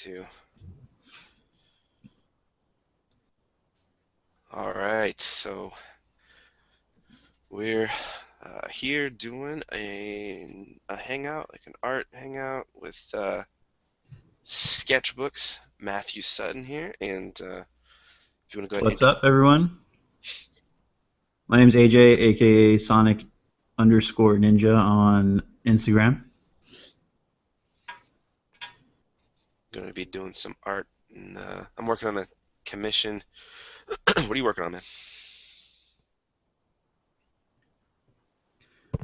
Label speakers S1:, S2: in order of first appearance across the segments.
S1: too. All right, so we're here doing a hangout, like an art hangout with Sketchbooks. Matthew Sutton here, and if you want to go ahead and
S2: What's up, everyone? My name's AJ, aka Sonic_Ninja on Instagram.
S1: going to be doing some art, and I'm working on a commission. What are you working on, man?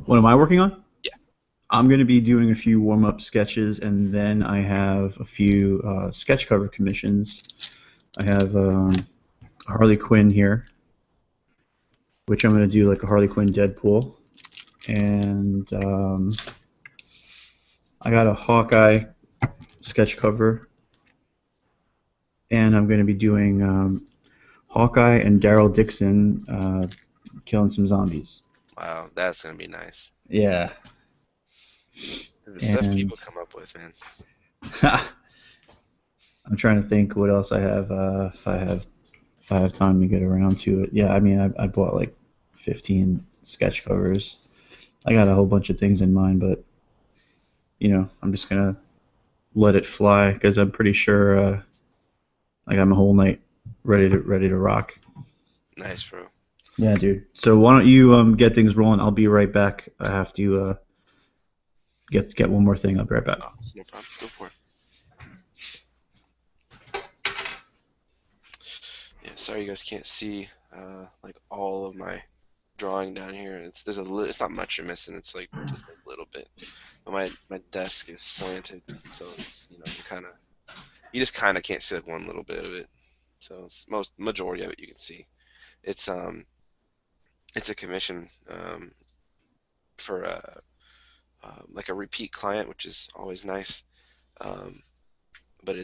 S2: What am I working on?
S1: Yeah,
S2: I'm going to be doing a few warm-up sketches, and then I have a few sketch cover commissions. I have Harley Quinn here, which I'm going to do like a Harley Quinn Deadpool, and I got a Hawkeye sketch cover, and I'm going to be doing Hawkeye and Daryl Dixon killing some zombies.
S1: wow, that's going to be nice.
S2: Yeah,
S1: The stuff
S2: and
S1: people come up with, man.
S2: I'm trying to think what else I have. If I have time to get around to it. Yeah, I mean, I bought like 15 sketch covers. I got a whole bunch of things in mind, but I'm just gonna let it fly because I'm pretty sure I got my whole night ready to rock.
S1: Nice, bro.
S2: Yeah, dude. So why don't you get things rolling? I'll be right back. I have to get one more thing. I'll be right back.
S1: Oh, no problem. Go for it. Yeah, sorry you guys can't see like all of my drawing down here. It's not much you're missing. It's like just a little bit. But my desk is slanted, so it's you just kind of can't see like one little bit of it. So it's most majority of it you can see. It's um it's a commission for like a repeat client, which is always nice. Um, but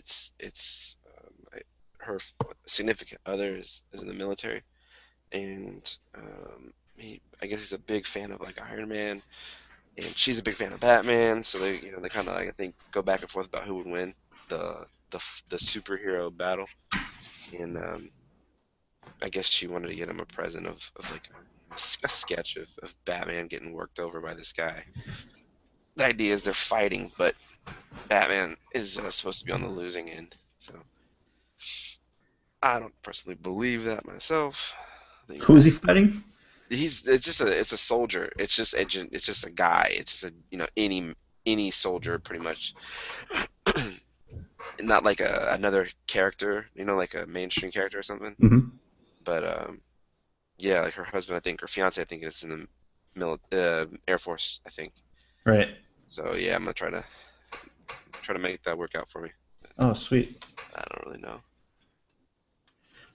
S1: her significant other is in the military, and I guess he's a big fan of like Iron Man, and she's a big fan of Batman. So they kind of like I think go back and forth about who would win the superhero battle. And I guess she wanted to get him a present of like a sketch of Batman getting worked over by this guy. The idea is they're fighting, but Batman is supposed to be on the losing end. So I don't personally believe that myself. I think
S2: Who is
S1: that
S2: he fighting?
S1: it's a soldier. It's just a guy. It's just a any soldier pretty much. Not like another character, like a mainstream character or something.
S2: Hmm.
S1: But yeah, like her husband, I think, or fiance, I think, is in the Air Force, I think.
S2: Right.
S1: So yeah, I'm gonna try to make that work out for me.
S2: Oh, sweet.
S1: I don't really know.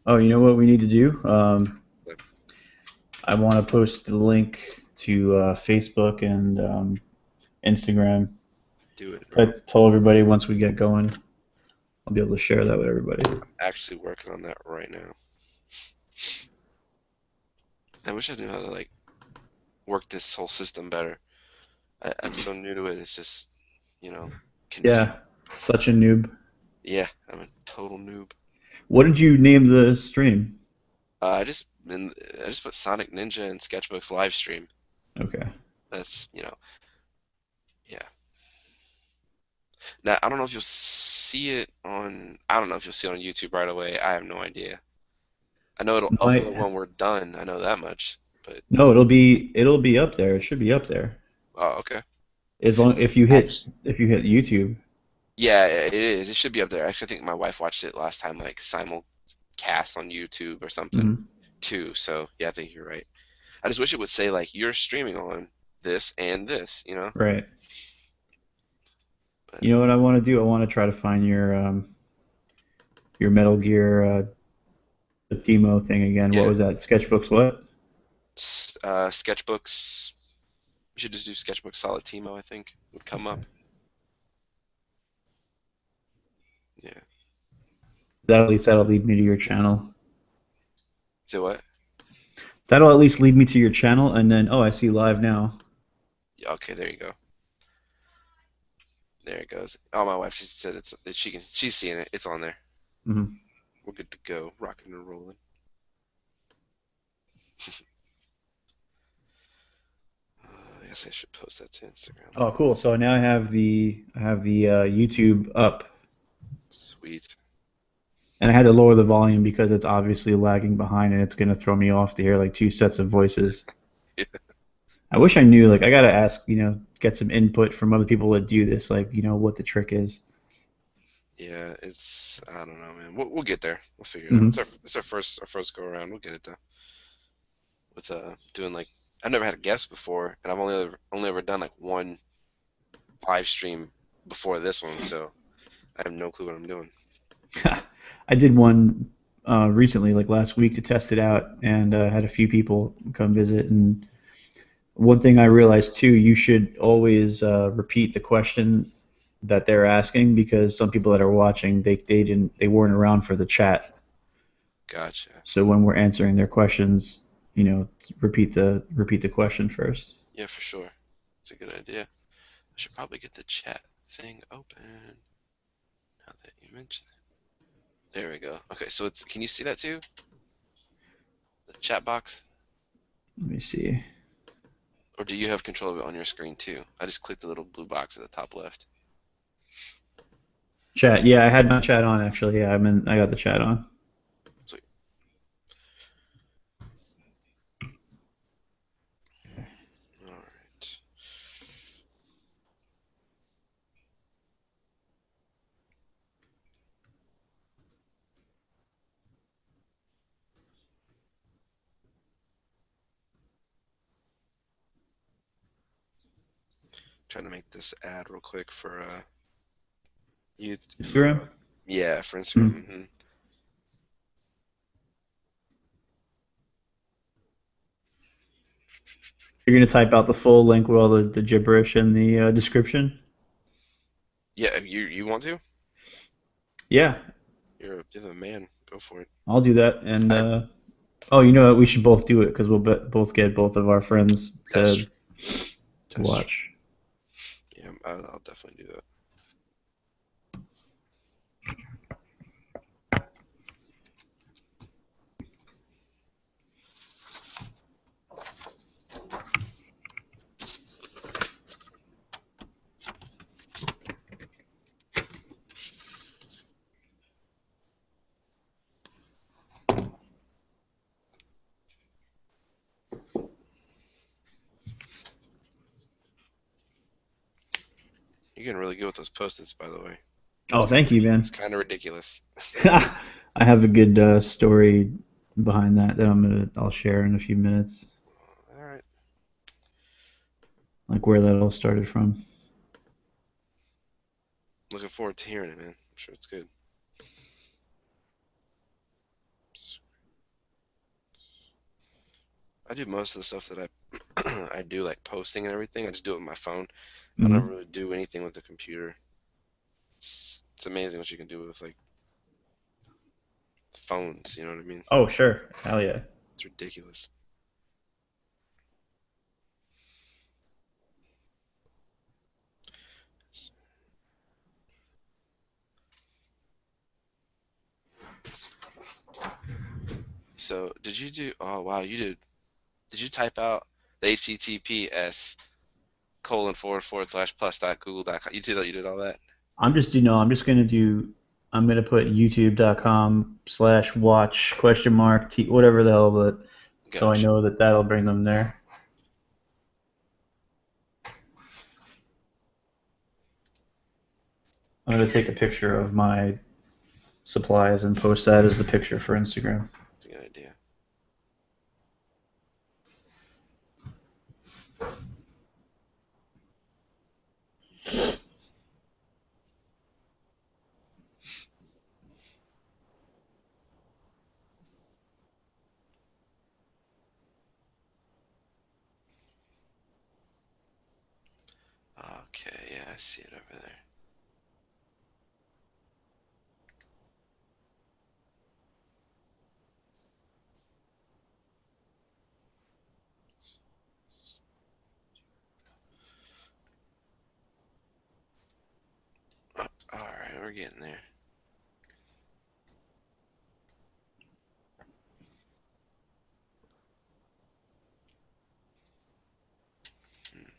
S2: Oh, you know what we need to do?
S1: But
S2: I want to post the link to Facebook and Instagram.
S1: do it,
S2: I
S1: bro.
S2: told everybody once we get going, I'll be able to share that with everybody.
S1: Actually working on that right now. I wish I knew how to like work this whole system better. I'm so new to it. It's just, you know, confusing.
S2: Yeah, such a noob.
S1: Yeah, I'm a total noob.
S2: What did you name the stream?
S1: I just put Sonic Ninja and Sketchbooks live stream.
S2: Okay.
S1: That's yeah. Now I don't know if you'll see it on I don't know if you'll see it on YouTube right away. I have no idea. I know it'll
S2: My
S1: upload when we're done. I know that much. But
S2: no, it'll be up there. It should be up there.
S1: oh, okay.
S2: As long
S1: Actually,
S2: if you hit YouTube.
S1: yeah, it is. It should be up there. Actually, I think my wife watched it last time, like simulcast on YouTube or something
S2: Hmm.
S1: too. So yeah, I think you're right. I just wish it would say like you're streaming on this and this.
S2: Right.
S1: But
S2: You know what I want to do? I want to try to find your Metal Gear the demo thing again. What
S1: yeah,
S2: was that? Sketchbooks what?
S1: sketchbooks. We should just do sketchbook solid Timo. I think would come up. Yeah.
S2: That'll lead me to your channel.
S1: So what?
S2: That'll at least lead me to your channel, and then oh, I see live now.
S1: Yeah, okay, there you go. There it goes. Oh, my wife, she said she's seeing it. It's on there.
S2: Hmm.
S1: We're good to go, rocking and rolling. I guess I should post that to Instagram.
S2: Oh, cool. So now I have the YouTube up,
S1: Sweet.
S2: and I had to lower the volume because it's obviously lagging behind, and it's gonna throw me off to hear like two sets of voices. I wish I knew. Like, I gotta ask, get some input from other people that do this, like, what the trick is.
S1: Yeah, it's I don't know, man. We'll get there. We'll figure it out.
S2: Hmm.
S1: It's our first go around. We'll get it though. With doing like I've never had a guest before, and I've only ever done like one live stream before this one, so I have no clue what I'm doing.
S2: I did one recently, like last week, to test it out, and had a few people come visit. And one thing I realized too, you should always repeat the question that they're asking, because some people that are watching, they weren't around for the chat.
S1: Gotcha.
S2: So when we're answering their questions, you know, repeat the question first.
S1: Yeah, for sure. It's a good idea. I should probably get the chat thing open now that you mention it. There we go. Okay, so it's can you see that too? The chat box?
S2: Let me see.
S1: Or do you have control of it on your screen too? I just clicked the little blue box at the top left.
S2: Chat. Yeah, I had my chat on actually. Yeah, I got the chat on.
S1: Sweet. All right. Trying to make this ad real quick for you for
S2: Instagram.
S1: yeah, for Instagram.
S2: Hmm. You're gonna type out the full link with all the gibberish in the description.
S1: Yeah, you want to?
S2: Yeah,
S1: You're the man. Go for it.
S2: I'll do that. And
S1: I
S2: oh, you know what? We should both do it because we'll both get both of our friends
S1: that's
S2: to
S1: true. That's true.
S2: watch.
S1: Yeah, I'll definitely do that. You're getting really good with those post-its, by the way.
S2: Oh, thank you,
S1: It's
S2: man.
S1: kind of ridiculous.
S2: I have a good story behind that I'll share in a few minutes,
S1: All right.
S2: like where that all started from.
S1: Looking forward to hearing it, man. I'm sure it's good. I do most of the stuff that I do, like posting and everything. I just do it with my phone. I don't
S2: Hmm.
S1: really do anything with the computer. It's amazing what you can do with like phones. You know what I mean?
S2: Oh, sure. Hell yeah.
S1: It's ridiculous. So did you do? Oh wow, you did. Did you type out the HTTPS :/plus.google.com? You did all that.
S2: I'm just gonna do. I'm gonna put youtube.com/watch question mark t whatever the hell that, so I
S1: Gotcha.
S2: know that that'll bring them there. I'm gonna take a picture of my supplies and post that as the picture for Instagram.
S1: That's a good idea. Okay, yeah, I see it over there. right, we're getting there. Hmm,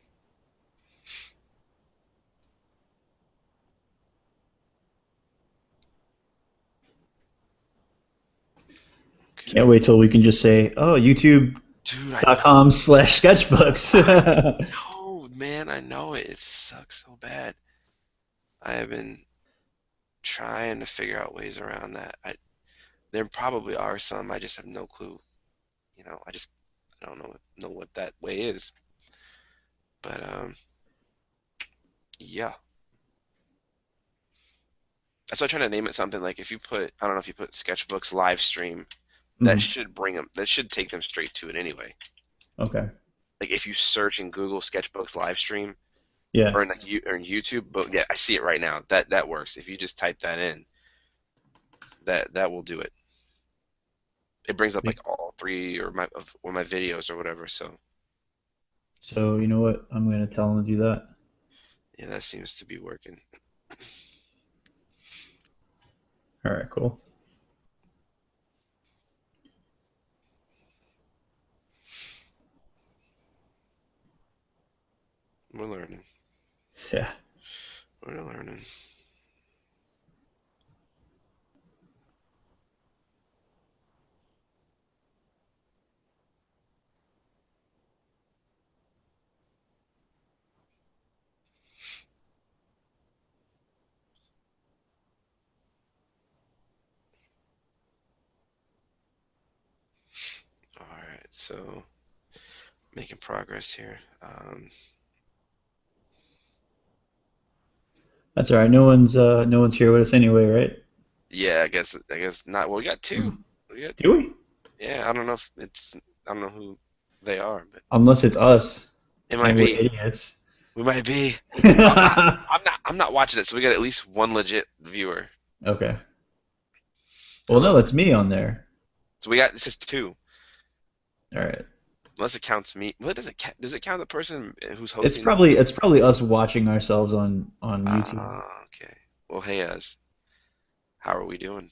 S2: Can't
S1: okay.
S2: wait till we can just say, oh,
S1: Dude, I know. I
S2: youtube.com/sketchbooks.
S1: know, man. I know it. It sucks so bad. I have been trying to figure out ways around that. There probably are some. I just have no clue. I don't know what that way is. But yeah. That's why I'm trying to name it something like if you put I don't know if you put Sketchbooks live stream, that
S2: Mhm.
S1: should bring them that should take them straight to it anyway.
S2: Okay.
S1: Like if you search in Google Sketchbooks live stream
S2: Yeah.
S1: or in YouTube, but yeah, I see it right now. That works. If you just type that in, that will do it. It brings up
S2: Sweet.
S1: like all three or my videos or whatever. So
S2: So you know what? I'm gonna tell them to do that.
S1: yeah, that seems to be working.
S2: All right. Cool.
S1: We're learning.
S2: Yeah.
S1: We're learning. All right, so making progress here.
S2: That's all right. No one's here with us anyway, right?
S1: Yeah, I guess not. Well, we got two.
S2: Mhm.
S1: We got
S2: Do we?
S1: Yeah, I don't know if it's I don't know who they are, but
S2: Unless it's us
S1: it might
S2: and we're
S1: be.
S2: idiots.
S1: We might be. I'm not watching it, so we got at least one legit viewer.
S2: Okay. Well, no,
S1: Um,
S2: that's me on there.
S1: so we got this is two.
S2: All right.
S1: Unless it counts me. What does it count? Does it count the person who's
S2: It's
S1: hosting?
S2: probably it's probably us watching ourselves on YouTube.
S1: Okay. Well, hey, how are we doing?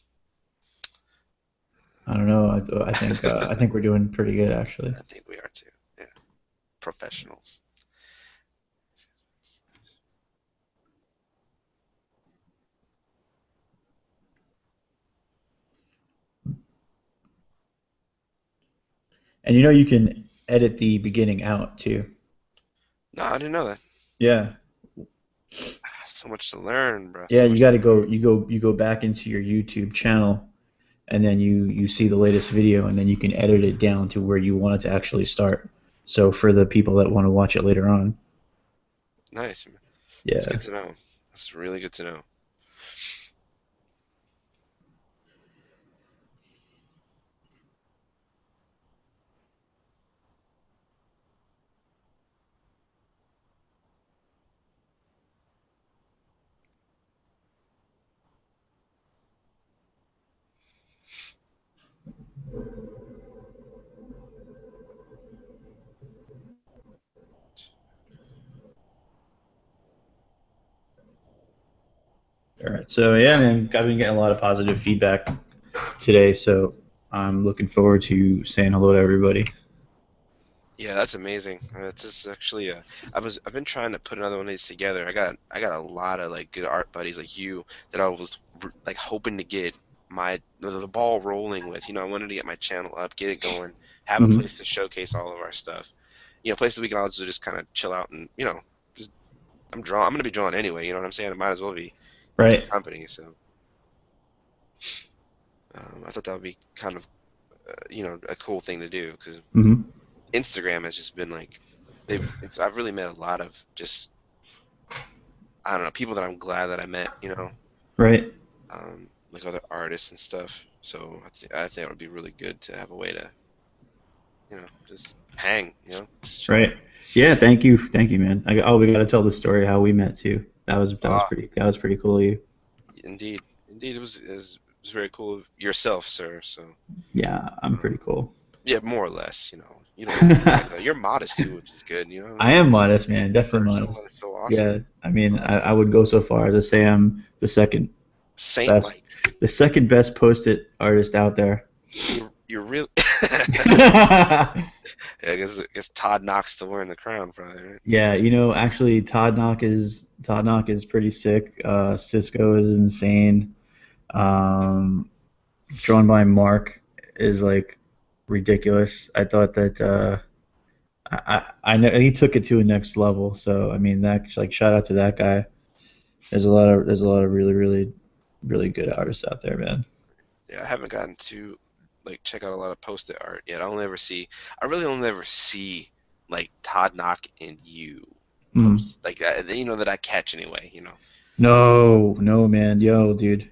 S2: I don't know. I think we're doing pretty good actually.
S1: I think we are too. Yeah, professionals.
S2: And you know you can edit the beginning out too.
S1: No, I didn't know that.
S2: Yeah.
S1: So much to learn, bro.
S2: Yeah,
S1: So
S2: you
S1: much
S2: got
S1: to
S2: to
S1: learn.
S2: go back into your YouTube channel and then you see the latest video and then you can edit it down to where you want it to actually start. So for the people that want to watch it later on.
S1: Nice. That's
S2: Yeah.
S1: good to know. That's really good to know.
S2: All right. So yeah, man, I've been getting a lot of positive feedback today, so I'm looking forward to saying hello to everybody.
S1: Yeah, that's amazing. It's just actually I've been trying to put another one of these together. I got a lot of like good art buddies like you that I was like hoping to get the ball rolling with. I wanted to get my channel up, get it going, have a
S2: Hmm.
S1: place to showcase all of our stuff. Places we can also just kind of chill out and just I'm gonna be drawing anyway. You know what I'm saying? It might as well be with your
S2: Right.
S1: company. So I thought that would be kind of a cool thing to do because
S2: Hmm.
S1: Instagram has just been like I've really met a lot of just I don't know people that I'm glad that I met,
S2: Right.
S1: like other artists and stuff. So I think it would be really good to have a way to just hang, just chill.
S2: Right. Yeah. Thank you, man. We got to tell the story how we met too.
S1: Ah,
S2: That was pretty cool of you.
S1: indeed, it was very cool of yourself, sir. So
S2: Yeah, I'm
S1: um,
S2: pretty cool.
S1: Yeah, more or less. You don't need to brag though. You're modest too, which is good.
S2: I am modest, man. Definitely
S1: For
S2: modest.
S1: someone that's so awesome,
S2: Yeah, I mean,
S1: honestly,
S2: I would go so far as to say I'm the second
S1: saint
S2: best,
S1: like
S2: the second best post-it artist out there.
S1: you're really. Yeah, I guess Todd Knox still wearing the crown, probably, right?
S2: Yeah, actually, Todd Knock is pretty sick. Cisco is insane. Um, Drawn by Mark is like ridiculous. I thought that I know he took it to a next level. So I mean, that like shout out to that guy. There's a lot of really really really good artists out there, man.
S1: Yeah, I haven't gotten to like check out a lot of post-it art yet. I really only ever see like Todd Knock and you
S2: Mm.
S1: posts like that I catch anyway.
S2: No, no, man, yo, dude.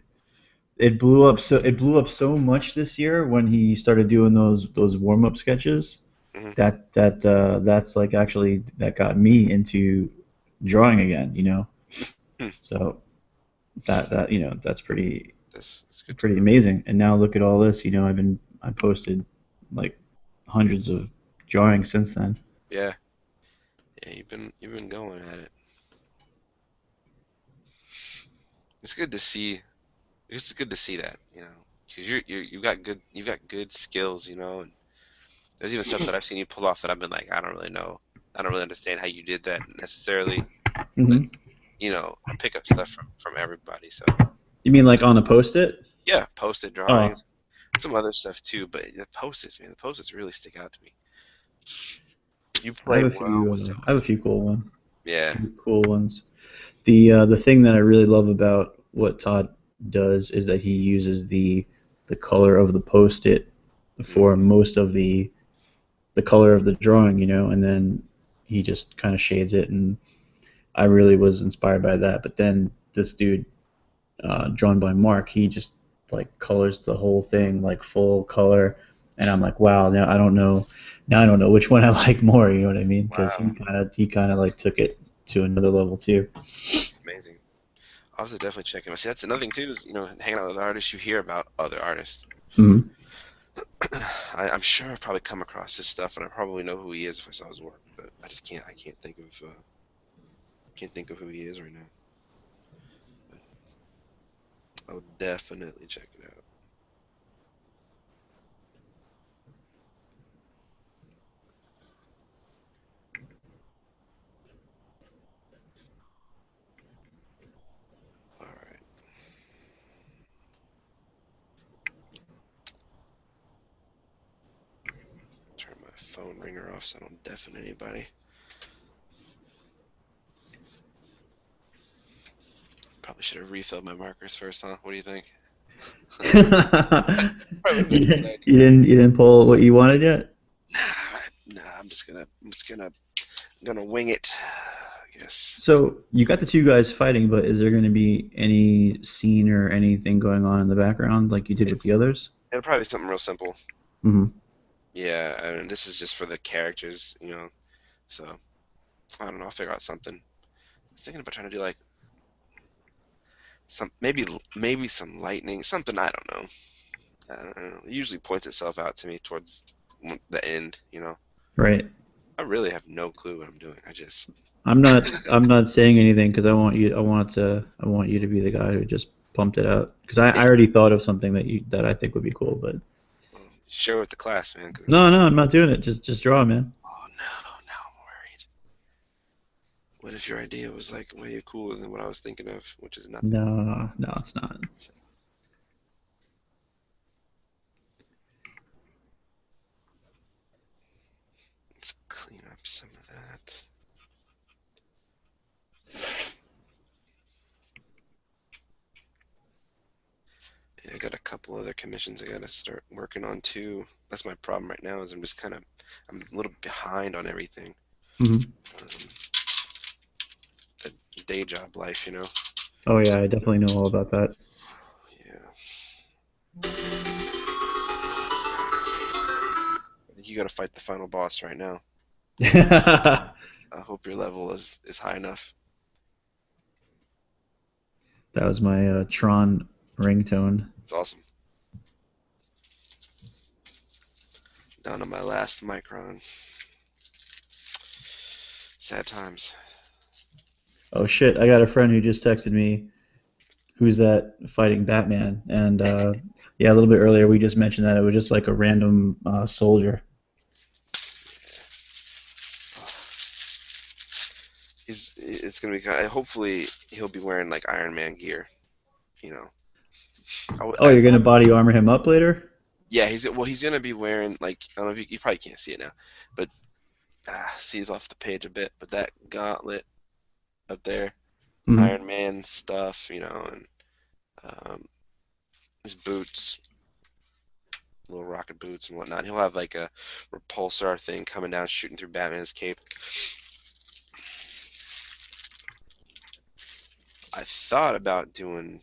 S2: It blew up so much this year when he started doing those warm up sketches.
S1: Hmm.
S2: That's like actually that got me into drawing again.
S1: Hmm.
S2: So that's
S1: That's good to
S2: pretty
S1: know.
S2: amazing. And now look at all this. I posted like hundreds of drawings since then.
S1: Yeah, yeah, you've been going at it. It's good to see. It's good to see that, because you've got good skills. And there's even stuff that I've seen you pull off that I've been like, I don't really know. I don't really understand how you did that necessarily. But
S2: Hmm.
S1: I pick up stuff from everybody. So
S2: You mean like on a post-it?
S1: yeah, posted
S2: Oh,
S1: drawings, some other stuff too. But the post-its, man, the post-its really stick out to me. You
S2: I
S1: play
S2: have a
S1: well
S2: few.
S1: with
S2: I have
S1: those.
S2: a few
S1: Yeah.
S2: cool ones. The thing that I really love about what Todd does is that he uses the color of the post-it for
S1: Hmm.
S2: most of the color of the drawing, and then he just kind of shades it, and I really was inspired by that. But then this dude, drawn by Mark, he just like colors the whole thing like full color, and I'm like, wow, now I don't know which one I like more. You know what I mean? Because
S1: Wow,
S2: he kind of like took it to another level too.
S1: amazing. I'll have to definitely check him out. See, that's another thing too, is hanging out with artists, you hear about other artists.
S2: Hmm.
S1: I'm sure I've probably come across his stuff, and I probably know who he is if I saw his work, but I just can't think of who he is right now. But I would definitely check it out. All right, turn my phone ringer off so I don't deafen anybody. Probably should have refilled my markers first, huh? What do you think? Probably would have been a good
S2: you
S1: idea.
S2: didn't pull what you wanted yet?
S1: Nah, nah. I'm just gonna wing it. I guess.
S2: So you got the two guys fighting, but is there going to be any scene or anything going on in the background like you did with
S1: It's
S2: the others?
S1: It'll probably be something real simple.
S2: Hmm.
S1: Yeah, I mean, this is just for the characters. So I don't know. I'll figure out something. I was thinking about trying to do like maybe some lightning, something. I don't know. I don't know. It usually points itself out to me towards the end.
S2: Right.
S1: I really have no clue what I'm doing. I just
S2: I'm not saying anything because I want you to be the guy who just pumped it out because I already thought of something that I think would be cool, but
S1: share with the class, man. 'Cause
S2: no, no, I'm not doing it. Just draw, man.
S1: oh no, now I'm worried. What if your idea was like way cooler than what I was thinking of, which is nothing.
S2: No, no, it's not.
S1: Let's clean up some of that. Yeah, I got a couple other commissions I gotta start working on too. That's my problem right now is I'm a little behind on everything.
S2: Hmm.
S1: Um, the day job life.
S2: Oh yeah, I definitely know all about that.
S1: Yeah. I think you gotta fight the final boss right now.
S2: That
S1: I hope your level is high enough.
S2: was my Tron ringtone.
S1: It's awesome. Down to my last micron. Sad times.
S2: Oh shit! I got a friend who just texted me. Who's that fighting Batman? And yeah, a little bit earlier we just mentioned that it was just like a random soldier.
S1: It's gonna be kind of, hopefully he'll be wearing like Iron Man gear. You know,
S2: Oh, you're gonna body armor him up later?
S1: yeah, he's gonna be wearing like, I don't know if you probably can't see it now, but sees off the page a bit, but that gauntlet up there,
S2: Hmm.
S1: Iron Man stuff, you know, and um, his boots, little rocket boots and whatnot. He'll have like a repulsor thing coming down, shooting through Batman's cape. I thought about doing.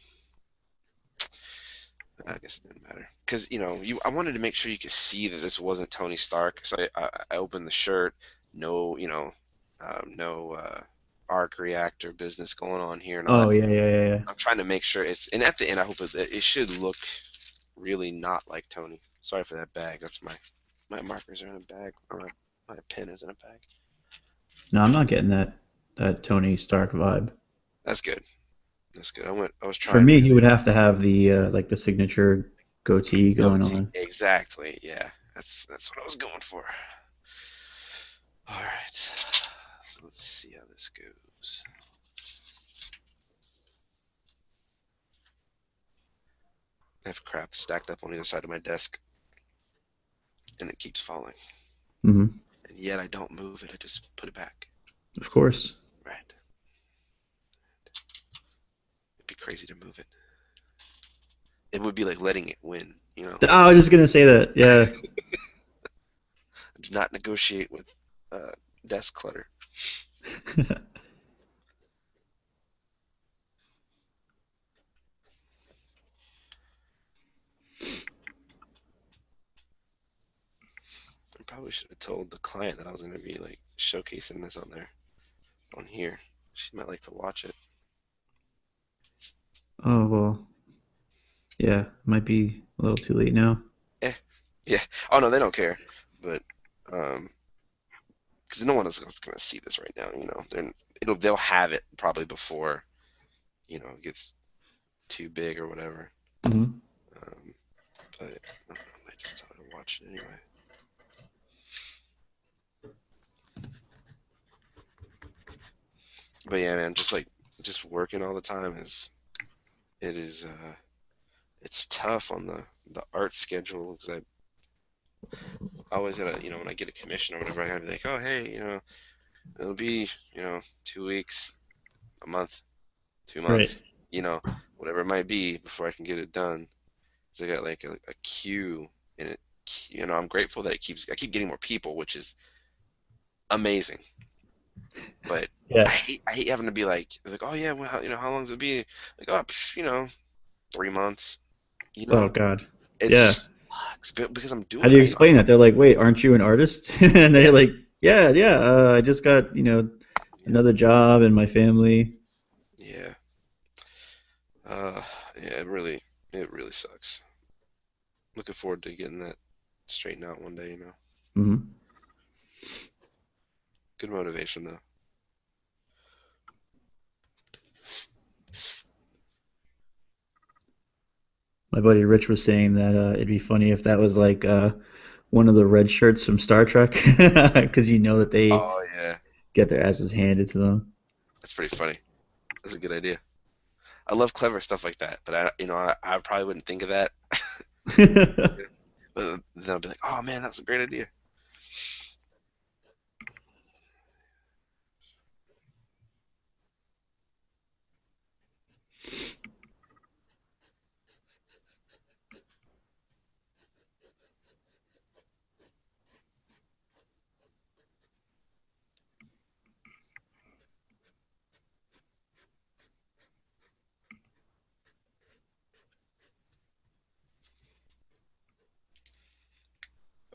S1: I guess it didn't matter because I wanted to make sure you could see that this wasn't Tony Stark. So I opened the shirt, no no arc reactor business going on here and all
S2: Oh
S1: that.
S2: yeah, yeah, yeah, yeah.
S1: I'm trying to make sure it's, and at the end I hope it should look really not like Tony. Sorry for that bag. That's my markers are in a bag, or my pen is in a bag.
S2: No, I'm not getting that Tony Stark vibe.
S1: That's good. That's good. I was
S2: For
S1: trying
S2: me, he
S1: really
S2: would have to have the like the signature goatee going
S1: goatee.
S2: on.
S1: Exactly. Yeah. That's what I was going for. All right. So let's see how this goes. I have crap stacked up on the other side of my desk, and it keeps falling.
S2: Hmm.
S1: And yet I don't move it. I just put it back.
S2: Of course.
S1: Right. It'd be crazy to move it. It would be like letting it win.
S2: Oh, I was just gonna say that. Yeah.
S1: Do not negotiate with uh, desk clutter. I probably should have told the client that I was going to be like showcasing this on here. She might like to watch it.
S2: Oh well. Yeah, might be a little too late now.
S1: Eh, yeah. Oh no, they don't care. But um, because no one is going to see this right now. They'll have it probably before it gets too big or whatever.
S2: Hmm.
S1: Um, but I might just tell her to watch it anyway. But yeah, man, just working all the time is it's tough on the art schedule because I always gotta, when I get a commission or whatever, I gotta be like, oh hey, it'll be 2 weeks, a month, two
S2: Right.
S1: months, you know whatever it might be before I can get it done. So I got like a queue, and I'm grateful that I keep getting more people, which is amazing. But
S2: Yeah.
S1: I hate having to be like, oh yeah, well, how long does it be? Like, oh, 3 months. You
S2: Oh
S1: know,
S2: God.
S1: it
S2: Yeah.
S1: sucks because I'm
S2: How
S1: doing,
S2: do you explain that? They're like, wait, aren't you an artist? And they're
S1: yeah,
S2: like, yeah, yeah. I just got
S1: yeah,
S2: another job and my family.
S1: yeah. Uh, yeah, it really sucks. Looking forward to getting that straightened out one day.
S2: Hmm.
S1: Good motivation though.
S2: My buddy Rich was saying that it'd be funny if that was like one of the red shirts from Star Trek, because you know that they
S1: Oh yeah,
S2: get their asses handed to them.
S1: that's pretty funny. That's a good idea. I love clever stuff like that, but I probably wouldn't think of that. Yeah. But then I'll be like, oh man, that was a great idea.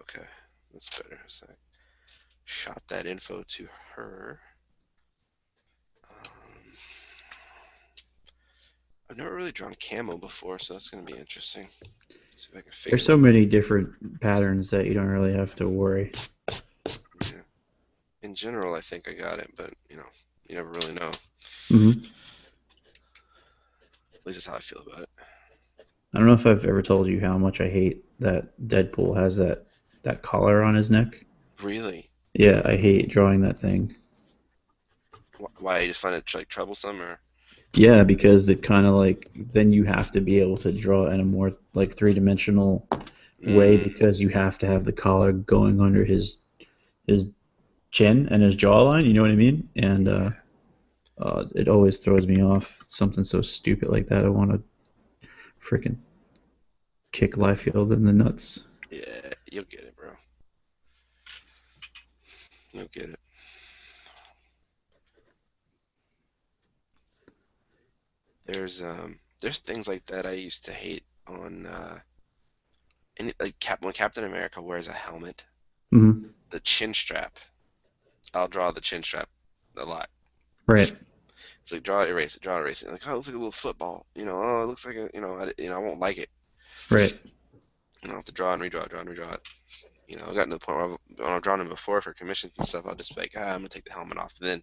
S1: Okay, that's better. So I shot that info to her. Um, I've never really drawn camo before, so that's gonna be interesting. See if I can
S2: There's
S1: figure
S2: so
S1: one.
S2: many different patterns that you don't really have to worry.
S1: Yeah. In general, I think I got it, but you never really know. At
S2: Hmm.
S1: least that's how I feel about it.
S2: I don't know if I've ever told you how much I hate that Deadpool has that collar on his neck.
S1: Really?
S2: Yeah, I hate drawing that thing.
S1: Why you just find it like troublesome or?
S2: Yeah, because it kind of like then you have to be able to draw in a more like three-dimensional way
S1: Mm,
S2: because you have to have the collar going under his chin and his jawline. You know what I mean? And
S1: yeah,
S2: it always throws me off. Something so stupid like that. I want to freaking kick Liefeld in the nuts.
S1: yeah. You'll get it, bro. You'll get it. There's things like that I used to hate on like when Captain America wears a helmet,
S2: Hmm.
S1: the chin strap. I'll draw the chin strap a lot.
S2: Right,
S1: It's like draw it, erase it, draw it, erase it. Like, oh, it looks like a little football. Oh, it looks like a, I won't like it.
S2: right.
S1: I'll have to draw and redraw, draw and redraw it. I've gotten to the point where when I've drawn them before for commissions and stuff, I'll just be like, I'm gonna take the helmet off. But then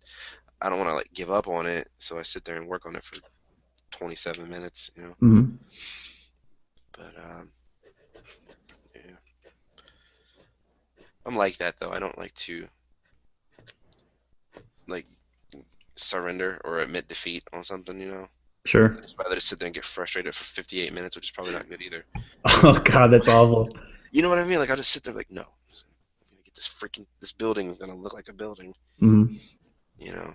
S1: I don't want to like give up on it, so I sit there and work on it for 27 minutes.
S2: Hmm.
S1: But yeah, I'm like that though. I don't like to like surrender or admit defeat on something.
S2: Sure.
S1: I'd just rather just sit there and get frustrated for 58 minutes, which is probably not good either.
S2: Oh God, that's awful.
S1: You know what I mean? Like I'll just sit there like, no, I'm gonna get this building is gonna look like a building.
S2: Hmm.
S1: You know?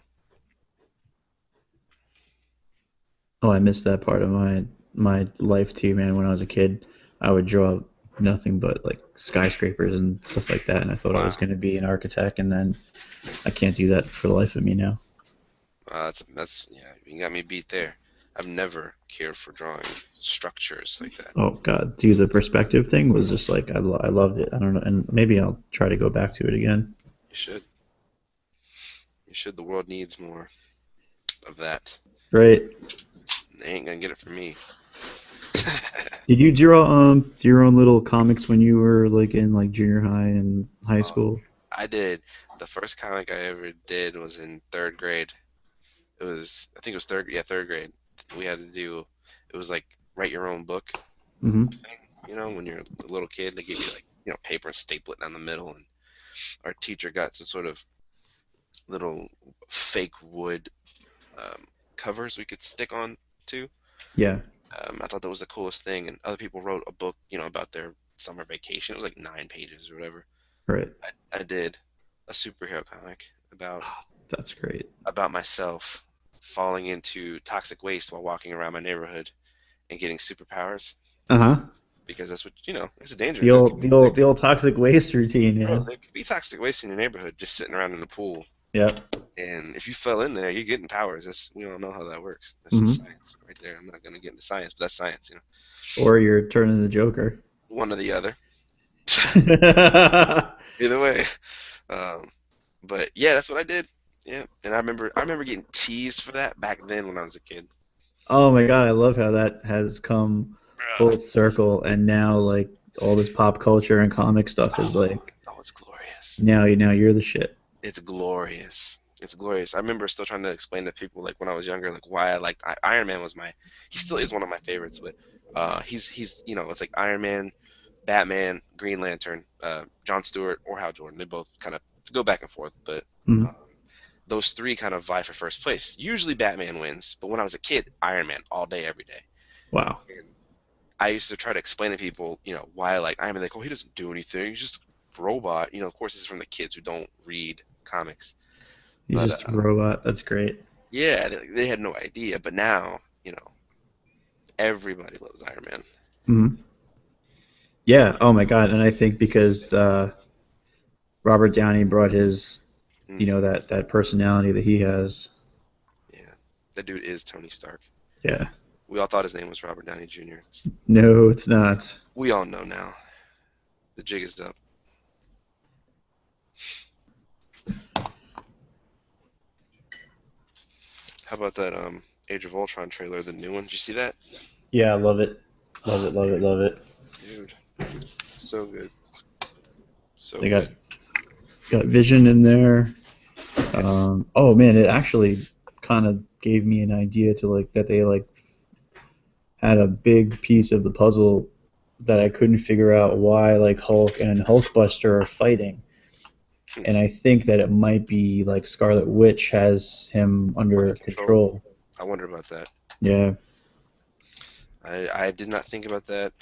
S2: Oh, I missed that part of my life too, man. When I was a kid, I would draw nothing but like skyscrapers and stuff like that, and I thought I was
S1: Wow.
S2: going to be an architect, and then I can't do that for the life of me now.
S1: That's yeah. You got me beat there. I've never cared for drawing structures like that.
S2: Oh God, dude, the perspective thing was just like I loved it. I don't know, and maybe I'll try to go back to it again.
S1: You should. You should. The world needs more of that.
S2: Right?
S1: They ain't gonna get it from me.
S2: Did you draw your own little comics when you were like in like junior high and high
S1: Um,
S2: school?
S1: I did. The first comic I ever did was in third grade. I think it was third grade. We had to do, it was like write your own book
S2: Hmm.
S1: thing. When you're a little kid, they give you like, paper and staple it down the middle. And our teacher got some sort of little fake wood um, covers we could stick on to.
S2: Yeah.
S1: I thought that was the coolest thing. And other people wrote a book, about their summer vacation. It was like 9 pages or whatever.
S2: Right.
S1: I did a superhero comic about
S2: That's great.
S1: myself falling into toxic waste while walking around my neighborhood and getting superpowers
S2: Uh huh.
S1: because that's what it's a danger.
S2: The
S1: There
S2: old
S1: could
S2: the
S1: be like,
S2: old the old toxic waste routine,
S1: bro,
S2: man.
S1: there could be toxic waste in your neighborhood just sitting around in the pool,
S2: Yep.
S1: and if you fell in there, you're getting powers. We all know how that works. That's just
S2: Hmm.
S1: science right there. I'm not gonna get into science, but that's science.
S2: Or you're turning the Joker.
S1: One or the other. Either way. Um, but yeah, that's what I did. Yeah, and I remember getting teased for that back then when I was a kid.
S2: Oh my God, I love how that has come full
S1: Ugh.
S2: circle, and now like all this pop culture and comic stuff is
S1: Oh,
S2: like
S1: oh, it's glorious.
S2: now you're the shit.
S1: It's glorious. It's glorious. I remember still trying to explain to people like when I was younger, like why I liked Iron Man was he still is one of my favorites, but he's it's like Iron Man, Batman, Green Lantern, John Stewart or Hal Jordan. They both kind of go back and forth, but uh,
S2: Mhm.
S1: those three kind of vie for first place. Usually Batman wins, but when I was a kid, Iron Man all day, every day.
S2: Wow,
S1: And I used to try to explain to people, why I like Iron Man. Like, oh, he doesn't do anything. He's just a robot. Of course, this is from the kids who don't read comics.
S2: he's
S1: But
S2: just a robot. That's great.
S1: yeah, they had no idea. But now, everybody loves Iron Man.
S2: Hmm. Yeah. Oh my God. And I think because Robert Downey brought his,
S1: Hmm.
S2: that personality that he has.
S1: Yeah, that dude is Tony Stark.
S2: Yeah.
S1: We all thought his name was Robert Downey Jr.
S2: No, it's not.
S1: We all know now. The jig is up. How about that Age of Ultron trailer, the new one? Did you see that?
S2: Yeah, I love it. Love
S1: Oh
S2: it. Love it.
S1: man,
S2: Love it.
S1: dude, so good, so
S2: They
S1: good.
S2: got Vision in there. Oh man, it actually kind of gave me an idea to like that they like had a big piece of the puzzle that I couldn't figure out why like Hulk and Hulkbuster are fighting.
S1: Hmm.
S2: And I think that it might be like Scarlet Witch has him
S1: Under
S2: under
S1: control.
S2: control.
S1: I wonder about that.
S2: Yeah.
S1: I did not think about that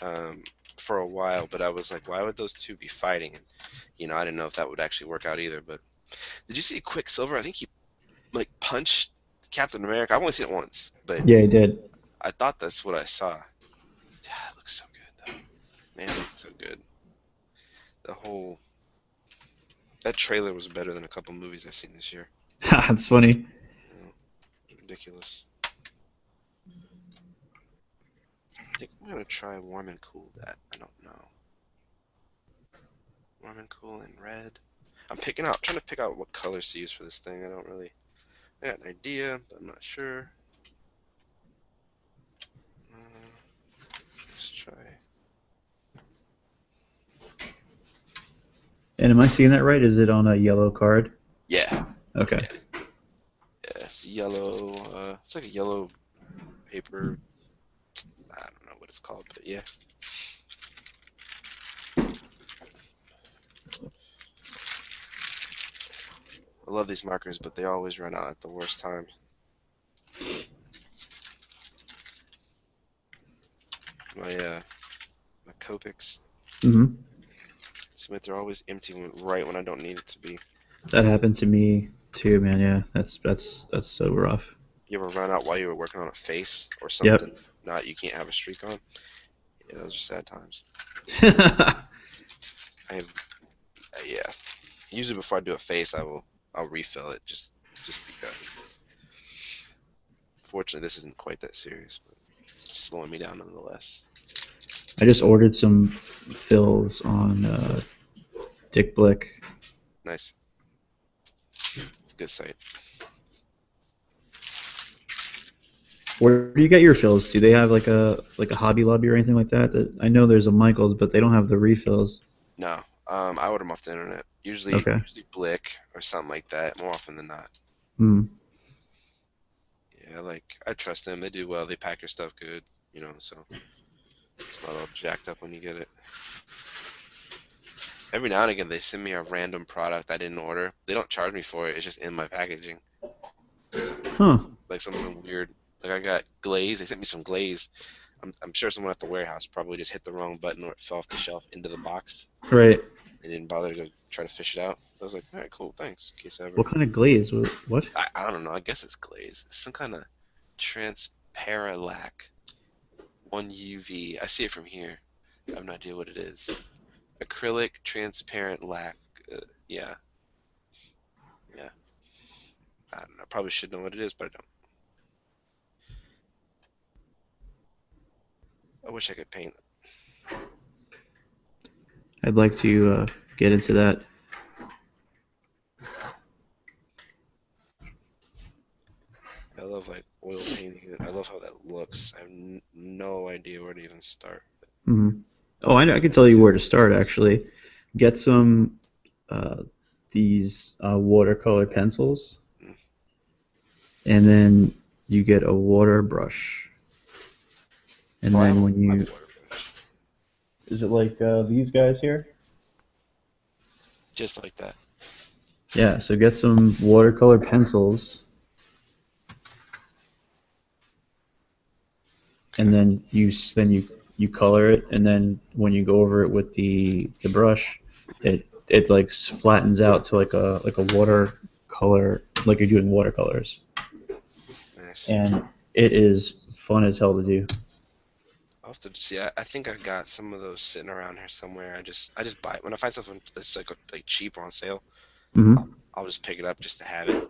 S1: um, for a while, but I was like, why would those two be fighting? And I didn't know if that would actually work out either. But did you see Quicksilver? I think he like punched Captain America. I've only seen it once, but
S2: Yeah, he did.
S1: I thought that's what I saw. Yeah, it looks so good though. Man, it looks so good. The whole that trailer was better than a couple movies I've seen this year.
S2: That's funny.
S1: You know, ridiculous. I think I'm gonna try warm and cool that. I don't know. Warm and cool in red. Trying to pick out what colors to use for this thing. I don't really. I got an idea, but I'm not sure. Let's try.
S2: And am I seeing that right? Is it on a yellow card?
S1: Yeah,
S2: Okay.
S1: yeah, yeah. It's yellow. It's like a yellow paper. I don't know what it's called, but yeah. I love these markers, but they always run out at the worst times. My my Copics.
S2: Hmm.
S1: Smith, they're always empty right when I don't need it to be.
S2: That happened to me too, man. Yeah, that's so rough.
S1: You ever run out while you were working on a face or
S2: Yep.
S1: something? Not you can't have a streak on. Yeah, those are sad times. I have yeah. Usually before I do a face, I'll refill it just because. Fortunately, this isn't quite that serious, but it's slowing me down nonetheless.
S2: I just ordered some fills on Dick Blick.
S1: Nice. It's a good site.
S2: Where do you get your fills? Do they have like a Hobby Lobby or anything like that? That I know there's a Michaels, but they don't have the refills.
S1: No, I order them off the internet.
S2: Okay.
S1: Usually Blick or something like that. More often than not.
S2: Hmm.
S1: Yeah, like I trust them. They do well. They pack your stuff good. So it's not all jacked up when you get it. Every now and again, they send me a random product I didn't order. They don't charge me for it. It's just in my packaging. So,
S2: Huh.
S1: like something weird. Like I got glaze. They sent me some glaze. I'm sure someone at the warehouse probably just hit the wrong button or it fell off the shelf into the box.
S2: Right.
S1: They didn't bother to go try to fish it out. I was like, all right, cool, thanks. In case I ever.
S2: What kind of glaze? What?
S1: I don't know. I guess it's glaze. It's some kind of transparalac 1UV. I see it from here. I have no idea what it is. Acrylic transparent lac. Yeah, yeah. I don't know. I probably should know what it is, but I don't. I wish I could paint.
S2: I'd like to get into that.
S1: I love like oil painting. I love how that looks. I have no idea where to even start.
S2: Hmm. Oh, I can tell you where to start actually. Get some uh, these watercolor pencils,
S1: Mm.
S2: and then you get a water brush, and
S1: Oh, I have
S2: then
S1: a
S2: when
S1: I have
S2: you
S1: a water brush.
S2: is it like these guys here?
S1: Just like that.
S2: Yeah, so get some watercolor pencils, and
S1: Okay.
S2: then you color it, and then when you go over it with the brush, it like flattens out to like a watercolor, like you're doing watercolors,
S1: Nice.
S2: and it is fun as hell to do.
S1: I'll have to see. I think I got some of those sitting around here somewhere. I just buy it when I find something that's like cheap or on sale. I'll,
S2: Hmm.
S1: I'll just pick it up just to have it.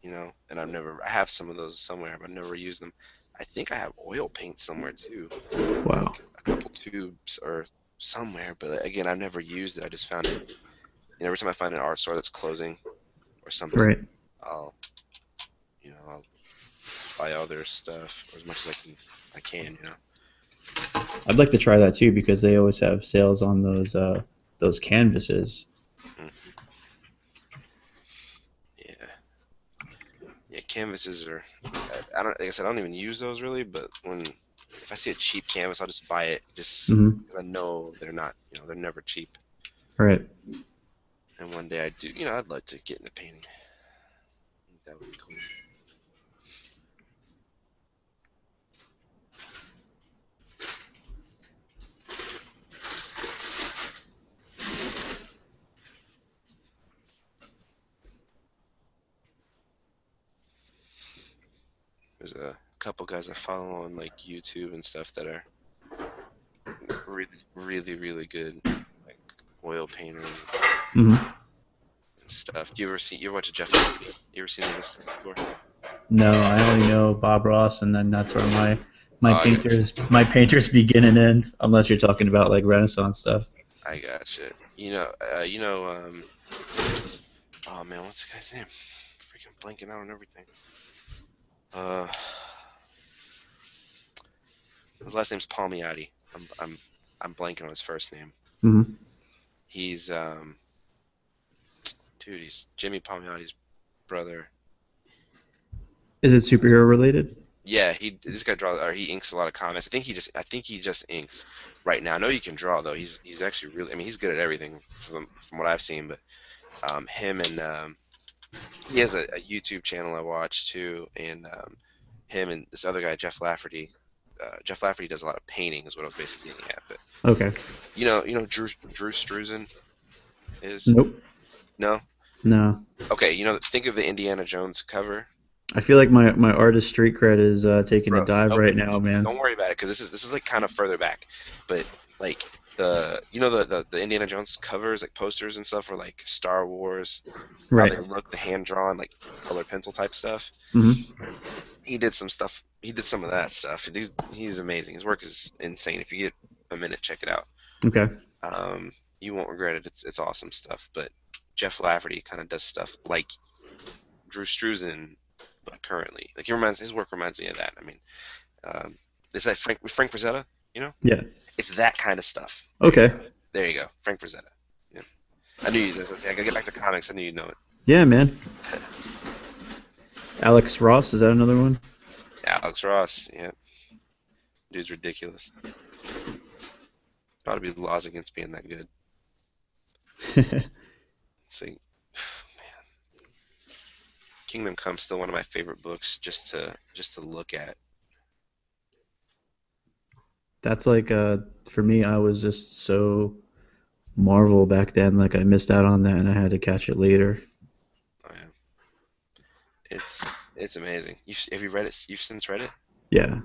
S1: And I have some of those somewhere, but I've never used them. I think I have oil paint somewhere too,
S2: Wow.
S1: like a couple tubes or somewhere. But again, I've never used it. I just found it. Every time I find an art store that's closing or something,
S2: Right.
S1: I'll I'll buy all their stuff or as much as I can.
S2: I'd like to try that too because they always have sales on those canvases.
S1: Mm, yeah, yeah. Canvases are. I don't. Like I said, I don't even use those really. But when if I see a cheap canvas, I'll just buy it just
S2: Hmm.
S1: because I know they're not. They're never cheap.
S2: Right.
S1: And one day I do. I'd like to get into painting. I think that would be cool. There's a couple guys I follow on like YouTube and stuff that are really, really, really good, like oil painters
S2: Hmm.
S1: and stuff. You ever watch Jeff Lafferty? You ever seen any of his stuff before?
S2: No, I only know Bob Ross, and then that's where my
S1: Oh, I got you.
S2: painters begin and end. Unless you're talking about like Renaissance stuff.
S1: I got you. Oh man, what's the guy's name? Freaking blanking out on everything. Uh, his last name's Palmiotti. I'm blanking on his first name.
S2: Hmm.
S1: He's dude, he's Jimmy Palmiotti's brother.
S2: Is it superhero related?
S1: Yeah, this guy draws or he inks a lot of comics. I think he just inks right now. I know he can draw though. He's actually really I mean he's good at everything from what I've seen. But him and he has a YouTube channel I watch too, and him and this other guy Jeff Lafferty. Jeff Lafferty does a lot of painting, is what I was basically getting at. But
S2: Okay.
S1: Drew Struzan is
S2: Nope.
S1: no
S2: No.
S1: okay. Think of the Indiana Jones cover.
S2: I feel like my artist street cred is taking a
S1: Bro,
S2: dive
S1: nope.
S2: right now, man.
S1: Don't worry about it because this is like kind of further back, but like the Indiana Jones covers like posters and stuff for like Star Wars, how
S2: Right.
S1: they look, the hand drawn like color pencil type stuff.
S2: Hmm.
S1: He did some stuff. He did some of that stuff. Dude, he's amazing. His work is insane. If you get a minute, check it out.
S2: Okay.
S1: Um, you won't regret it. It's awesome stuff. But Jeff Lafferty kind of does stuff like Drew Struzan, but currently, like his work reminds me of that. I mean. Um, is that Frank Frazetta? You know,
S2: Yeah.
S1: it's that kind of stuff.
S2: Okay.
S1: There you go, Frank Frazetta. Yeah, I knew you. I gotta get back to comics. I knew you'd know it.
S2: Yeah, man. Alex Ross, is that another one?
S1: Alex Ross. Yeah, dude's ridiculous. Ought to be laws against being that good. Let's see, Kingdom Come's still one of my favorite books just to look at.
S2: That's like for me, I was just so Marvel back then. Like I missed out on that, and I had to catch it later.
S1: Oh yeah, it's amazing. Have you read it? You've since read it?
S2: Yeah.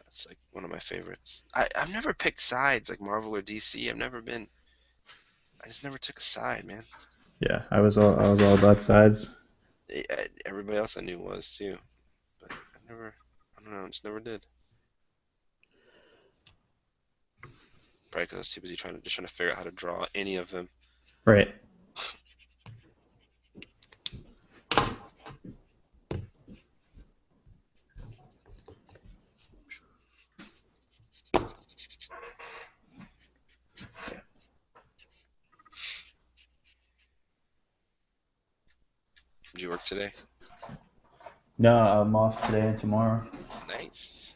S1: It's like one of my favorites. I've never picked sides like Marvel or DC. I've never been. I just never took a side, man.
S2: Yeah. I was all about sides.
S1: Everybody else I knew was too, but I don't know, I just never did. Probably because I was too busy trying to figure out how to draw any of them.
S2: Right.
S1: Did you work today?
S2: No, I'm off today and tomorrow.
S1: Nice.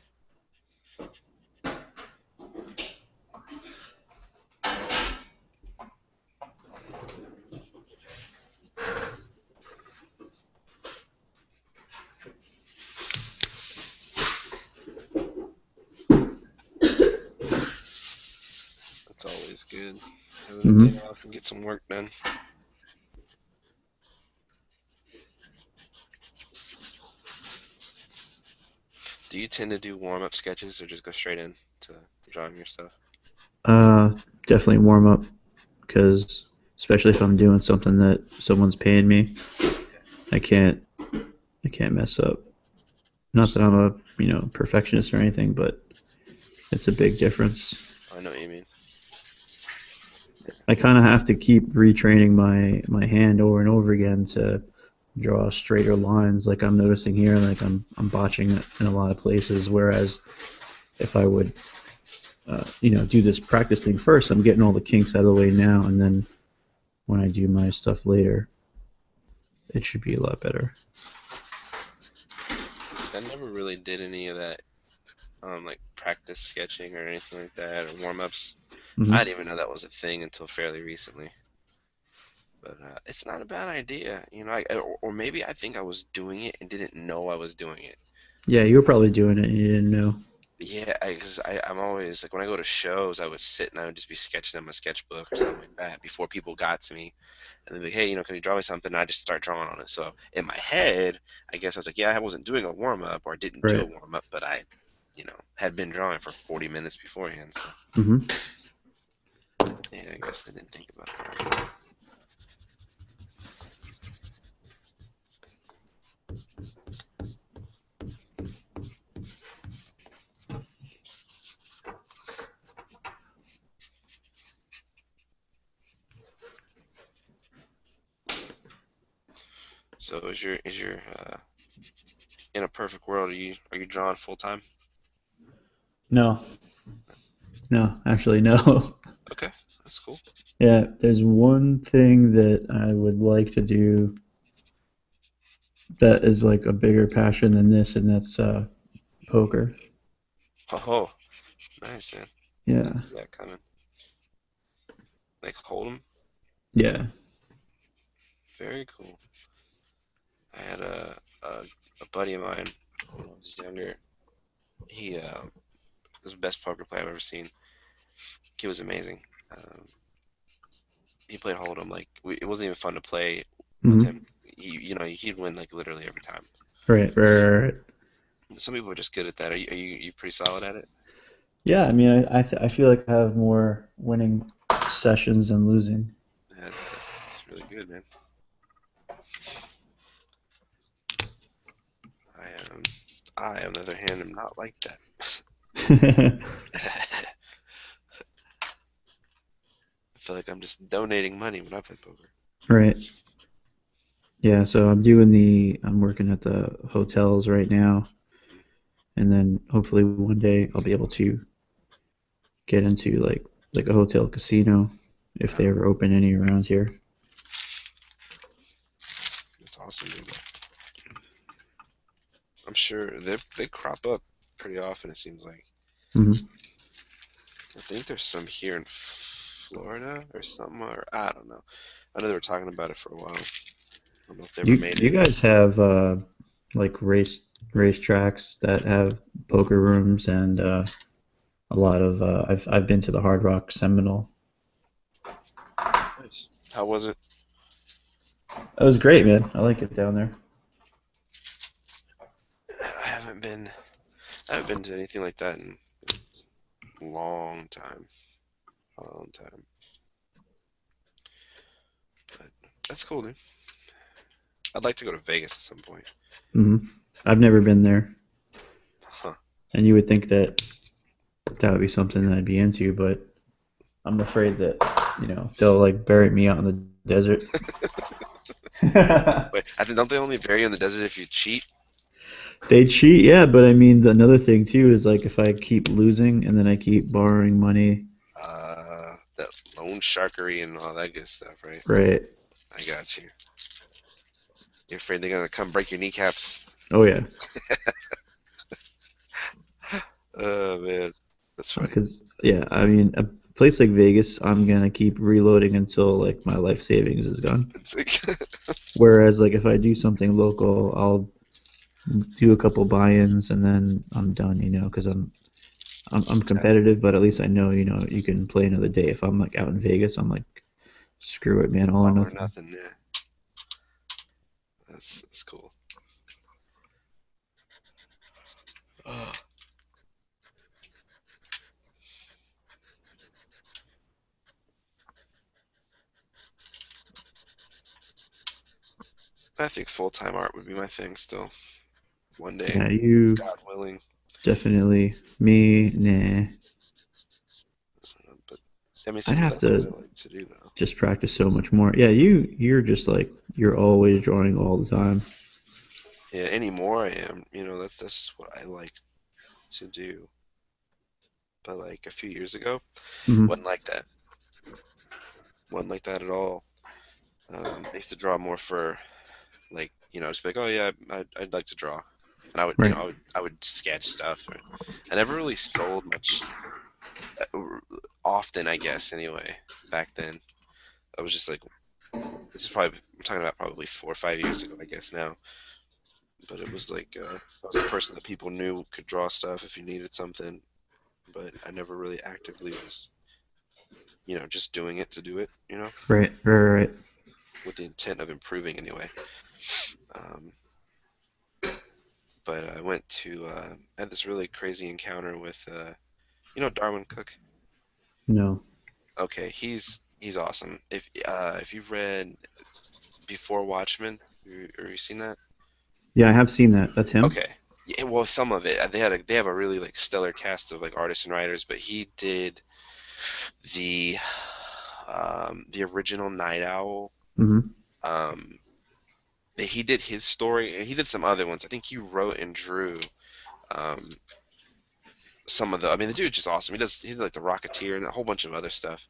S1: That's always good. Having a day
S2: Hmm.
S1: off and get some work done. Do you tend to do warm-up sketches or just go straight in to drawing your stuff?
S2: Definitely warm up because especially if I'm doing something that someone's paying me, I can't I can't mess up. Not
S1: Just,
S2: that I'm a perfectionist or anything, but it's a big difference.
S1: I know what you mean.
S2: I kind of have to keep retraining my hand over and over again to draw straighter lines. Like I'm noticing here, like I'm botching it in a lot of places. Whereas if I would do this practice thing first. I'm getting all the kinks out of the way now, and then when I do my stuff later, it should be a lot better.
S1: I never really did any of that, like practice sketching or anything like that, or warm ups. I
S2: Hmm.
S1: didn't even know that was a thing until fairly recently. But it's not a bad idea, or maybe I think I was doing it and didn't know I was doing it.
S2: Yeah, you were probably doing it and you didn't know.
S1: Yeah, because I'm always like when I go to shows, I would sit and I would just be sketching on my sketchbook or something like that before people got to me, and they'd be like, hey, can you draw me something? And I just start drawing on it. So in my head, I guess I was like, yeah, I wasn't doing a warm up or I didn't do a
S2: Right.
S1: warm up, but I, had been drawing for 40 minutes beforehand. So
S2: Hmm.
S1: yeah, I guess I didn't think about that. So is your in a perfect world, are you drawing full time?
S2: No, no, actually, no.
S1: Okay, that's cool.
S2: Yeah, there's one thing that I would like to do that is like a bigger passion than this, and that's poker.
S1: Oh, nice man. I didn't
S2: Yeah,
S1: see that coming. Like Hold'em,
S2: yeah.
S1: very cool. I had a buddy of mine when I was younger. He was the best poker player I've ever seen. He was amazing. Um, he played Hold'em like it wasn't even fun to play with him.
S2: Hmm.
S1: He'd win like literally every time.
S2: Right, right, right, right.
S1: Some people are just good at that. Are you pretty solid at it?
S2: Yeah, I mean, I feel like I have more winning sessions than losing.
S1: Yeah, that's really good, man. I on the other hand, am not like that. I feel like I'm just donating money when I play poker.
S2: Right. Yeah, so I'm working at the hotels right now, and then hopefully one day I'll be able to get into like a hotel casino if they
S1: Oh,
S2: ever open any around here.
S1: that's awesome, dude. I'm sure they crop up pretty often. It seems like.
S2: Hmm.
S1: I think there's some here in Florida or something, or I don't know. I know they were talking about it for a while. I don't know if they ever
S2: You
S1: made
S2: you
S1: it in.
S2: guys have like race tracks that have poker rooms and a lot of I've been to the Hard Rock Seminole.
S1: Nice. How was it?
S2: It was great, man. I like it down there.
S1: I haven't been. I haven't been to anything like that in a long time. A long time. But that's cool, dude. I'd like to go to Vegas at some point.
S2: Hmm. I've never been there,
S1: Huh.
S2: and you would think that that would be something that I'd be into, but I'm afraid that they'll like bury me out in the desert.
S1: Wait, I think don't they only bury you in the desert if you cheat?
S2: They cheat, yeah, but I mean the another thing too is like if I keep losing and then I keep borrowing money,
S1: That loan sharkery and all that good stuff, right?
S2: right?
S1: I got you. You're afraid they're gonna come break your kneecaps?
S2: Oh yeah,
S1: Oh man, that's funny.
S2: because yeah, I mean a place like Vegas, I'm gonna keep reloading until like my life savings is gone.
S1: It's like,
S2: Whereas like if I do something local, I'll do a couple buy-ins and then I'm done, because I'm competitive, but at least I know, you can play another day. If I'm like out in Vegas, I'm like, screw it, man, all or
S1: all or
S2: nothing.
S1: nothing. Yeah, that's cool. Oh, I think full time art would be my thing still. One day,
S2: Yeah, you
S1: God willing.
S2: definitely me, nah.
S1: But I mean,
S2: I'd have
S1: that's what
S2: to
S1: I like to do though.
S2: just practice so much more. Yeah, you're just like you're always drawing all the time.
S1: Yeah, anymore I am. That's just what I like to do. but like a few years ago,
S2: Hmm.
S1: wasn't like that. Wasn't like that at all. I used to draw more for like, just be like, oh yeah, I'd like to draw, and
S2: Right.
S1: I would sketch stuff. Or, I never really sold much, often, I guess. Anyway, back then, I was just like, this is probably I'm talking about probably 4 or 5 years ago, I guess now. But it was like I was a person that people knew could draw stuff if you needed something, but I never really actively was, just doing it to do it,
S2: Right. Right. Right.
S1: with the intent of improving anyway. Um, but I went to I had this really crazy encounter with Darwin Cook.
S2: No.
S1: Okay, he's awesome. If you've read Before Watchmen, or you seen that?
S2: Yeah, I have seen that. That's him.
S1: Okay. Yeah, well, some of it. They have a really like stellar cast of like artists and writers, but he did the the original Night Owl.
S2: Hmm.
S1: Um, he did his story, and he did some other ones. I think he wrote and drew um, some of the. I mean, the dude's just awesome. He did like the Rocketeer and a whole bunch of other stuff.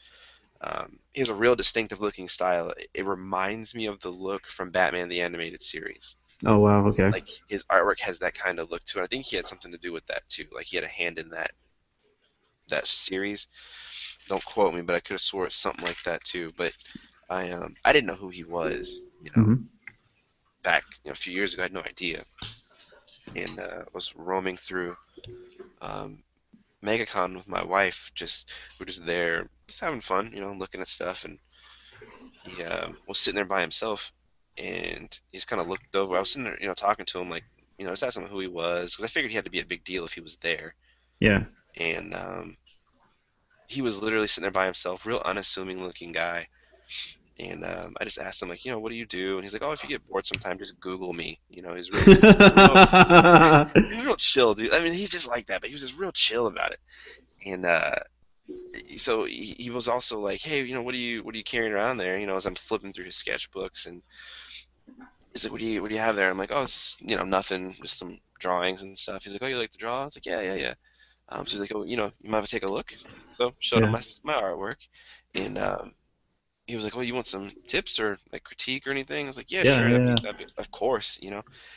S1: He has a real distinctive looking style. It reminds me of the look from Batman the Animated Series.
S2: Oh wow. Okay.
S1: Like his artwork has that kind of look to it. I think he had something to do with that too. Like he had a hand in that series. Don't quote me, but I could have swore it's something like that too. But I didn't know who he was,
S2: Hmm.
S1: back a few years ago. I had no idea, and was roaming through um, MegaCon with my wife. We're just there, just having fun, looking at stuff, and he was sitting there by himself, and he just kind of looked over. I was sitting there, talking to him, like, just asking him who he was, because I figured he had to be a big deal if he was there.
S2: Yeah.
S1: And he was literally sitting there by himself, real unassuming looking guy. And I just asked him, like, what do you do? And he's like, oh, if you get bored sometime, just Google me. Real, he's real chill, dude. I mean, he's just like that, but he was just real chill about it. And so he was also like, hey, what are you carrying around there? As I'm flipping through his sketchbooks, and he's like, what do you have there? I'm like, oh, it's nothing, just some drawings and stuff. He's like, oh, you like to draw? I was like, yeah, yeah, yeah. So he's like, oh, you might have to take a look. So showed him
S2: Yeah.
S1: my artwork, and he was like, oh, you want some tips or like critique or anything? I was like, yeah,
S2: Yeah.
S1: sure,
S2: Yeah.
S1: that'd be of course.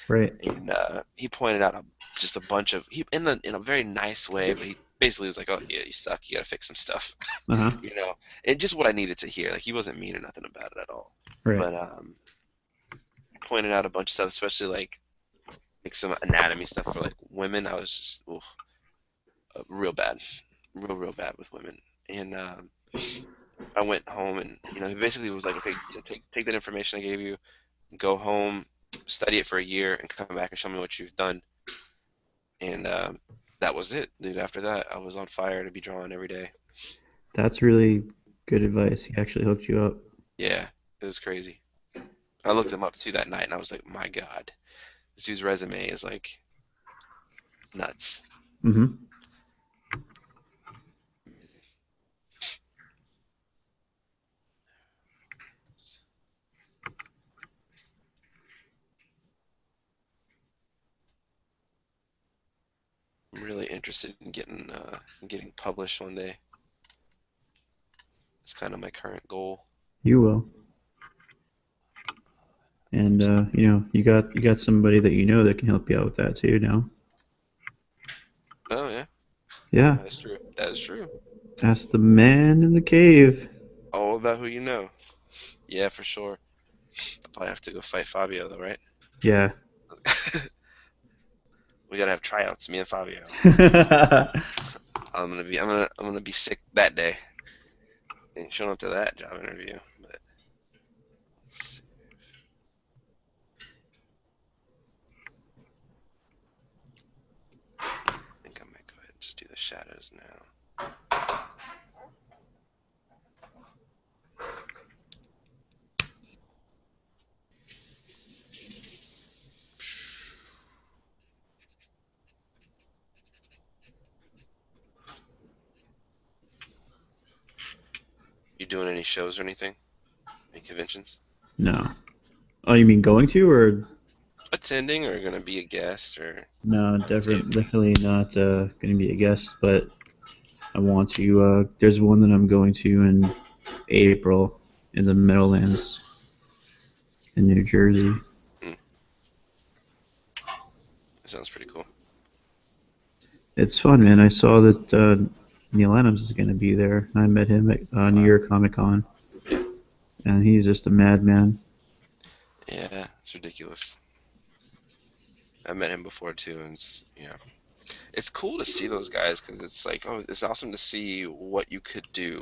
S2: Right.
S1: And he pointed out just a bunch of he in a very nice way, but he basically was like, oh yeah, you suck, you gotta fix some stuff,
S2: Uh huh.
S1: you know, and just what I needed to hear. Like he wasn't mean or nothing about it at all,
S2: Right.
S1: but pointed out a bunch of stuff, especially like some anatomy stuff for like women. I was just oof, real bad, real bad with women, and I went home and he basically was like, okay, take that information I gave you, go home, study it for a year, and come back and show me what you've done. And that was it, dude. After that, I was on fire to be drawing every day.
S2: That's really good advice. He actually hooked you up.
S1: Yeah, it was crazy. I looked him up too that night, and I was like, my God, this dude's resume is like nuts.
S2: Hmm.
S1: I'm really interested in getting published one day. It's kind of my current goal.
S2: You will. And you got somebody that you know that can help you out with that too now.
S1: Oh yeah,
S2: Yeah.
S1: that's true. That is true.
S2: Ask the man in the cave.
S1: All about who you know. Yeah, for sure. I'll probably have to go fight Fabio though, right?
S2: Yeah.
S1: We gotta have tryouts, me and Fabio. I'm gonna be sick that day. Ain't showing up to that job interview, but I think I might go ahead and just do the shadows now. You doing any shows or anything? Any conventions?
S2: No. Oh, you mean going to or
S1: Attending or gonna be a guest or
S2: no?
S1: tape?
S2: Definitely not going to be a guest. But I want to. There's one that I'm going to in April in the Meadowlands in New Jersey.
S1: Hmm, that sounds pretty cool.
S2: It's fun, man. I saw that Neil Adams is going to be there. I met him at New
S1: Wow.
S2: York Comic Con,
S1: Yeah.
S2: and he's just a madman.
S1: Yeah, it's ridiculous. I met him before too, and it's cool to see those guys because it's like, oh, it's awesome to see what you could do,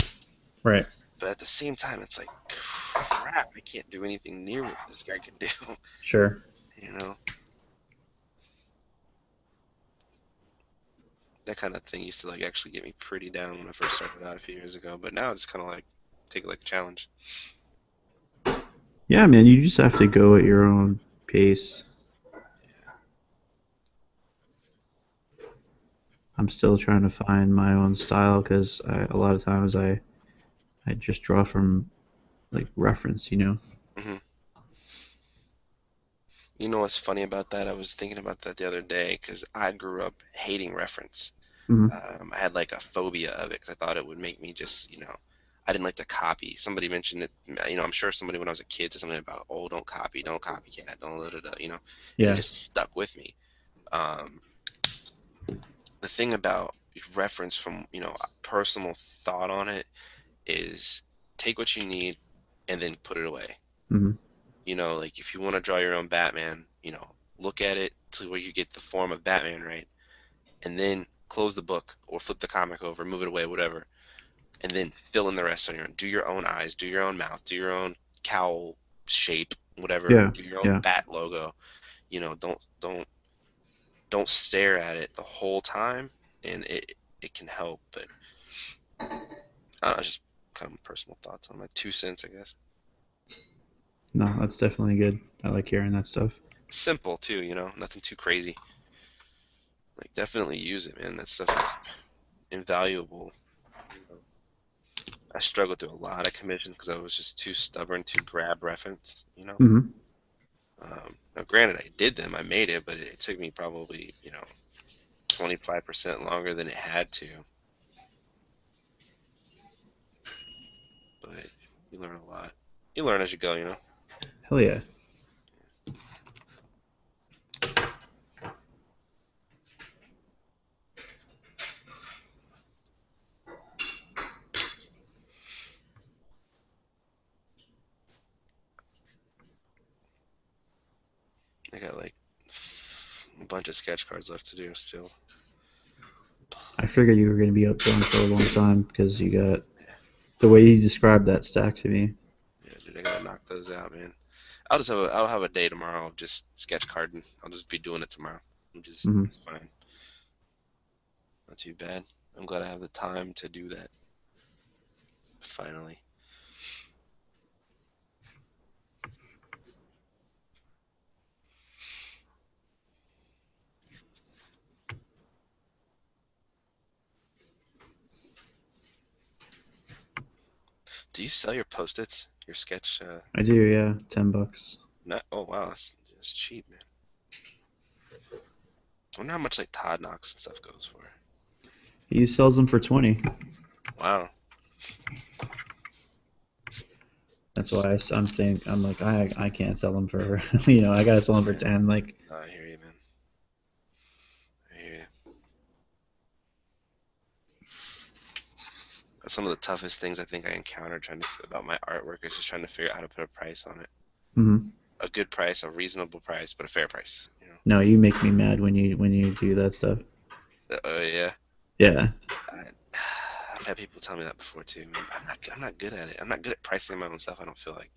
S2: Right.
S1: but at the same time, it's like, crap, I can't do anything near what this guy can do.
S2: Sure.
S1: You know, that kind of thing used to like actually get me pretty down when I first started out a few years ago, but now it's kind of like take it like a challenge.
S2: Yeah, man. You just have to go at your own pace. I'm still trying to find my own style because a lot of times I just draw from like reference, you know.
S1: Hmm. You know what's funny about that? I was thinking about that the other day because I grew up hating reference.
S2: Hmm.
S1: I had like a phobia of it because I thought it would make me just, I didn't like to copy. Somebody mentioned it, I'm sure somebody when I was a kid said something about, oh, don't copy, don't copycat, don't da, da, da, and it
S2: Yeah.
S1: just stuck with me. Um, the thing about reference from, personal thought on it is take what you need and then put it away.
S2: Hmm.
S1: Like if you want to draw your own Batman, look at it to where you get the form of Batman right, and then close the book or flip the comic over, move it away, whatever, and then fill in the rest on your own. Do your own eyes, do your own mouth, do your own cowl shape, whatever.
S2: Yeah.
S1: Do your own
S2: Yeah.
S1: bat logo. Don't stare at it the whole time, and it can help. But I don't know, just kind of personal thoughts on my 2 cents, I guess.
S2: No, that's definitely good. I like hearing that stuff.
S1: Simple too, nothing too crazy. Like definitely use it, man. That stuff is invaluable. You know, I struggled through a lot of commissions because I was just too stubborn to grab reference.
S2: Hmm.
S1: Now, granted, I did them, I made it, but it took me probably, 25% longer than it had to. But you learn a lot. You learn as you go.
S2: Hell yeah.
S1: I got like a bunch of sketch cards left to do still.
S2: I figured you were going to be up going for a long time because you got
S1: Yeah,
S2: the way you described that stack to me.
S1: yeah, dude, I gotta knock those out, man. I'll have a day tomorrow of just sketch carding. I'll just be doing it tomorrow.
S2: Hmm.
S1: It's fine. Not too bad. I'm glad I have the time to do that. Finally. Do you sell your post-its? Your sketch?
S2: I do, yeah. $10.
S1: Not. Oh wow, that's cheap, man. I wonder how much like Todd Knox and stuff goes for.
S2: He sells them for 20.
S1: Wow.
S2: That's
S1: That's,
S2: why I'm think I'm like I can't sell them for you know I gotta sell them for
S1: yeah.
S2: 10. Like
S1: No, I hear you, man. I hear you. That's some of the toughest things I think I encountered trying to about my artwork is just trying to figure out how to put a price on it.
S2: mhm.
S1: A good price, a reasonable price, but a fair price.
S2: No, you make me mad when you do that stuff.
S1: Yeah.
S2: Yeah,
S1: I, I've had people tell me that before too, man. But I'm not good at it. I'm not good at pricing my own stuff. I don't feel like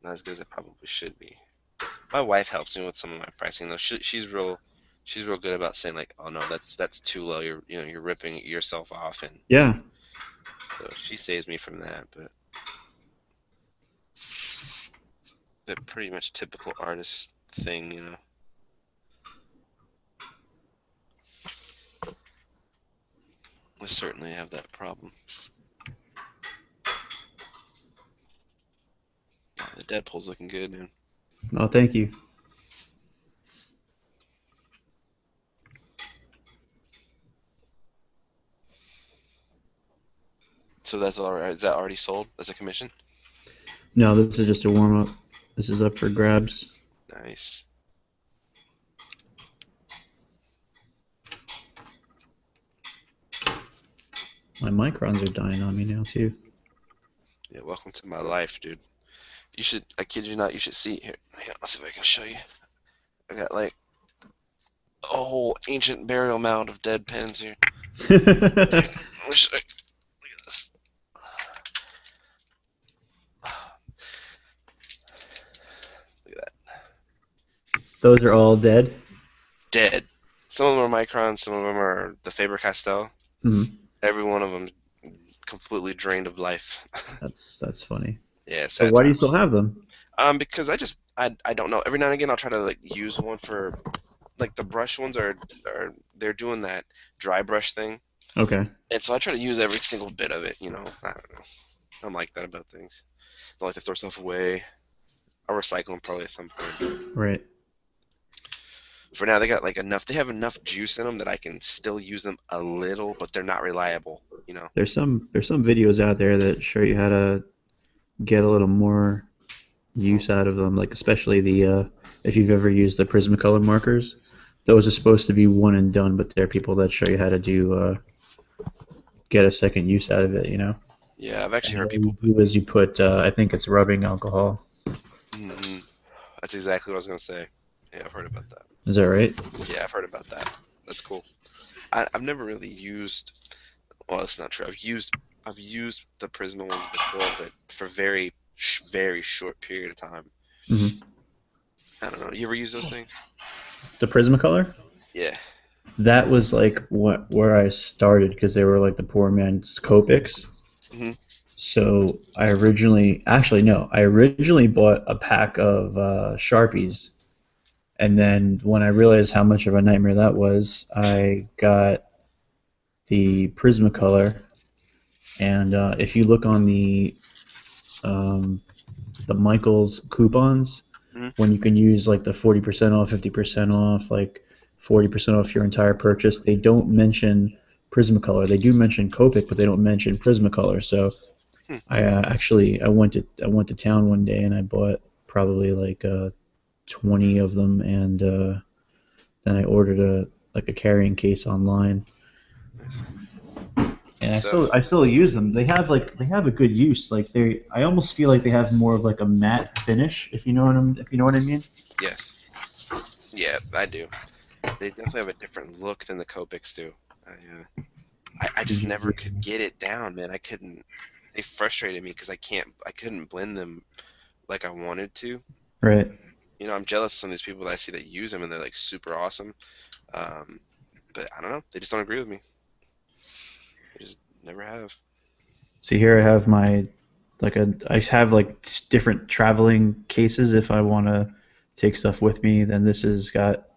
S1: not as good as it probably should be. My wife helps me with some of my pricing though. She's real good about saying like, oh no, that's too low. You're ripping yourself off, and
S2: yeah.
S1: so she saves me from that. But it's the pretty much typical artist thing. I certainly have that problem. The Deadpool's looking good, man.
S2: Oh, thank you.
S1: So that's all right. Is that already sold? That's a commission?
S2: No, this is just a warm up. This is up for grabs.
S1: Nice.
S2: My microns are dying on me now too.
S1: Yeah, welcome to my life, dude. You should, I kid you not, you should see here. Hang on, let's see if I can show you. I got like a whole ancient burial mound of dead pens here. Here, look at this. Look at that.
S2: Those are all dead.
S1: Dead. Some of them are microns, some of them are the Faber-Castell.
S2: Hmm.
S1: Every one of them completely drained of life.
S2: That's funny.
S1: Yeah,
S2: But
S1: sad
S2: why do you still
S1: times.
S2: have them?
S1: Because I don't know. Every now and again I'll try to like use one for like the brush ones are they're doing that dry brush thing.
S2: Okay.
S1: And so I try to use every single bit of it, I don't know. I'm like that about things. I don't like to throw stuff away. I'll recycle them probably at some point.
S2: Right.
S1: For now, they got like enough. They have enough juice in them that I can still use them a little, but they're not reliable. You know.
S2: There's some videos out there that show you how to get a little more
S1: Hmm.
S2: use out of them, like especially the if you've ever used the Prismacolor markers. Those are supposed to be one and done, but there are people that show you how to do get a second use out of it, you know.
S1: Yeah, I've actually
S2: And
S1: heard
S2: all you
S1: people put.
S2: do is you put I think it's rubbing alcohol.
S1: Hmm. That's exactly what I was gonna say. Yeah, I've heard about that.
S2: Is that right?
S1: Yeah, I've heard about that. That's cool. I've never really used. Well, that's not true. I've used the Prisma ones before, but for very short period of time.
S2: Hmm.
S1: I don't know. You ever use those things?
S2: The Prismacolor?
S1: Yeah.
S2: That was like what where I started because they were like the poor man's Copics.
S1: Hmm.
S2: So actually no, I originally bought a pack of Sharpies, and then when I realized how much of a nightmare that was, I got the Prismacolor. And if you look on um, the Michaels coupons,
S1: Hmm.
S2: when you can use like the 40% off, 50% off, like 40% off your entire purchase, they don't mention Prismacolor. They do mention Copic, but they don't mention Prismacolor. So
S1: Hmm.
S2: I went to town one day and I bought probably like 20 of them, and then I ordered a carrying case online,
S1: Nice. Good
S2: and I
S1: stuff.
S2: still I still use them. They have a good use. Like I almost feel like they have more of like a matte finish, if you know what I mean.
S1: Yes. Yeah, I do. They definitely have a different look than the Copics do. I
S2: Did
S1: just never
S2: you?
S1: could get it down, man. I couldn't. They frustrated me because I couldn't blend them like I wanted to.
S2: Right.
S1: I'm jealous of some of these people that I see that use them and they're like super awesome. Um, but I don't know. They just don't agree with me. They just never have.
S2: See, here I have I have like different traveling cases if I want to take stuff with me. Then this has got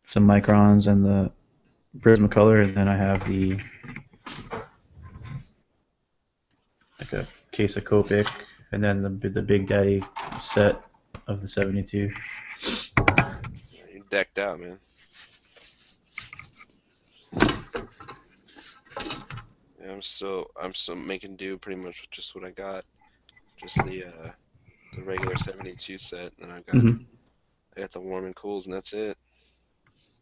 S2: some microns and the Prismacolor, and then I have the like a case of Copic, and then the Big Daddy set of the 72.
S1: You're decked out, man. Yeah, I'm still making do pretty much with just what I got. Just the regular 72 set, and
S2: Hmm.
S1: I got the warm and cools, and that's it.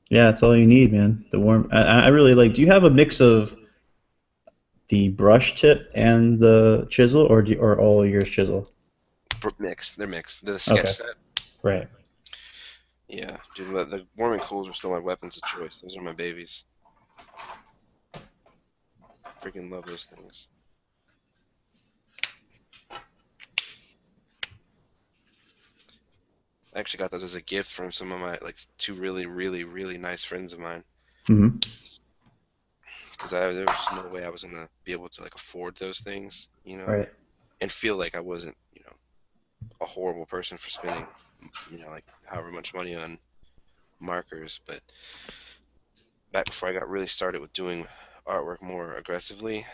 S2: Yeah, that's all you need, man. The warm. I really like. Do you have a mix of the brush tip and the chisel, or all yours chisel?
S1: Mixed. They're mixed. The sketch
S2: Okay.
S1: set.
S2: Right.
S1: Yeah, dude. The warm and cools are still my weapons of choice. Those are my babies. Freaking love those things. I actually got those as a gift from some of my like two really, really, really nice friends of mine.
S2: Hmm.
S1: Because there was just no way I was gonna be able to like afford those things,
S2: Right.
S1: and feel like I wasn't, a horrible person for spending, like however much money on markers. But back before I got really started with doing artwork more aggressively,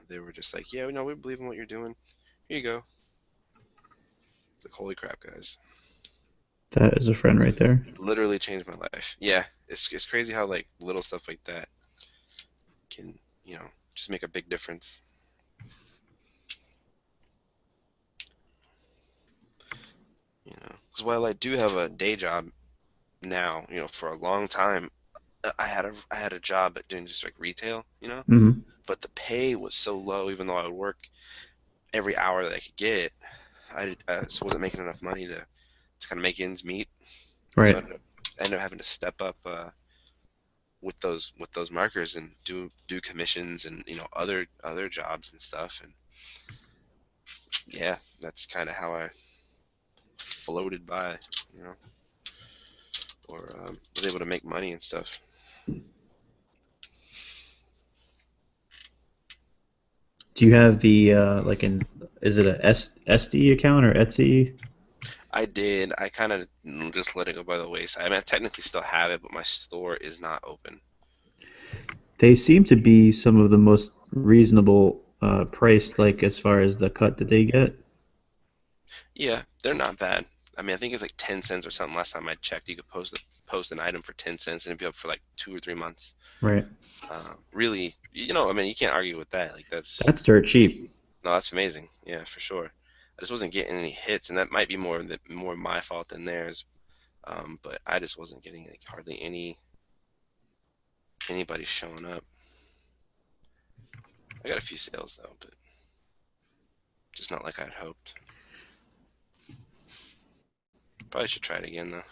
S1: they were just like, yeah, we believe in what you're doing. Here you go. It's like, holy crap, guys.
S2: That is a friend right there.
S1: Literally changed my life. Yeah, it's crazy how like little stuff like that can, just make a big difference. You know, because while I do have a day job now, for a long time, I had a job at doing just like retail,
S2: Hmm.
S1: but the pay was so low, even though I would work every hour that I could get, I just wasn't making enough money to kind of make ends meet. So
S2: Right.
S1: I ended up having to step up with those markers and do commissions and other jobs and stuff. And yeah, that's kind of how I floated by, you know, or was able to make money and stuff.
S2: Do you have the like an is it a SD account or Etsy?
S1: I did. I kind of just let it go by the wayside. I mean, I technically still have it, but my store is not open.
S2: They seem to be some of the most reasonable priced, like as far as the cut that they get.
S1: Yeah, they're not bad. I mean, I think it's like 10 cents or something. Last time I checked, you could post an item for 10 cents and it'd be up for like 2 or 3 months.
S2: Right.
S1: Really, I mean, you can't argue with that. Like
S2: That's dirt cheap.
S1: no, that's amazing. Yeah, for sure. I just wasn't getting any hits, and that might be more my fault than theirs. But I just wasn't getting like hardly anybody showing up. I got a few sales though, but just not like I'd hoped. Probably should try it again though.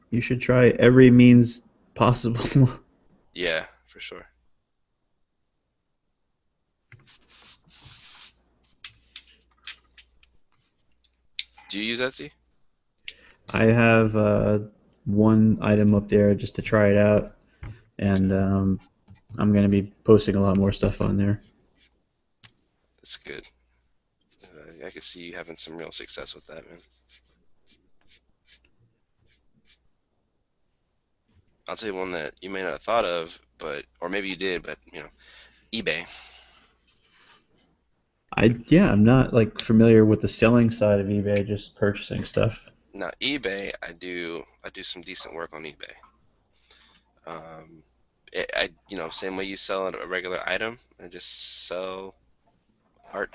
S2: You should try every means possible.
S1: Yeah, for sure. Do you use Etsy?
S2: I have one item up there just to try it out, and
S1: Okay,
S2: I'm gonna be posting a lot more stuff on there.
S1: that's good. I could see you having some real success with that, man. I'll tell you one that you may not have thought of, but or maybe you did, but eBay.
S2: Yeah, I'm not like familiar with the selling side of eBay, just purchasing stuff.
S1: Now eBay, I do some decent work on eBay. Um, same way you sell a regular item, I just sell art.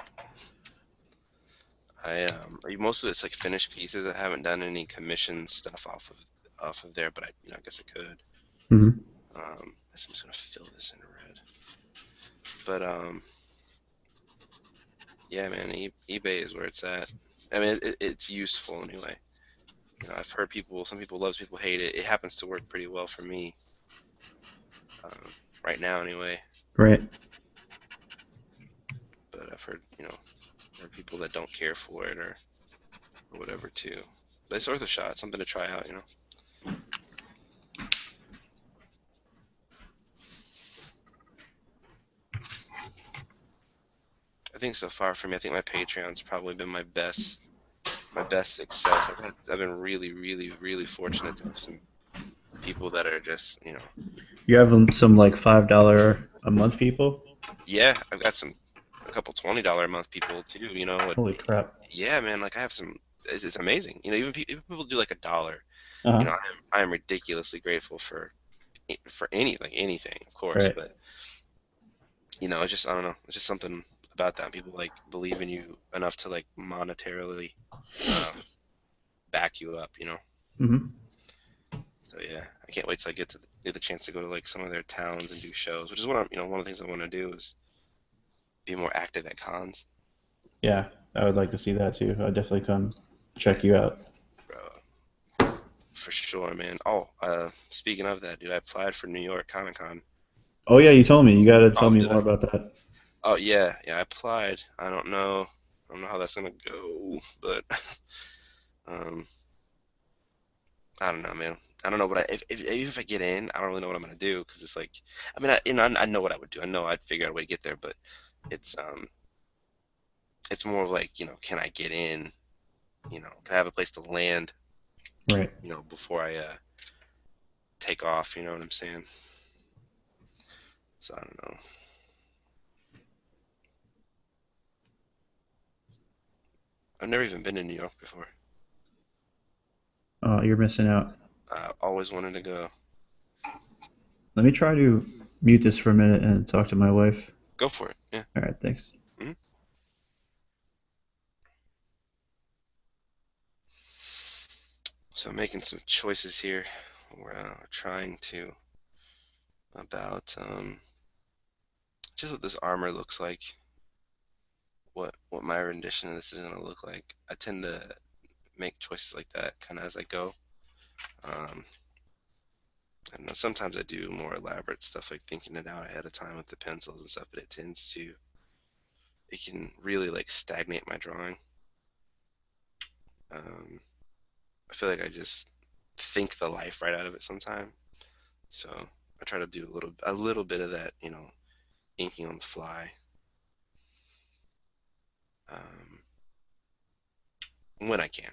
S1: Most of it's like finished pieces. I haven't done any commission stuff off of there, but I guess I could.
S2: Hmm.
S1: I'm just gonna fill this in red. But yeah, man, eBay is where it's at. I mean, it's useful anyway. I've heard some people love, some people hate it. It happens to work pretty well for me right now anyway.
S2: Right.
S1: But I've heard, there are people that don't care for it or whatever too. But it's worth a shot, something to try out. I think so far for me, I think my Patreon's probably been my best success. I've been really, really, really fortunate to have some people that are just,
S2: You have some like $5 a month people?
S1: yeah, I've got a couple $20 a month people too,
S2: Holy crap.
S1: yeah, man, like I have some, it's amazing. Even people do like $1.
S2: Uh-huh.
S1: I am ridiculously grateful for anything, of course,
S2: Right.
S1: but it's just, I don't know, it's just something about that. People like believe in you enough to like monetarily um, back you up.
S2: Hmm.
S1: So yeah, I can't wait till I get the chance to go to like some of their towns and do shows, which is one of the things I want to do is be more active at cons.
S2: Yeah, I would like to see that too. I'd definitely come check
S1: Yeah,
S2: you out.
S1: bro, for sure, man. Oh, speaking of that, dude, I applied for New York Comic Con.
S2: Oh yeah, you told me. You got to tell
S1: Oh,
S2: me
S1: did
S2: more
S1: I?
S2: about that.
S1: Oh yeah, yeah, I applied. I don't know how that's gonna go, but um, I don't know, man. I don't know what even if I get in, I don't really know what I'm gonna do because it's like, I mean, I know what I would do. I know I'd figure out a way to get there, but it's um, it's more of like, can I get in? Can I have a place to land?
S2: Right.
S1: Before I take off. You know what I'm saying? So I don't know. I've never even been to New York before.
S2: Oh, you're missing out.
S1: I always wanted to go.
S2: Let me try to mute this for a minute and talk to my wife.
S1: Go for it. Yeah.
S2: All right, thanks.
S1: Mhm. So I'm making some choices here. We're trying to about just what this armor looks like. What my rendition of this is gonna look like. I tend to make choices like that kind of as I go. Um, I don't know. Sometimes I do more elaborate stuff like thinking it out ahead of time with the pencils and stuff, but it can really like stagnate my drawing. Um, I feel like I just think the life right out of it sometimes. So I try to do a little bit of that, inking on the fly, um, when I can.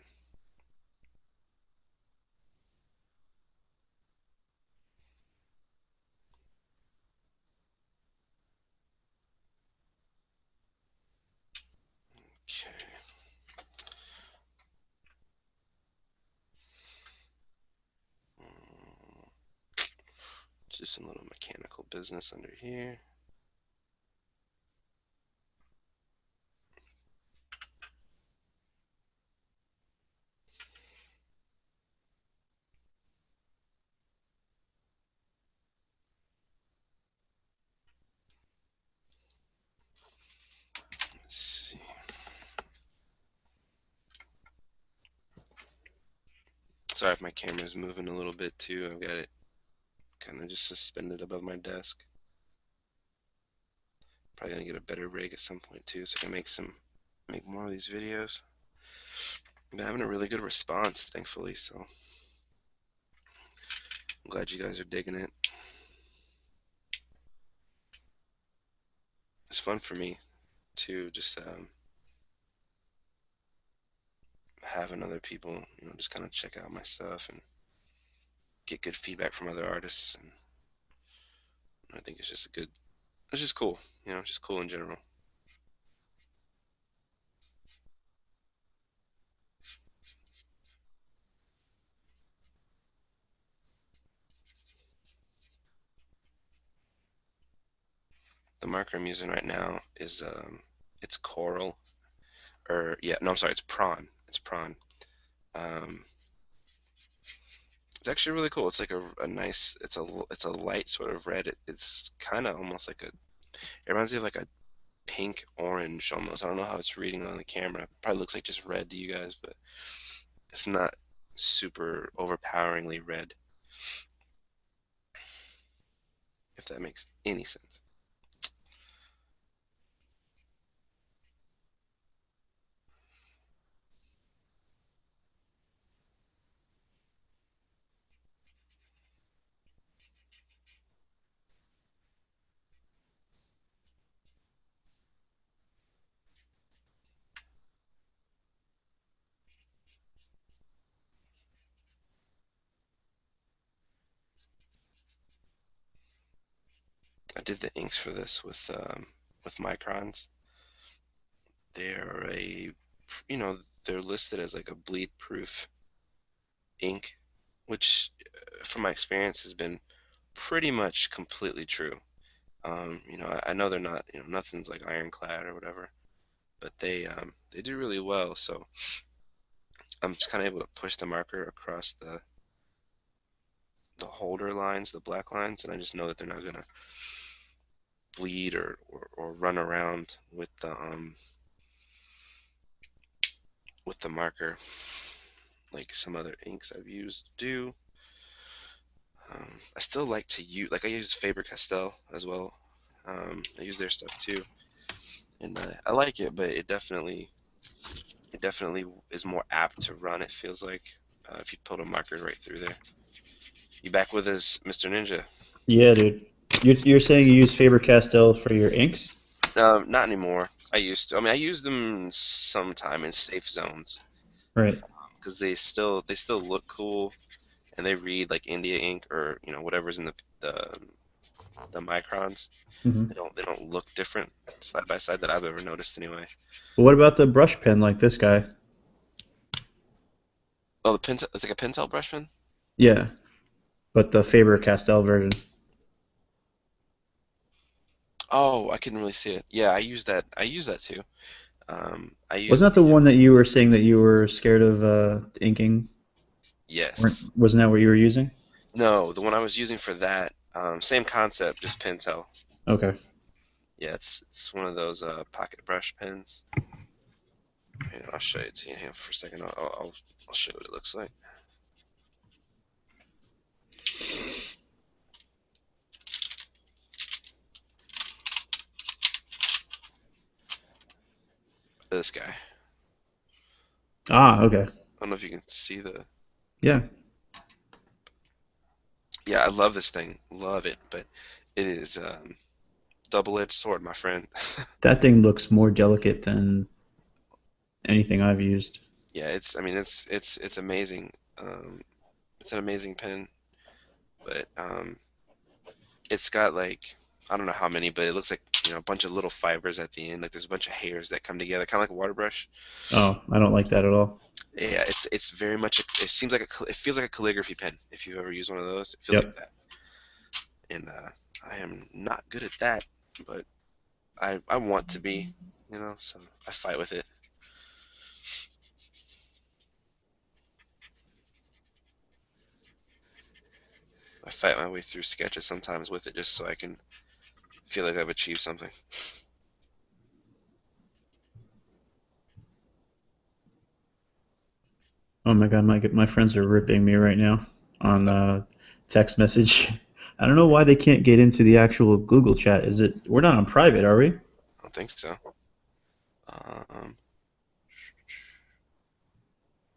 S1: Okay. Mm, just a little mechanical business under here. Let's see. Sorry if my camera's moving a little bit too. I've got it kind of just suspended above my desk. Probably gonna get a better rig at some point too, so I can make more of these videos. I've been having a really good response, thankfully, so I'm glad you guys are digging it. It's fun for me to just having other people, just kind of check out my stuff and get good feedback from other artists, and I think it's just cool, just cool in general. The marker I'm using right now is it's coral, or yeah, no, I'm sorry, it's prawn. It's prawn. Um, it's actually really cool. It's like a nice, it's a light sort of red. It's kind of almost like it reminds me of like a pink orange almost. I don't know how it's reading on the camera. It probably looks like just red to you guys, but it's not super overpoweringly red, if that makes any sense. I did the inks for this with microns. They're you know, they're listed as like a bleed proof ink, which from my experience has been pretty much completely true. I know they're not, nothing's like ironclad or whatever, but they do really well. So I'm just kind of able to push the marker across the holder lines, the black lines, and I just know that they're not gonna bleed or run around with the marker like some other inks I've used do. I still like to use I use Faber-Castell as well. I use their stuff too, and I like it, but it definitely is more apt to run. It feels like if you put a marker right through there. You back with us, Mr. Ninja?
S2: Yeah, dude. You're saying you use Faber-Castell for your inks?
S1: Not anymore. I used to. I mean, I use them sometime in safe zones
S2: Right.
S1: because they still look cool and they read like India ink or whatever's in the microns.
S2: Hmm.
S1: They don't look different side by side that I've ever noticed anyway.
S2: But what about the brush pen like this guy?
S1: Oh, the Pentel, it's like a Pentel brush pen.
S2: Yeah, but the Faber-Castell version.
S1: Oh, I couldn't really see it. Yeah, I use that. I use that too. I use
S2: Wasn't that the
S1: the
S2: one that you were saying that you were scared of inking?
S1: yes.
S2: Wasn't that what you were using?
S1: No, the one I was using for that, same concept, just Pentel.
S2: Okay.
S1: Yeah, it's one of those pocket brush pens. Here, I'll show it to you. Hang on for a second. I'll show you what it looks like. This guy.
S2: Ah, okay.
S1: I don't know if you can see the.
S2: Yeah.
S1: Yeah, I love this thing. Love it, but it is double-edged sword, my friend.
S2: That thing looks more delicate than anything I've used.
S1: Yeah, it's. I mean, it's amazing. It's an amazing pen, but it's got like I don't know how many, but it looks like a bunch of little fibers at the end. Like there's a bunch of hairs that come together, kind of like a water brush.
S2: Oh, I don't like that at all.
S1: Yeah, it's very much. It seems like it feels like a calligraphy pen. If you've ever used one of those, it feels like
S2: Yep.
S1: that. And I am not good at that, but I want to be, so I fight with it. I fight my way through sketches sometimes with it just so I can feel like I've achieved something.
S2: Oh my God, my friends are ripping me right now on text message. I don't know why they can't get into the actual Google chat. Is it? We're not on private, are we?
S1: I don't think so. Um,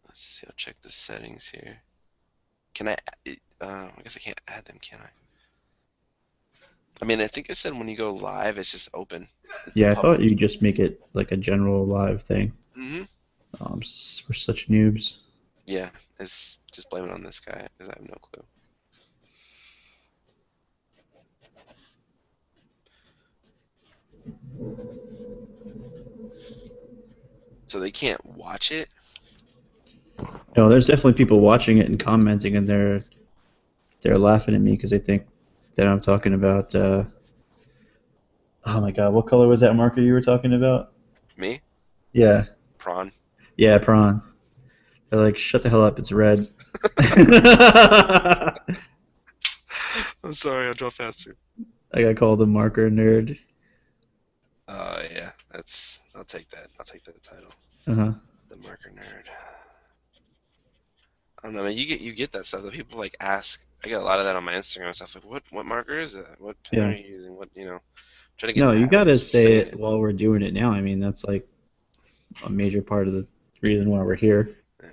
S1: let's see. I'll check the settings here. Can I? I guess I can't add them, can I? I mean, I think I said when you go live, it's just open. It's the
S2: Yeah, I thought
S1: public.
S2: you'd just make it like a general live thing.
S1: Hmm.
S2: We're such noobs.
S1: Yeah, it's just blame it on this guy because I have no clue. So they can't watch it.
S2: No, there's definitely people watching it and commenting, and they're laughing at me because they think that I'm talking about. Oh my God, what color was that marker you were talking about?
S1: Me,
S2: Yeah,
S1: prawn.
S2: yeah, prawn. They're like, shut the hell up, it's red. I
S1: I'm sorry, I draw faster.
S2: got called a marker nerd.
S1: Yeah, that's. I'll take that. I'll take that title.
S2: Uh-huh.
S1: The marker nerd. I don't know, man. You get that stuff that people like ask. I get a lot of that on my Instagram and stuff. Like, what marker is that? What pen are
S2: Yeah.
S1: you using? Try to get
S2: No, you
S1: out of
S2: gotta
S1: just
S2: say
S1: saying
S2: it
S1: it.
S2: while we're doing it now. I mean, that's like a major part of the reason why we're here.
S1: Yeah.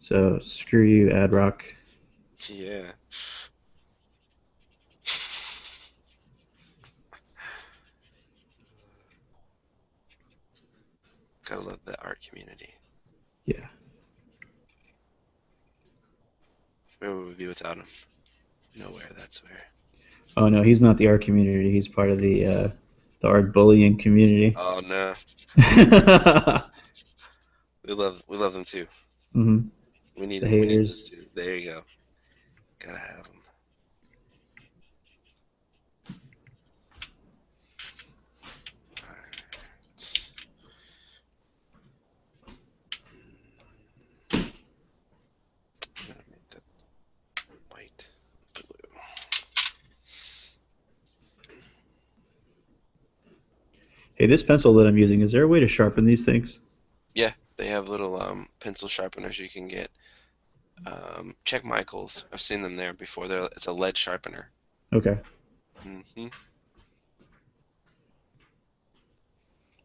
S2: So screw you, Ad Rock.
S1: Yeah. Gotta love the art community.
S2: Yeah.
S1: Where would we be without him? Nowhere. That's where.
S2: Oh no, he's not the art community. He's part of the art bullying community.
S1: Oh no, we love them too.
S2: Hmm.
S1: We need
S2: The
S1: them. We need those
S2: haters.
S1: two. There you go. Gotta have them. All right. I'm gonna make that white, blue.
S2: Hey, this pencil that I'm using, is there a way to sharpen these things?
S1: Yeah, they have little pencil sharpeners you can get. Check Michael's. I've seen them there before. It's a lead sharpener.
S2: Okay.
S1: Hmm.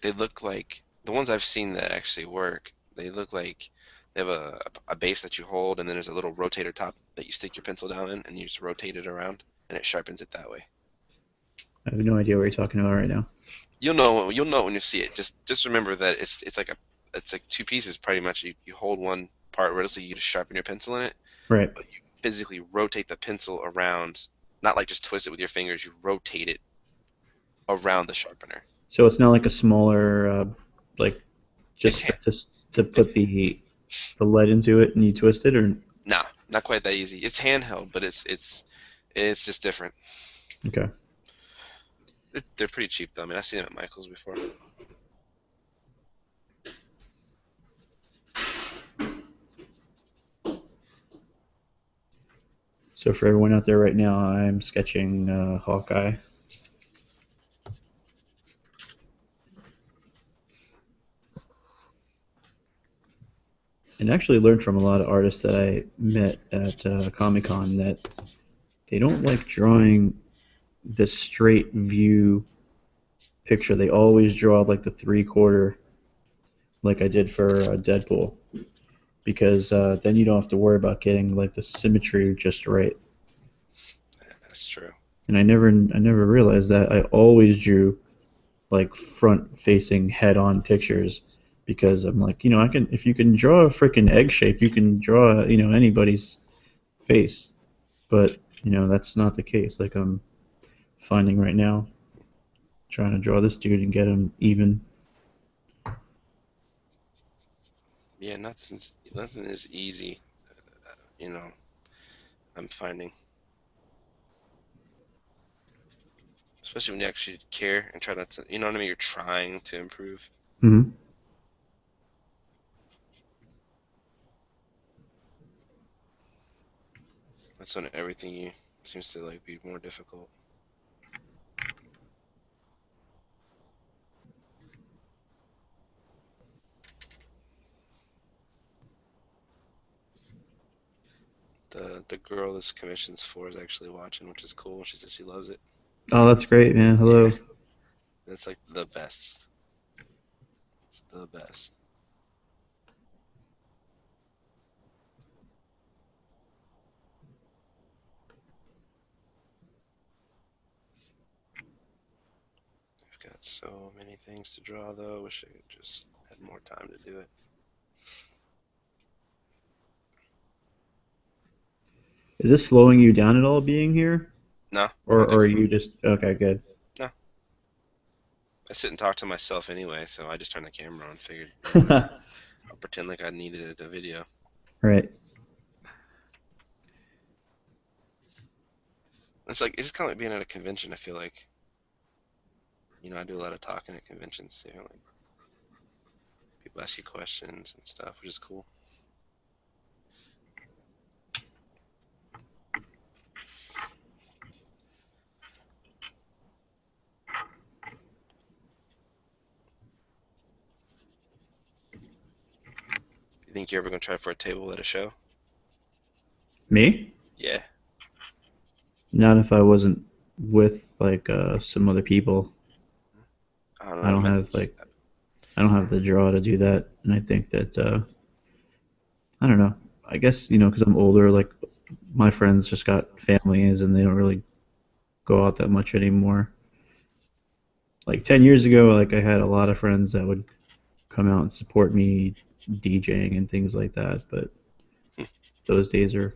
S1: They look like the ones I've seen that actually work. They look like they have a base that you hold, and then there's a little rotator top that you stick your pencil down in, and you just rotate it around, and it sharpens it that way.
S2: I have no idea what you're talking about right now.
S1: You'll know when you see it. Just remember that it's like two pieces pretty much. You hold one part vertically, you just sharpen your pencil in it,
S2: Right.
S1: but you physically rotate the pencil around, not like just twist it with your fingers. You rotate it around the sharpener.
S2: So it's not like a smaller, like
S1: It's
S2: just
S1: hand.
S2: to put
S1: It's
S2: the lead into it and you twist it, or
S1: nah. Not quite that easy. It's handheld, but it's just different.
S2: Okay.
S1: They're pretty cheap though. I mean, I've seen them at Michael's before.
S2: So for everyone out there right now, I'm sketching Hawkeye. And actually learned from a lot of artists that I met at Comic Con that they don't like drawing this straight view picture. They always draw like the 3/4, like I did for Deadpool, because then you don't have to worry about getting like the symmetry just right.
S1: That's true.
S2: And I never realized that. I always drew like front facing head on pictures because I'm like, I can, if you can draw a freaking egg shape, you can draw, anybody's face. But, that's not the case. Like I'm finding right now, trying to draw this dude and get him even.
S1: Yeah, nothing is easy. You know, I'm finding, especially when you actually care and try not to. You know what I mean? You're trying to improve.
S2: Mm-hmm.
S1: That's when everything you seems to like be more difficult. The girl this commissions for is actually watching, which is cool. She said she loves it.
S2: Oh, that's great, man.
S1: Yeah,
S2: Hello.
S1: that's like the best. It's the best. I've got so many things to draw though. Wish I could just had more time to do it.
S2: Is this slowing you down at all being here?
S1: No, I
S2: Or,
S1: don't
S2: or
S1: think
S2: are
S1: so.
S2: you just, okay, good.
S1: No, I sit and talk to myself anyway, so I just turned the camera on. Figured, whatever. I'll pretend like I needed a video.
S2: Right.
S1: It's just kind of like being at a convention. I feel like I do a lot of talking at conventions. Like people ask you questions and stuff, which is cool. You think you're ever gonna try for a table at a show?
S2: Me?
S1: Yeah.
S2: Not if I wasn't with like some other people.
S1: I don't know.
S2: I
S1: I
S2: don't
S1: mean, I
S2: have
S1: think you.
S2: like I don't have the draw to do that, and I think that I don't know. I guess because I'm older, like my friends just got families and they don't really go out that much anymore. Like 10 years ago, like I had a lot of friends that would come out and support me DJing and things like that, but those days are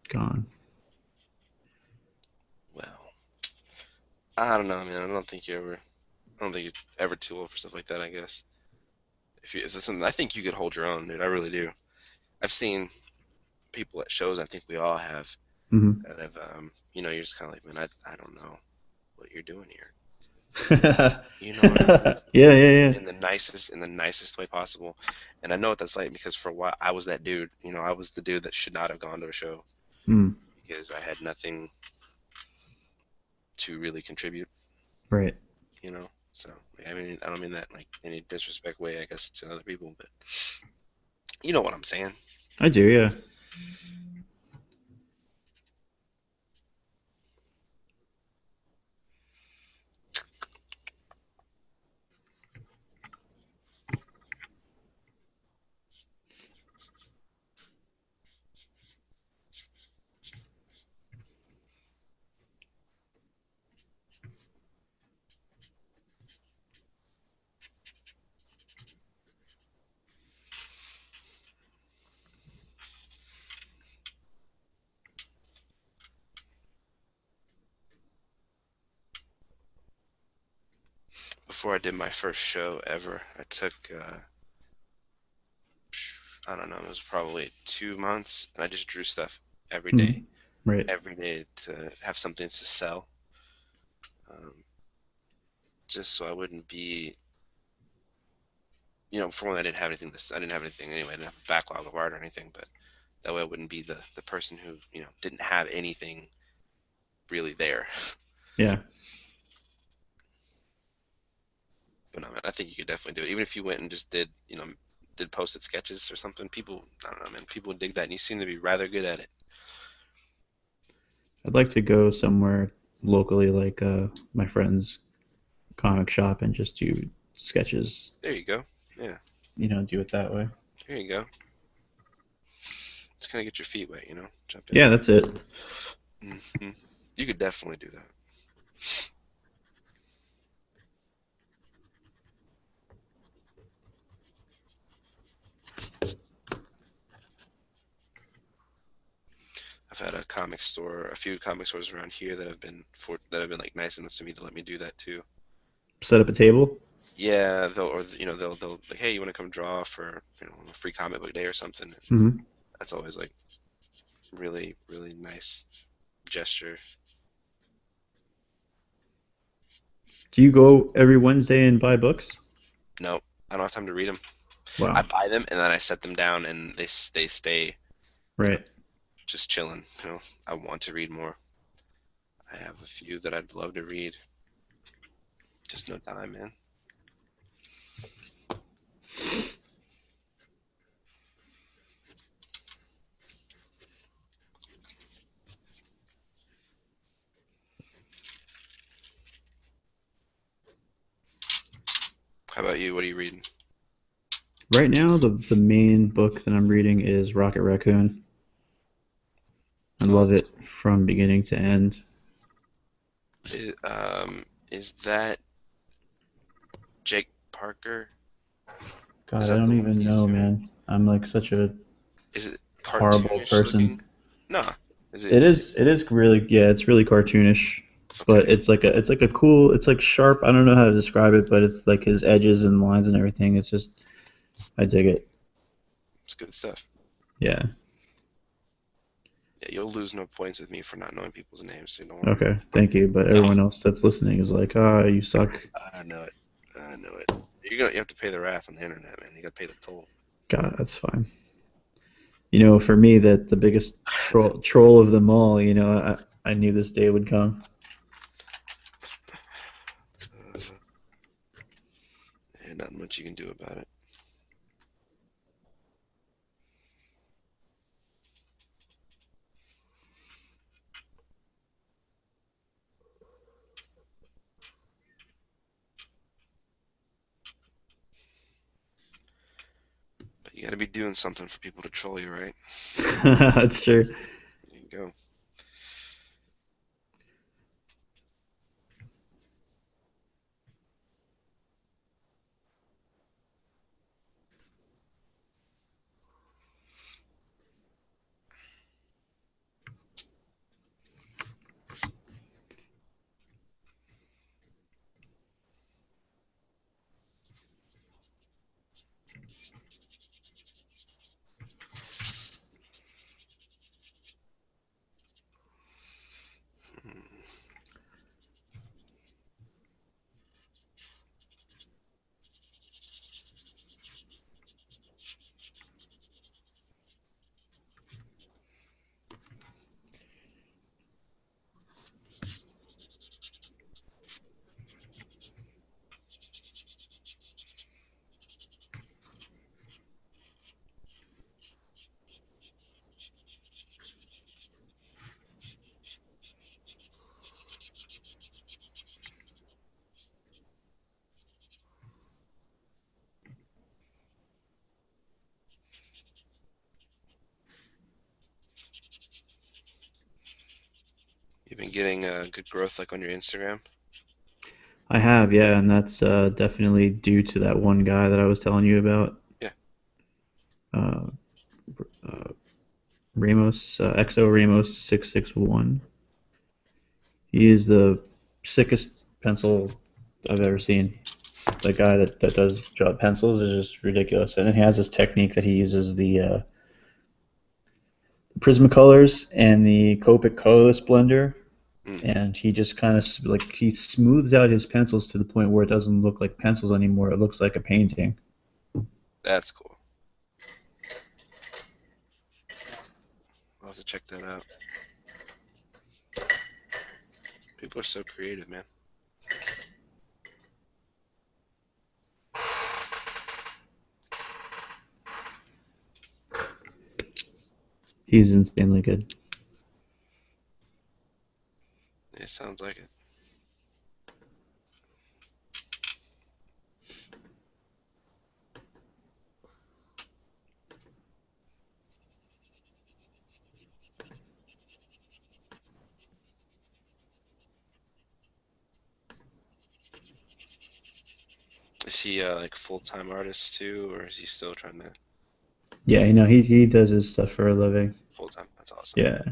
S2: gone.
S1: Well, I don't know. I mean, I don't think you're ever too old for stuff like that. I guess if it's something, I think you could hold your own, dude. I really do. I've seen people at shows. I think we all have
S2: Hmm.
S1: that have. You're just kind of like, man, I don't know what you're doing here.
S2: Yeah,
S1: You know what I mean?
S2: yeah, yeah.
S1: In the nicest way possible. And I know what that's like because for a while I was that dude. I was the dude that should not have gone to a show
S2: Mm,
S1: because I had nothing to really contribute.
S2: right.
S1: So like, I mean, I don't mean that in, like any disrespect way, I guess, to other people, but you know what I'm saying.
S2: I do, yeah.
S1: Before I did my first show ever, I took I don't know, it was probably 2 months, and I just drew stuff
S2: Hmm. Right.
S1: every day to have something to sell, um, just so I wouldn't be, for one, I didn't have anything. I didn't have anything anyway. I didn't have a backlog of art or anything, but that way I wouldn't be the person who didn't have anything really there.
S2: Yeah.
S1: But no, man, I think you could definitely do it. Even if you went and just did posted sketches or something, people, I don't know, man, people would dig that, and you seem to be rather good at it.
S2: I'd like to go somewhere locally, like my friend's comic shop, and just do sketches.
S1: There you go. Yeah,
S2: Do it that way.
S1: there you go. Just kind of get your feet wet, jump in
S2: Yeah,
S1: there.
S2: that's it.
S1: Hmm. You could definitely do that. I've had a few comic stores around here that have been like nice enough to me to let me do that too.
S2: Set up a table.
S1: Yeah, they'll like, hey, you want to come draw for a free comic book day or something?
S2: Hmm.
S1: That's always like really really nice gesture.
S2: Do you go every Wednesday and buy books?
S1: Nope, I don't have time to read them. I
S2: Wow.
S1: buy them and then I set them down and they stay, you know,
S2: Right.
S1: just chilling. I want to read more. I have a few that I'd love to read, just no time, man. How about you? What are you reading?
S2: Right now, the main book that I'm reading is Rocket Raccoon. I
S1: Oh,
S2: love it from beginning to end.
S1: is that Jake Parker? Is
S2: God, I
S1: that
S2: don't
S1: the one
S2: even
S1: he's
S2: know,
S1: doing?
S2: man. I'm like such a
S1: Is it
S2: horrible
S1: cartoonish
S2: person.
S1: looking? Nah. Is it?
S2: It is. It is really. Yeah, it's really cartoonish,
S1: Okay.
S2: but it's like a cool. It's like sharp. I don't know how to describe it, but it's like his edges and lines and everything. It's just I dig it.
S1: It's good stuff.
S2: Yeah.
S1: Yeah, you'll lose no points with me for not knowing people's names, so don't worry.
S2: Okay. Thank you. But
S1: No,
S2: everyone else that's listening is like, ah, you suck.
S1: I know it. I know it. You have to pay the wrath on the internet, man. You got to pay the toll.
S2: God, that's fine. For me, that the biggest troll of them all. I knew this day would come.
S1: And not much you can do about it. But you got to be doing something for people to troll you, right?
S2: That's true.
S1: There you go. You've been getting good growth like on your Instagram.
S2: I have, yeah, and that's definitely due to that one guy that I was telling you about,
S1: Yeah.
S2: uh, uh, Ramos, XO Ramos 661. He is the sickest pencil I've ever seen. The guy that does draw pencils is just ridiculous, and he has this technique that he uses the Prismacolors and the Copic colorless blender,
S1: Mm,
S2: and he just kind of like he smooths out his pencils to the point where it doesn't look like pencils anymore. It looks like a painting.
S1: that's cool. I'll have to check that out. People are so creative, man.
S2: He's insanely good.
S1: It sounds like it. Is he like full time artist too, or is he still trying to
S2: Yeah, you know he does his stuff for a living.
S1: full time? That's awesome.
S2: Yeah,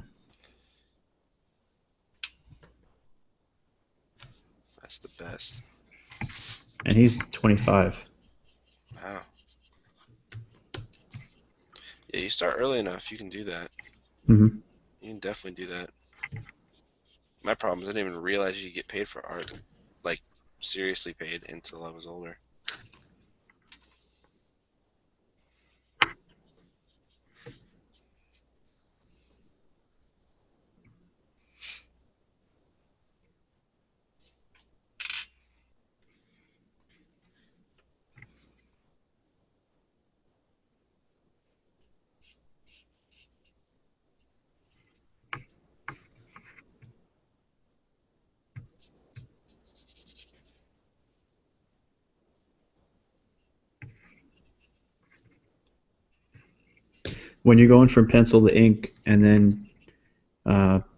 S1: That's the best.
S2: and he's 25.
S1: Wow. Yeah, you start early enough, you can do that.
S2: Hmm.
S1: You can definitely do that. My problem is I didn't even realize you get paid for art, like seriously paid until I was older.
S2: When you're going from pencil to ink, and then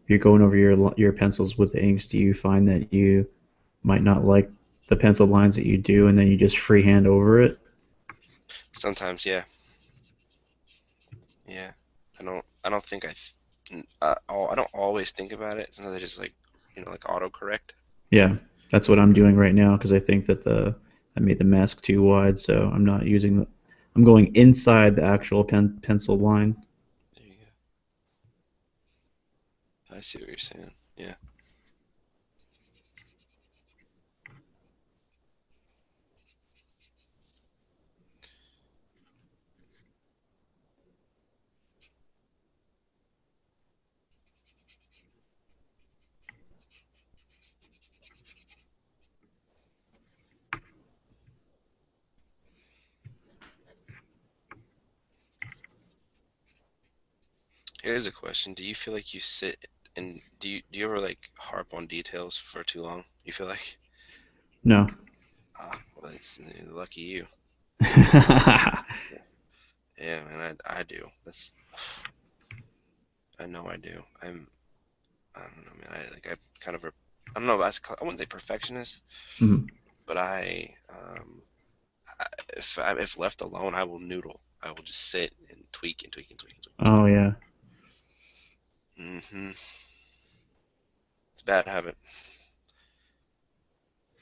S2: you're going over your pencils with the inks, do you find that you might not like the pencil lines that you do, and then you just freehand over it?
S1: Sometimes, yeah, yeah. I don't think I don't always think about it. Sometimes I just like, like autocorrect.
S2: Yeah, that's what I'm doing right now because I think that the I made the mask too wide, so I'm not using the. I'm going inside the actual pencil line.
S1: There you go. I see what you're saying. Yeah. Here's a question. Do you feel like you sit and do you ever like harp on details for too long? You feel like,
S2: No.
S1: well, it's lucky you. Yeah, man, I do. I know I do. I don't know, man. I kind of, I don't know. I wouldn't say perfectionist,
S2: Mhm.
S1: but if left alone, I will noodle. I will just sit and tweak and tweak and tweak and tweak and tweak.
S2: Oh yeah.
S1: Hmm. It's a bad habit.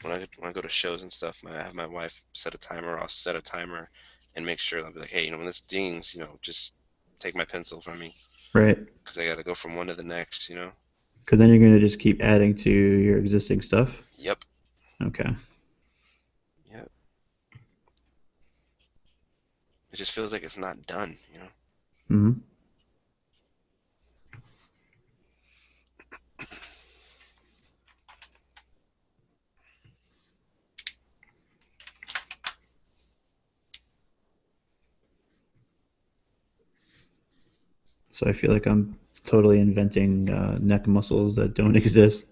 S1: When I go to shows and stuff, I have my wife set a timer. I'll set a timer and make sure I'll be like, hey, when this dings, just take my pencil from me
S2: Right.
S1: because I got to go from one to the next.
S2: Because then you're gonna just keep adding to your existing stuff.
S1: Yep.
S2: Okay.
S1: Yep. It just feels like it's not done.
S2: Hmm. So I feel like I'm totally inventing neck muscles that don't exist.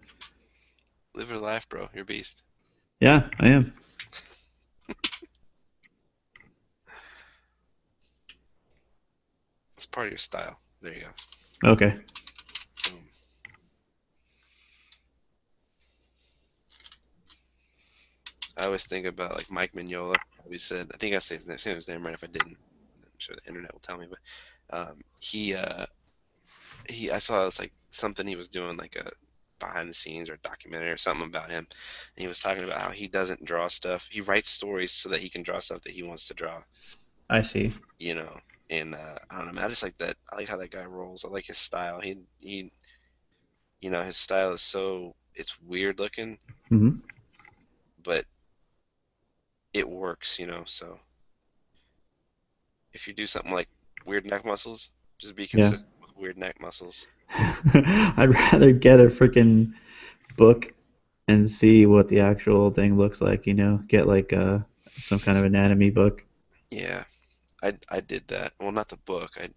S1: Live your life, bro. You're a beast.
S2: Yeah, I am.
S1: It's part of your style. There you go.
S2: Okay.
S1: Boom. I always think about like Mike Mignola. We said, I think I say his name right. If I didn't, I'm sure the internet will tell me. But he I saw it's like something he was doing like a behind the scenes or a documentary or something about him, and he was talking about how he doesn't draw stuff. He writes stories so that he can draw stuff that he wants to draw,
S2: I see.
S1: you know. And I don't know, man, I just like that. I like how that guy rolls. I like his style. His style is it's weird looking,
S2: Hmm.
S1: but it works, you know. So if you do something like weird neck muscles, just be
S2: Yeah.
S1: consistent with weird neck muscles.
S2: I'd rather get a freaking book and see what the actual thing looks like, get like some kind of anatomy book.
S1: Yeah, I did that. Well, not the book. I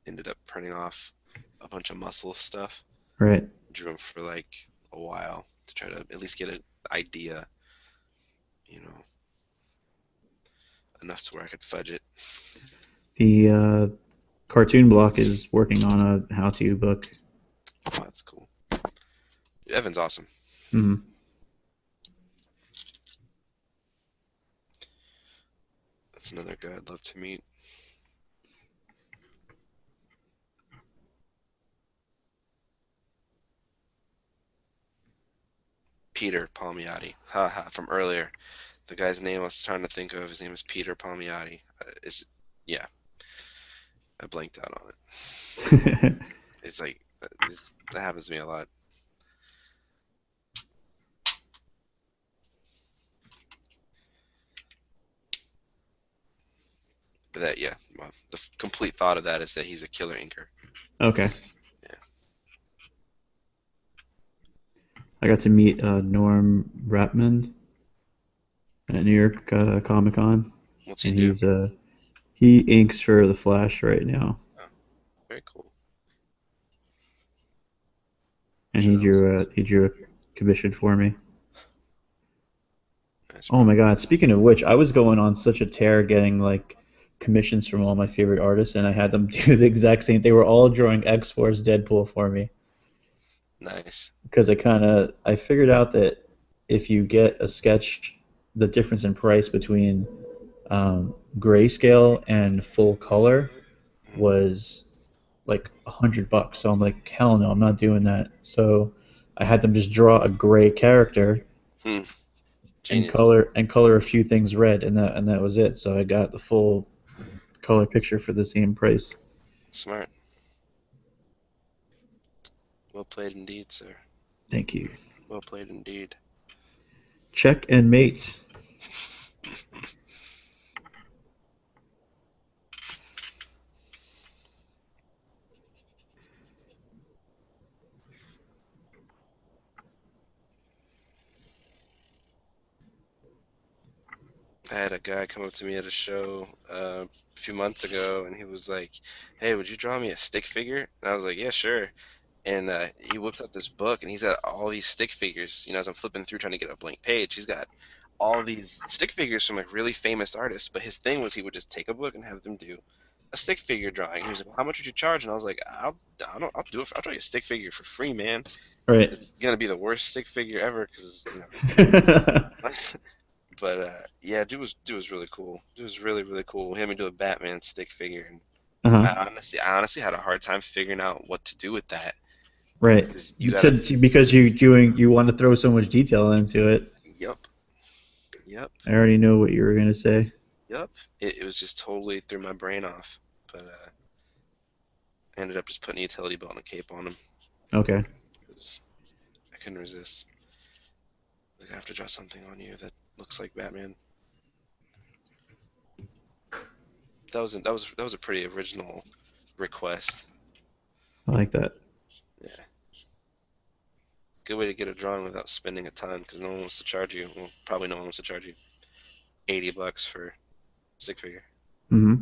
S1: ended up printing off a bunch of muscle stuff.
S2: Right.
S1: Drew them for like a while to try to at least get an idea, you know, enough to where I could fudge it.
S2: The cartoon block is working on a how-to book.
S1: Oh, that's cool. Evan's awesome.
S2: Hmm.
S1: That's another guy I'd love to meet. Peter Palmiotti. Haha, from earlier. The guy's name I was trying to think of, his name is Peter Palmiotti. Yeah, I blanked out on it. It's like, that happens to me a lot. But that, yeah, well, the complete thought of that is that he's a killer inker.
S2: Okay.
S1: Yeah.
S2: I got to meet Norm Rapmund at New York Comic Con,
S1: What's he
S2: and
S1: do?
S2: he inks for the Flash right now,
S1: Oh, very cool.
S2: and
S1: Sure, that was
S2: he drew a commission for me.
S1: nice,
S2: Oh
S1: bro.
S2: my God! Speaking of which, I was going on such a tear getting like commissions from all my favorite artists, and I had them do the exact same. They were all drawing X Force Deadpool for me
S1: Nice.
S2: because I figured out that if you get a sketch, the difference in price between grayscale and full color
S1: Mm.
S2: was like $100. So I'm like, hell no, I'm not doing that. So I had them just draw a gray character
S1: Hmm.
S2: and
S1: Genius.
S2: color a few things red, and that was it. So I got the full color picture for the same price.
S1: Smart. Well played indeed, sir.
S2: Thank you.
S1: Well played indeed.
S2: Check and mate.
S1: I had a guy come up to me at a show a few months ago, and he was like, "Hey, would you draw me a stick figure?" And I was like, "Yeah, sure." And he whipped out this book, and he's got all these stick figures. You know, as I'm flipping through trying to get a blank page, he's got all these stick figures from like really famous artists. But his thing was he would just take a book and have them do a stick figure drawing. He was like, "Well, how much would you charge?" And I was like, I'll do it. I'll draw you a stick figure for free, man.
S2: Right.
S1: It's gonna be the worst stick figure ever, because But yeah, dude was really cool. Dude was really really cool. Him and do a Batman stick figure, and
S2: Uh-huh.
S1: I honestly had a hard time figuring out what to do with that,
S2: Right.
S1: because you gotta.
S2: Because you want to throw so much detail into it.
S1: Yup, yup,
S2: I already know what you were gonna say.
S1: yup. It was just totally threw my brain off. But I ended up just putting a utility belt and a cape on him
S2: Okay.
S1: because I couldn't resist. Like, I have to draw something on you that looks like Batman. That was a pretty original request.
S2: I like that.
S1: Yeah, good way to get a drawing without spending a ton, because no one wants to charge you. Well, probably no one wants to charge you $80 for stick figure.
S2: Hmm.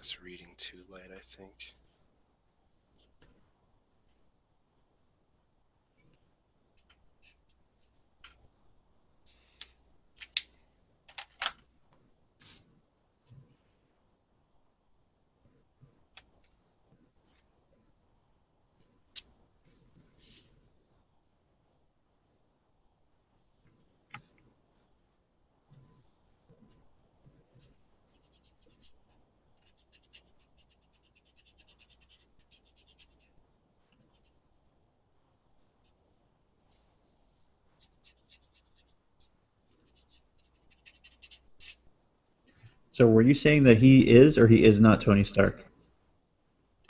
S1: was reading too late, I think.
S2: So were you saying that he is or he is not Tony Stark?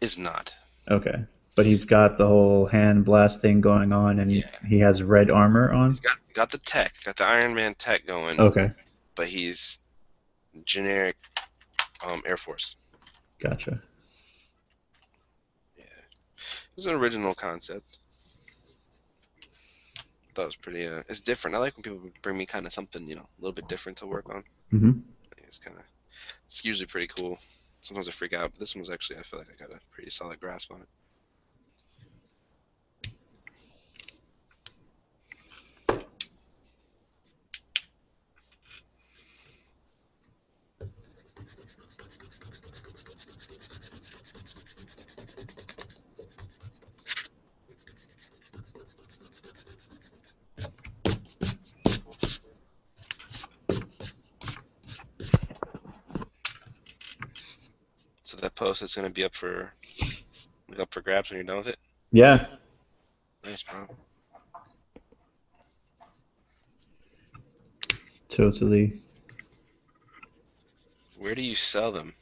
S1: Is not.
S2: Okay. But he's got the whole hand blast thing going on and
S1: Yeah.
S2: he has red armor on?
S1: He's got the tech, got the Iron Man tech going,
S2: Okay.
S1: but he's generic Air Force.
S2: Gotcha.
S1: Yeah. It was an original concept. That was pretty it's different. I like when people bring me kind of something, a little bit different to work on.
S2: Hmm.
S1: It's usually pretty cool. Sometimes I freak out, but this one was actually I feel like I got a pretty solid grasp on it. So that post is gonna be up for grabs when you're done with it.
S2: Yeah,
S1: Nice, bro.
S2: totally.
S1: Where do you sell them?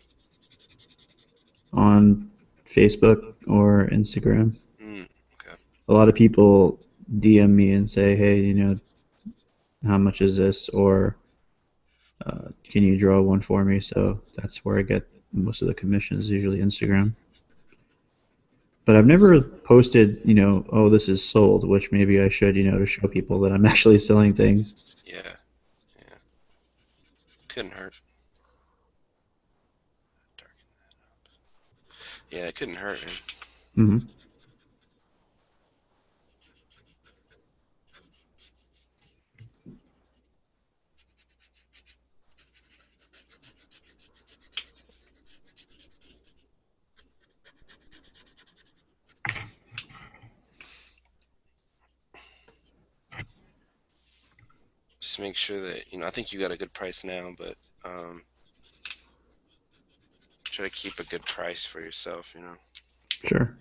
S2: On Facebook or Instagram.
S1: Hmm. Okay.
S2: A lot of people DM me and say, hey, how much is this? Or can you draw one for me? So that's where I get most of the commissions, usually Instagram. But I've never posted, oh, this is sold, which maybe I should, to show people that I'm actually selling things.
S1: Yeah. Yeah. Couldn't hurt. Yeah, it couldn't hurt, man.
S2: Hmm.
S1: Just make sure that I think you got a good price now, but um, try to keep a good price for yourself.
S2: Sure.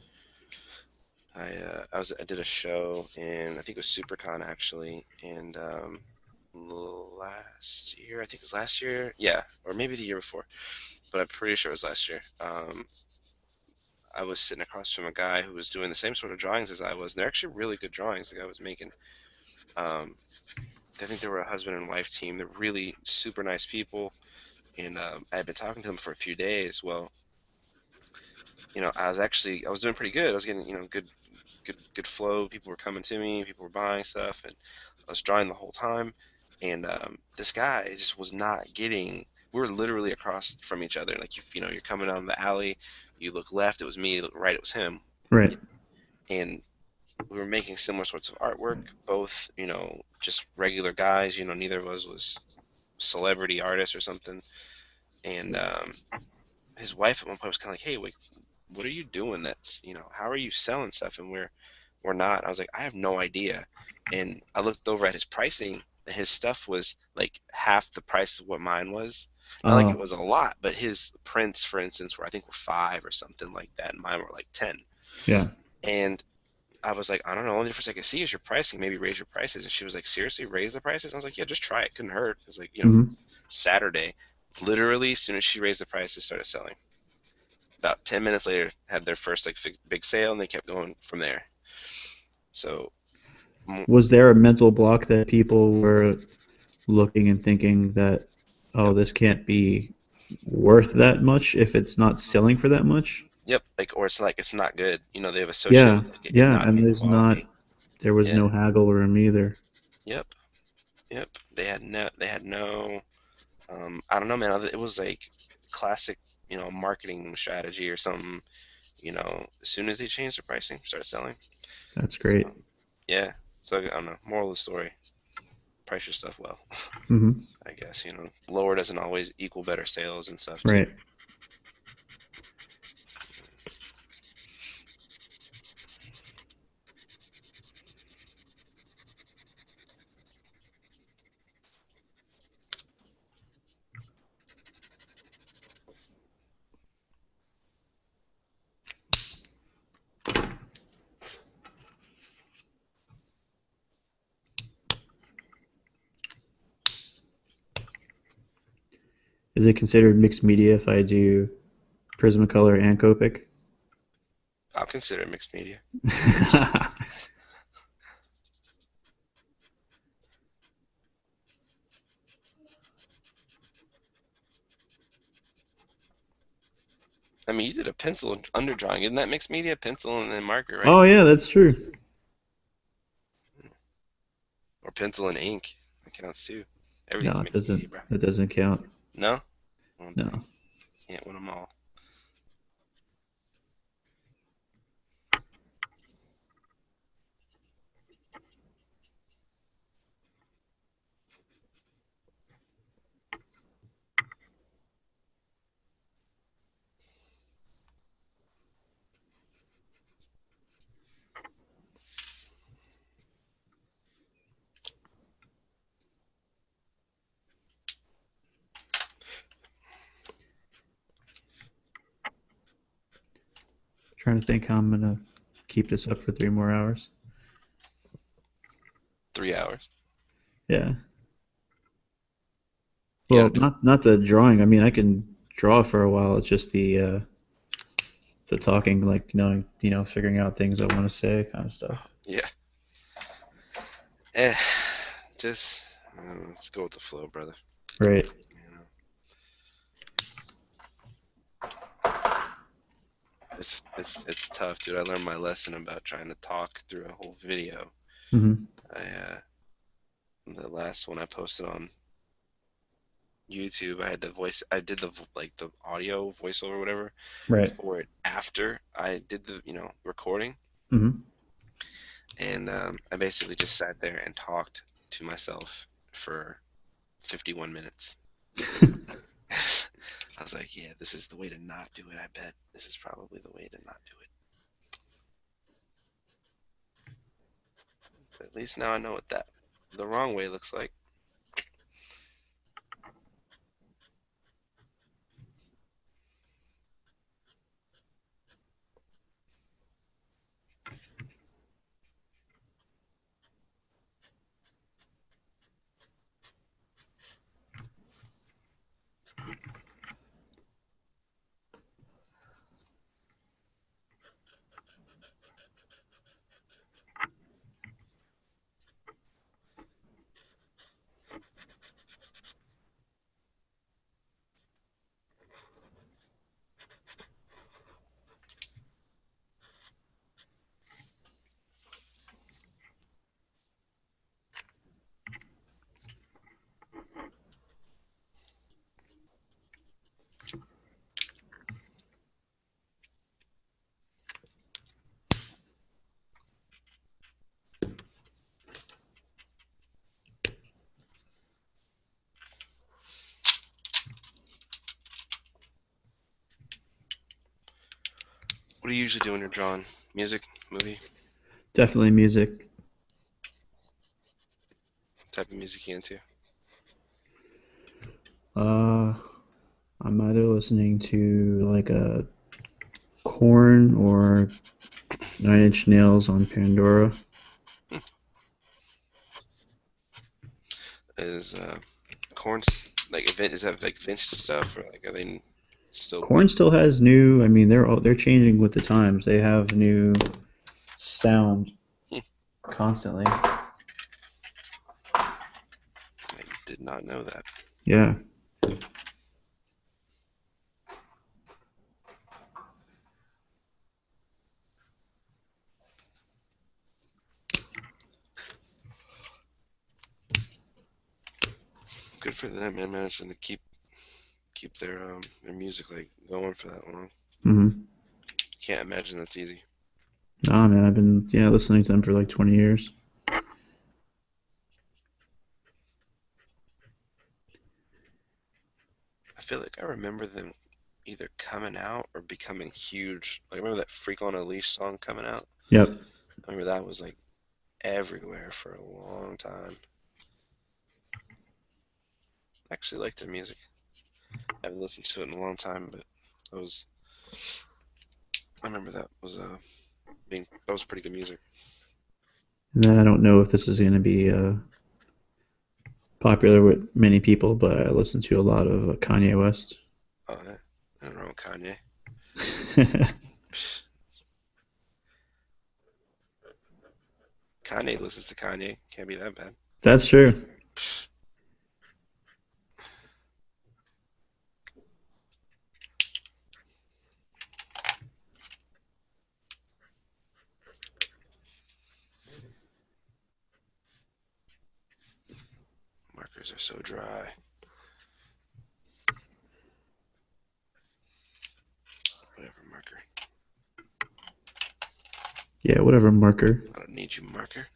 S1: I did a show in I think it was SuperCon actually, and last year I think it was last year, yeah, or maybe the year before, but I'm pretty sure it was last year. I was sitting across from a guy who was doing the same sort of drawings as I was, and they're actually really good drawings the guy was making. Um, I think they were a husband and wife team. They're really super nice people, and I had been talking to them for a few days. Well, I was doing pretty good. I was getting good flow. People were coming to me. People were buying stuff, and I was drawing the whole time. And this guy just was not getting. We were literally across from each other. Like you're coming down the alley, you look left, it was me. You look right, it was him.
S2: Right.
S1: And we were making similar sorts of artwork. Both, just regular guys. Neither of us was celebrity artists or something. And his wife at one point was kind of like, "Hey, wait, what are you doing? How are you selling stuff?" And we're not. I was like, I have no idea. And I looked over at his pricing, and his stuff was like half the price of what mine was. Not like it
S2: Oh,
S1: was a lot, but his prints, for instance, were I think were 5 or something like that, and mine were like 10.
S2: yeah.
S1: And I was like, I don't know. Only difference I can see is your pricing. Maybe raise your prices. And she was like, seriously, raise the prices? I was like, yeah, just try it. Couldn't hurt. It was like,
S2: Hmm.
S1: Saturday. Literally, as soon as she raised the prices, started selling. About 10 minutes later, had their first like big sale, and they kept going from there. So
S2: Was there a mental block that people were looking and thinking that, oh,
S1: yep,
S2: this can't be worth that much if it's not selling for that much?
S1: yep. Like, or it's like it's not good. They've associated
S2: Yeah,
S1: with it
S2: yeah,
S1: not
S2: and
S1: being
S2: not,
S1: quality.
S2: there was
S1: Yeah.
S2: no haggle room either.
S1: Yep. Yep. They had no. I don't know, man. It was like. classic, marketing strategy or something. As soon as they change the pricing, start selling.
S2: That's
S1: So
S2: great.
S1: yeah. So I don't know. Moral of the story: price your stuff well.
S2: Hmm.
S1: I guess lower doesn't always equal better sales and stuff too.
S2: Right. Is it considered mixed media if I do Prismacolor and Copic?
S1: I'll consider it mixed media. I mean, you did a pencil underdrawing. Isn't that mixed media? Pencil and then marker, right?
S2: Oh yeah, that's true.
S1: Or pencil and ink. That counts too.
S2: No,
S1: Everything's
S2: it
S1: mixed
S2: doesn't.
S1: media, bro.
S2: It doesn't count.
S1: No? Oh, dang.
S2: No.
S1: Can't win them all.
S2: Trying to think how I'm gonna keep this up for 3 more hours.
S1: 3 hours.
S2: Yeah.
S1: You gotta
S2: Well,
S1: do.
S2: not the drawing. I mean, I can draw for a while. It's just the talking, like knowing, figuring out things I want to say, kind of stuff.
S1: Yeah. Eh. Just let's go with the flow, brother.
S2: Right.
S1: You know, it's tough, dude. I learned my lesson about trying to talk through a whole video.
S2: Hmm.
S1: The last one I posted on YouTube, I had to voice. I did the audio voiceover, whatever,
S2: Right.
S1: for it after I did the recording,
S2: Hmm.
S1: and I basically just sat there and talked to myself for 51 minutes. I was like, yeah, this is the way to not do it. I bet this is probably the way to not do it. But at least now I know what that the wrong way looks like. What do you usually do when you're drawing? Music, movie,
S2: Definitely music.
S1: type of music you into?
S2: Uh, I'm either listening to like a Corn or Nine Inch Nails on Pandora.
S1: Hmm. Is Corn like event? Is that like vintage stuff, or like are they still
S2: Corn
S1: making?
S2: still has new. I mean, they're changing with the times. They have new sound
S1: Hmm,
S2: constantly.
S1: I did not know that.
S2: Yeah.
S1: Good for them, man, managing to keep keep their music like going for that long.
S2: Hmm.
S1: Can't imagine that's easy.
S2: Nah, man, I've been listening to them for like 20 years.
S1: I feel like I remember them either coming out or becoming huge. Like I remember that Freak on a Leash song coming out.
S2: Yep.
S1: I remember that was like everywhere for a long time. I actually like their music. I haven't listened to it in a long time, but that was I remember that was pretty good music.
S2: And then I don't know if this is going to be popular with many people, but I listen to a lot of Kanye West.
S1: Oh, yeah. I don't know Kanye. Kanye listens to Kanye. Can't be that bad.
S2: That's true.
S1: Markers are so dry. Whatever, marker.
S2: Yeah, whatever, marker.
S1: I don't need you, marker.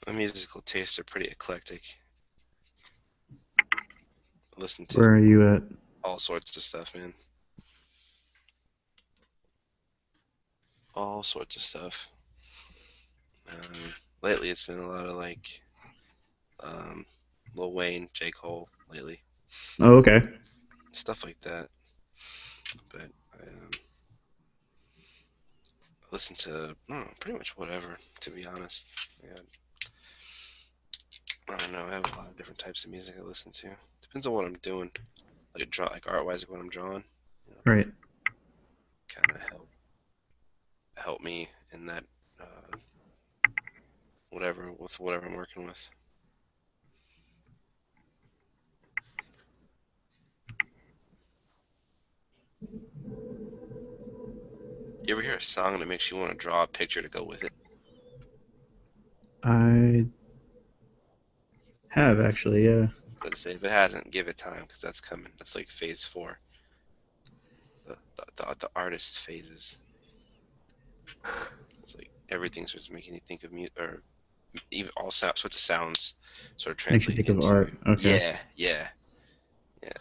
S1: My musical tastes are pretty eclectic. I listen to
S2: Where are you at?
S1: all sorts of stuff, man. All sorts of stuff. Lately, it's been a lot of like um, Lil Wayne, J. Cole lately,
S2: Oh, okay.
S1: stuff like that. But I listen to I don't know, pretty much whatever, to be honest. I don't know. I have a lot of different types of music I listen to. Depends on what I'm doing, like art wise, like what I'm drawing.
S2: Right.
S1: Kind of help me in that uh, whatever I'm working with. You ever hear a song that makes you want to draw a picture to go with it?
S2: I have actually, yeah.
S1: But say if it hasn't, give it time because that's coming. That's like phase four, the artist phases. It's like everything starts making you think of music, or even all sorts of sounds sort of
S2: Makes you
S1: translate
S2: think of
S1: into.
S2: art. Okay.
S1: Yeah, yeah, yeah.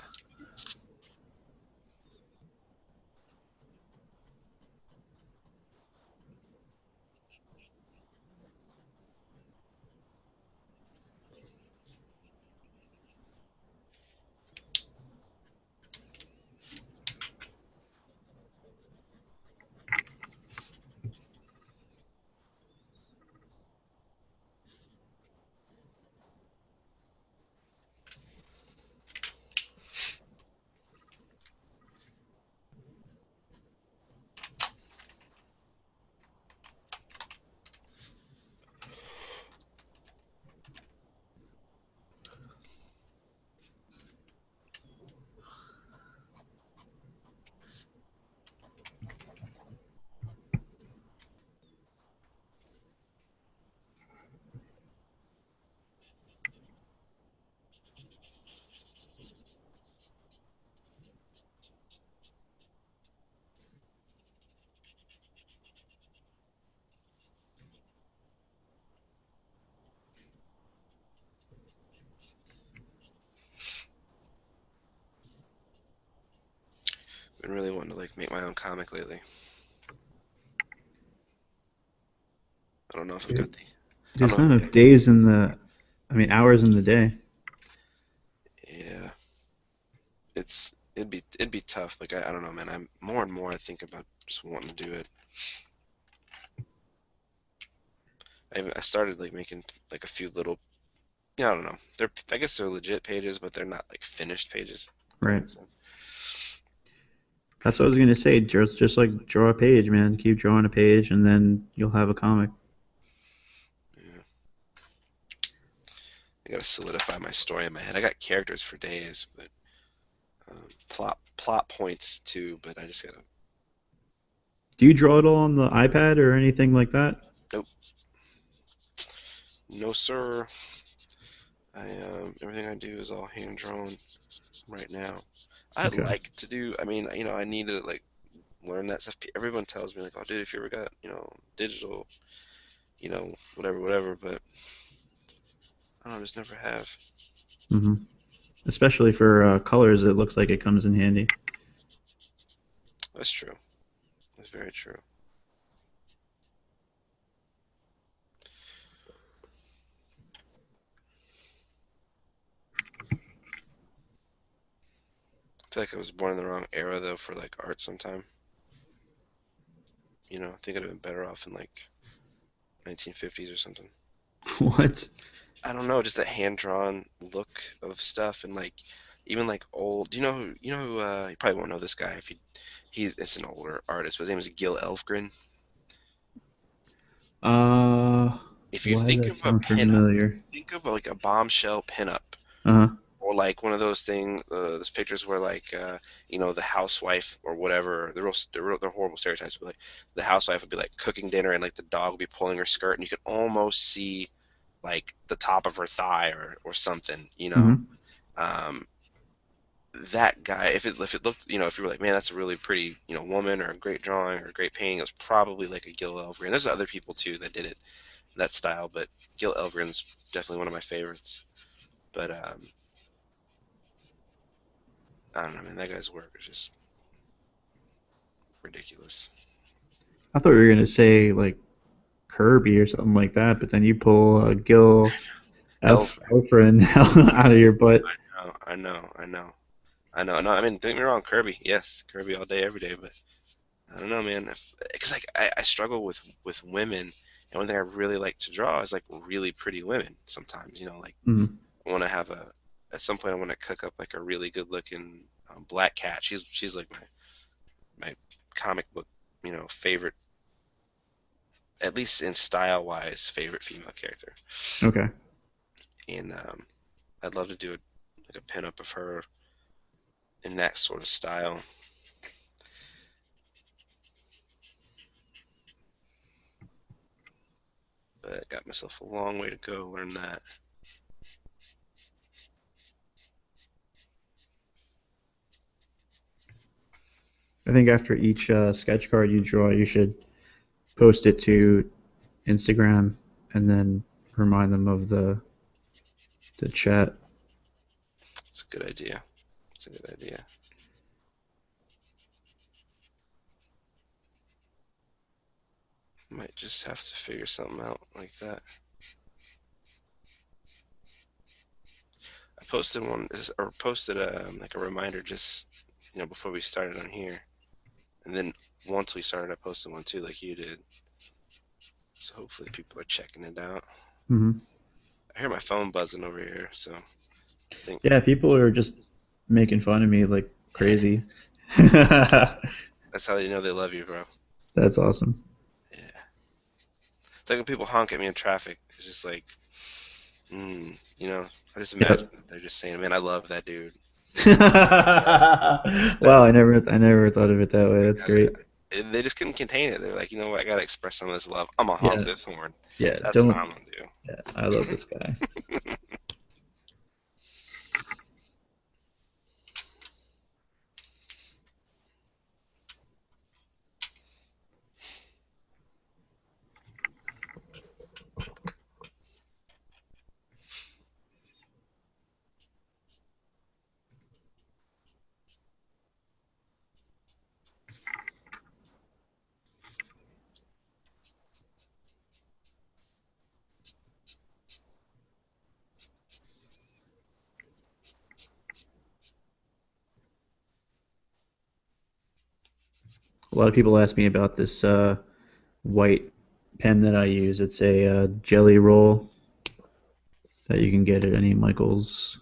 S1: Been really wanting to like make my own comic lately. I don't know if I've got
S2: Dude,
S1: the. I don't
S2: there's
S1: know
S2: not
S1: if
S2: enough days in the, I mean, hours in the day.
S1: yeah, it'd be tough. Like I don't know, man. I'm more and more I think about just wanting to do it. I started like making like a few little. Yeah, I don't know. I guess they're legit pages, but they're not like finished pages. If that
S2: Right.
S1: makes sense.
S2: That's what I was gonna say. Just like draw a page, man. Keep drawing a page, and then you'll have a comic.
S1: Yeah, I gotta solidify my story in my head. I got characters for days, but plot points too. But I just gotta.
S2: Do you draw it all on the iPad or anything like that?
S1: Nope, no sir. Everything I do is all hand drawn right now. I'd
S2: Okay.
S1: like to do. I mean, I need to like learn that stuff. Everyone tells me like, "Oh, dude, if you ever got, digital, whatever, whatever." But I don't know, just never have.
S2: hmm Especially for colors, it looks like it comes in handy.
S1: That's true. That's very true. I feel like I was born in the wrong era though for like art sometime. I think I'd have been better off in like 1950s or something.
S2: What?
S1: I don't know, just that hand-drawn look of stuff and like even like old. Do you know who? You probably won't know this guy if it's an older artist, but his name is Gil Elfgren.
S2: Uh,
S1: If you
S2: why does
S1: think
S2: that
S1: of a
S2: sound
S1: pinup,
S2: familiar?
S1: think of like a bombshell pinup,
S2: Uh-huh.
S1: or like one of those those pictures where like the housewife or whatever. They're horrible stereotypes, but like the housewife would be like cooking dinner and like the dog would be pulling her skirt, and you could almost see like the top of her thigh or something.
S2: hmm
S1: Um, that guy, if it looked, if you were like, man, that's a really pretty, woman or a great drawing or a great painting, it was probably like a Gil Elfgren. There's other people too that did it that style, but Gil Elfgren's definitely one of my favorites. But I don't know, man, that guy's work is just ridiculous.
S2: I thought we were gonna say like Kirby or something like that, but then you pull Gil
S1: Elfgren.
S2: Elfrin out of your butt.
S1: Oh, I know, I know, I know. No, I mean, don't get me wrong, Kirby. Yes, Kirby all day, every day. But I don't know, man. Because like I struggle with women, and one thing I really like to draw is like really pretty women. Sometimes, like
S2: hmm
S1: I want to have at some point I want to cook up like a really good looking black cat. She's like my comic book, favorite, at least in style wise, favorite female character.
S2: Okay.
S1: And I'd love to do like a pinup of her in that sort of style. But I got myself a long way to go learn that.
S2: I think after each sketch card you draw, you should post it to Instagram and then remind them of the chat.
S1: It's a good idea. It's a good idea. Might just have to figure something out like that. I posted one or posted like a reminder just before we started on here, and then once we started, I posted one too, like you did. So hopefully people are checking it out.
S2: hmm
S1: I hear my phone buzzing over here, so I think
S2: Yeah, people are just making fun of me like crazy. That's
S1: that's how they know they love you, bro.
S2: awesome.
S1: Yeah. It's like when people honk at me in traffic. It's just like, I just imagine
S2: Yep.
S1: that they're just saying, "Man, I love that dude." That
S2: Wow, I never thought of it that way. That's great.
S1: they just couldn't contain it. They're like, you know what? I gotta express some of this love. I'm gonna honk
S2: Yeah,
S1: this horn.
S2: yeah.
S1: That's what
S2: Don't.
S1: I'm gonna do.
S2: Yeah, I love this guy. A lot of people ask me about this white pen that I use. It's a Jelly Roll that you can get at any Michaels,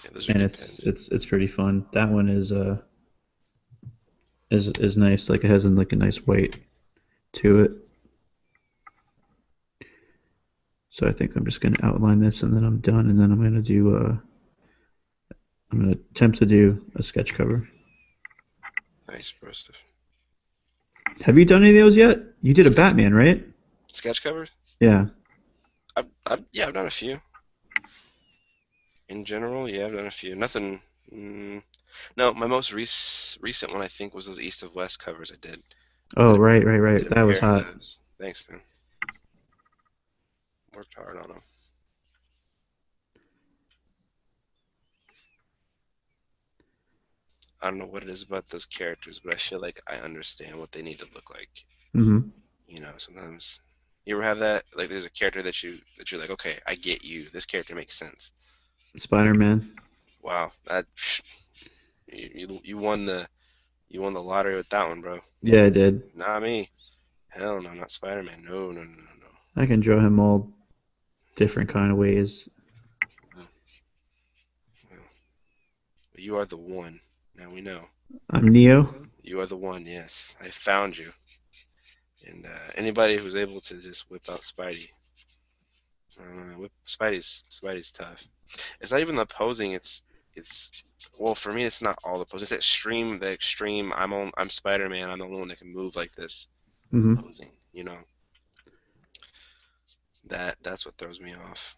S1: Yeah, those are
S2: and
S1: good
S2: it's
S1: pens.
S2: it's it's pretty fun. That one is nice. Like it has like a nice weight to it. So I think I'm just gonna outline this and then I'm done, and then I'm gonna attempt to do a sketch cover.
S1: Nice, bro stuff.
S2: Have you done any of those yet? You did a
S1: Sketch
S2: Batman, right?
S1: sketch covers?
S2: Yeah.
S1: Yeah, I've done a few. In general, yeah, I've done a few. Nothing. Mm, no, my most recent one I think was those East of West covers I did.
S2: Oh, right, right,
S1: I did
S2: right.
S1: a
S2: That was
S1: pair of
S2: hot.
S1: those. Thanks, man. Worked hard on them. I don't know what it is about those characters, but I feel like I understand what they need to look like.
S2: Mm-hmm.
S1: Sometimes you ever have that? Like, there's a character that you're like, okay, I get you. This character makes sense.
S2: Spider-Man.
S1: Wow, that you won the lottery with that one, bro.
S2: Yeah, I did.
S1: Not me. Hell no, not Spider-Man. No, no, no, no,
S2: I can draw him all different kind of ways.
S1: no. Well, you are the one. Now we know.
S2: I'm Neo.
S1: You are the one. Yes, I found you. And anybody who's able to just whip out Spidey, I don't know, Spidey's tough. It's not even the posing. It's well for me. It's not all the posing. It's that extreme. The extreme. I'm Spider-Man. I'm the only one that can move like this.
S2: Mm-hmm.
S1: Posing. That's what throws me off.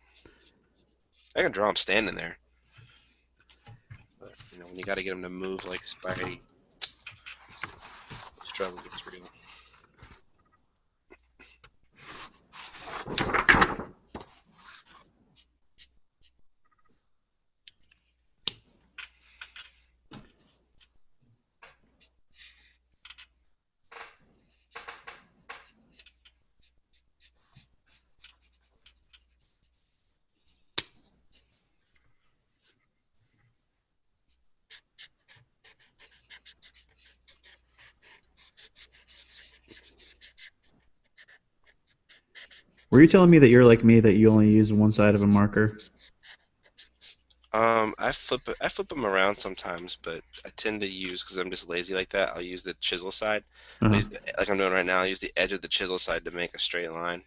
S1: I can draw him standing there, but when you got to get him to move like Spidey, the struggle gets real.
S2: Were you telling me that you're like me, that you only use one side of a marker?
S1: I flip them around sometimes, but I tend to use because I'm just lazy like that. I'll use the chisel side. I'll
S2: Uh-huh.
S1: use like I'm doing right now. I'll use the edge of the chisel side to make a straight line,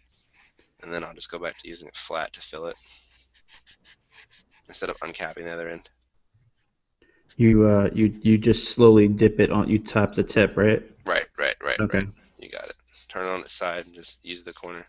S1: and then I'll just go back to using it flat to fill it instead of uncapping the other end.
S2: You just slowly dip it on. You tap the tip, right?
S1: Right, right, right, right.
S2: Okay.
S1: You got it. Turn it on its side and just use the corner.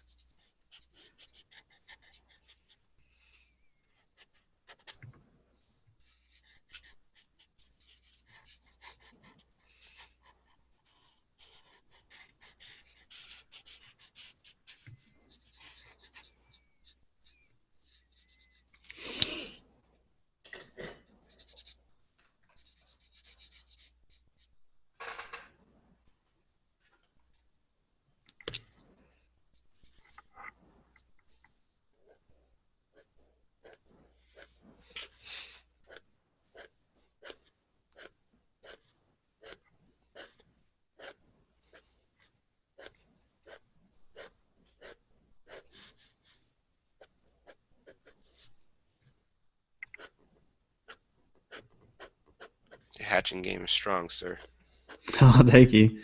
S1: Your hatching game is strong, sir.
S2: Oh, thank you.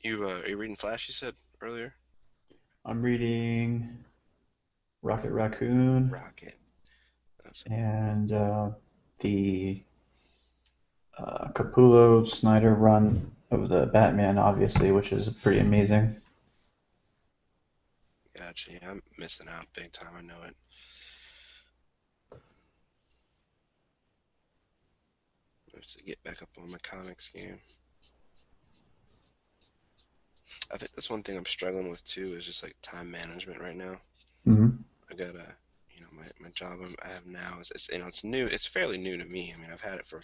S1: Are you reading Flash? You said earlier.
S2: I'm reading Rocket Raccoon
S1: Rocket. That's
S2: and the Capullo Snyder run of the Batman, obviously, which is pretty amazing.
S1: gotcha. Yeah, I'm missing out big time. I know it. I have to get back up on my comics game. I think that's one thing I'm struggling with too is just like time management right now.
S2: Hmm.
S1: I got my job I have now is it's new. It's fairly new to me. I mean, I've had it for a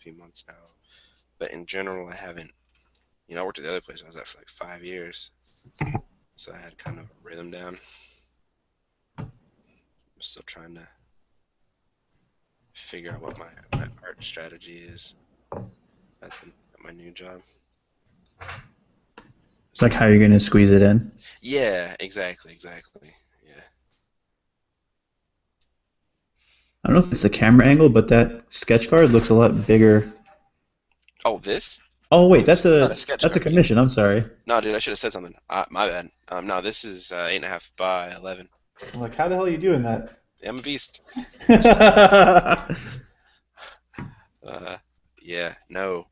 S1: few months now, but in general, I haven't. I worked at the other place I was at for like 5 years, so I had kind of a rhythm down. I'm still trying to figure out what my art strategy is at my new job.
S2: It's like how you're gonna squeeze it in.
S1: Yeah, exactly. Yeah.
S2: I don't know if it's the camera angle, but that sketch card looks a lot bigger.
S1: Oh, this?
S2: Oh
S1: Oh,
S2: wait,
S1: this is not a sketch
S2: that's a
S1: card.
S2: commission. I'm sorry.
S1: No, dude, I should have said something. My bad. No, this is 8.5 by 11.
S2: I'm like, how the hell are you doing that?
S1: I'm a beast. Uh, yeah, no,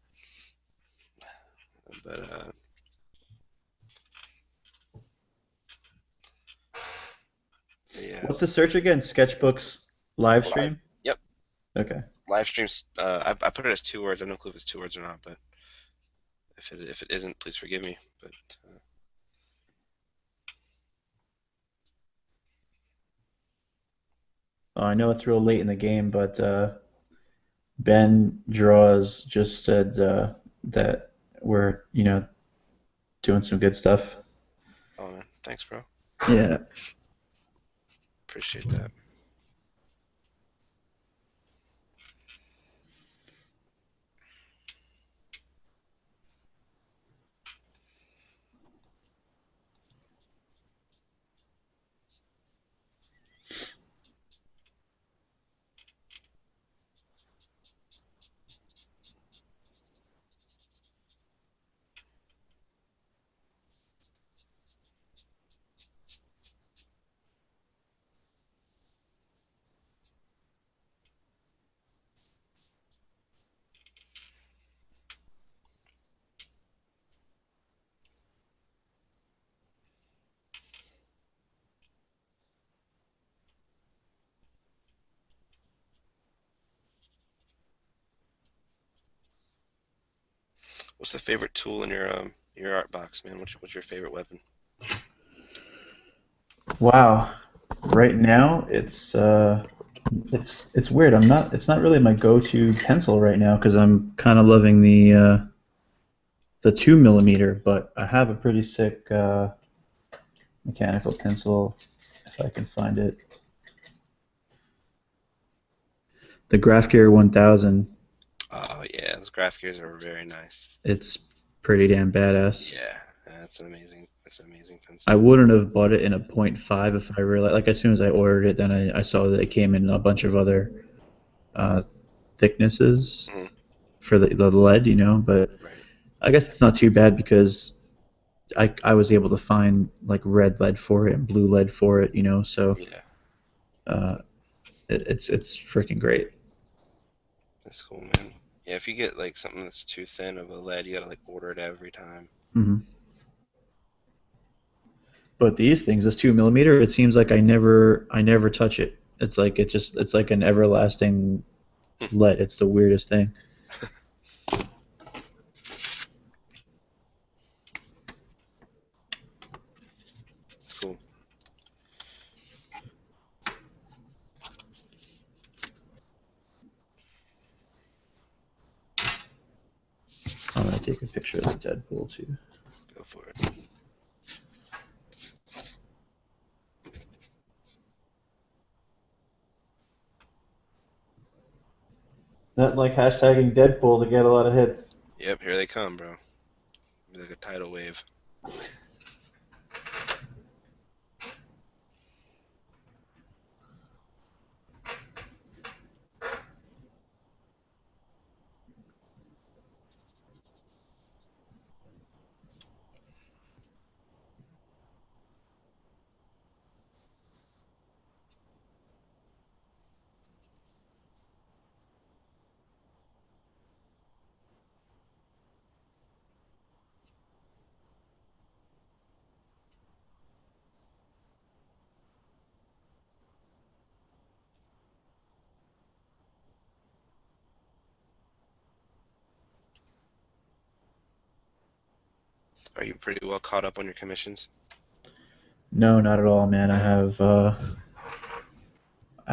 S1: but yeah,
S2: What's the search again? Sketchbooks live
S1: live.
S2: stream?
S1: Yep,
S2: Okay.
S1: live streams. I put it as 2 words. I have no clue if it's 2 words or not, but if it isn't, please forgive me. But
S2: I know it's real late in the game, but Ben Draws just said that we're, doing some good stuff.
S1: oh man, thanks, bro.
S2: Yeah.
S1: Appreciate that. What's the favorite tool in your art box, man? What's your favorite weapon?
S2: Wow. Right now, it's weird. It's not really my go-to pencil right now because I'm kind of loving the 2 millimeter, but I have a pretty sick mechanical pencil if I can find it. The Graph Gear 1000.
S1: Oh yeah, those graph gears are very nice.
S2: It's pretty damn badass.
S1: Yeah, that's an amazing. That's an amazing
S2: I
S1: pencil.
S2: wouldn't have bought it in a .5 if I realized, like as soon as I ordered it, then I saw that it came in a bunch of other uh, thicknesses
S1: Hmm.
S2: for the lead, but
S1: Right.
S2: I guess it's not too bad because I was able to find like red lead for it and blue lead for it, so
S1: Yeah,
S2: uh, it's freaking great.
S1: that's cool, man. Yeah, if you get like something that's too thin of a lead, you gotta like order it every time.
S2: Hmm. But these things, this 2 millimeter, it seems like I never touch it. It's like an everlasting lead. It's the weirdest thing.
S1: It's cool.
S2: I'm gonna take a picture of the Deadpool too.
S1: Go for it.
S2: Not like hashtagging Deadpool to get a lot of hits.
S1: Yep, here they come, bro. Be like a tidal wave. Are you pretty well caught up on your commissions?
S2: No, not at all, man. I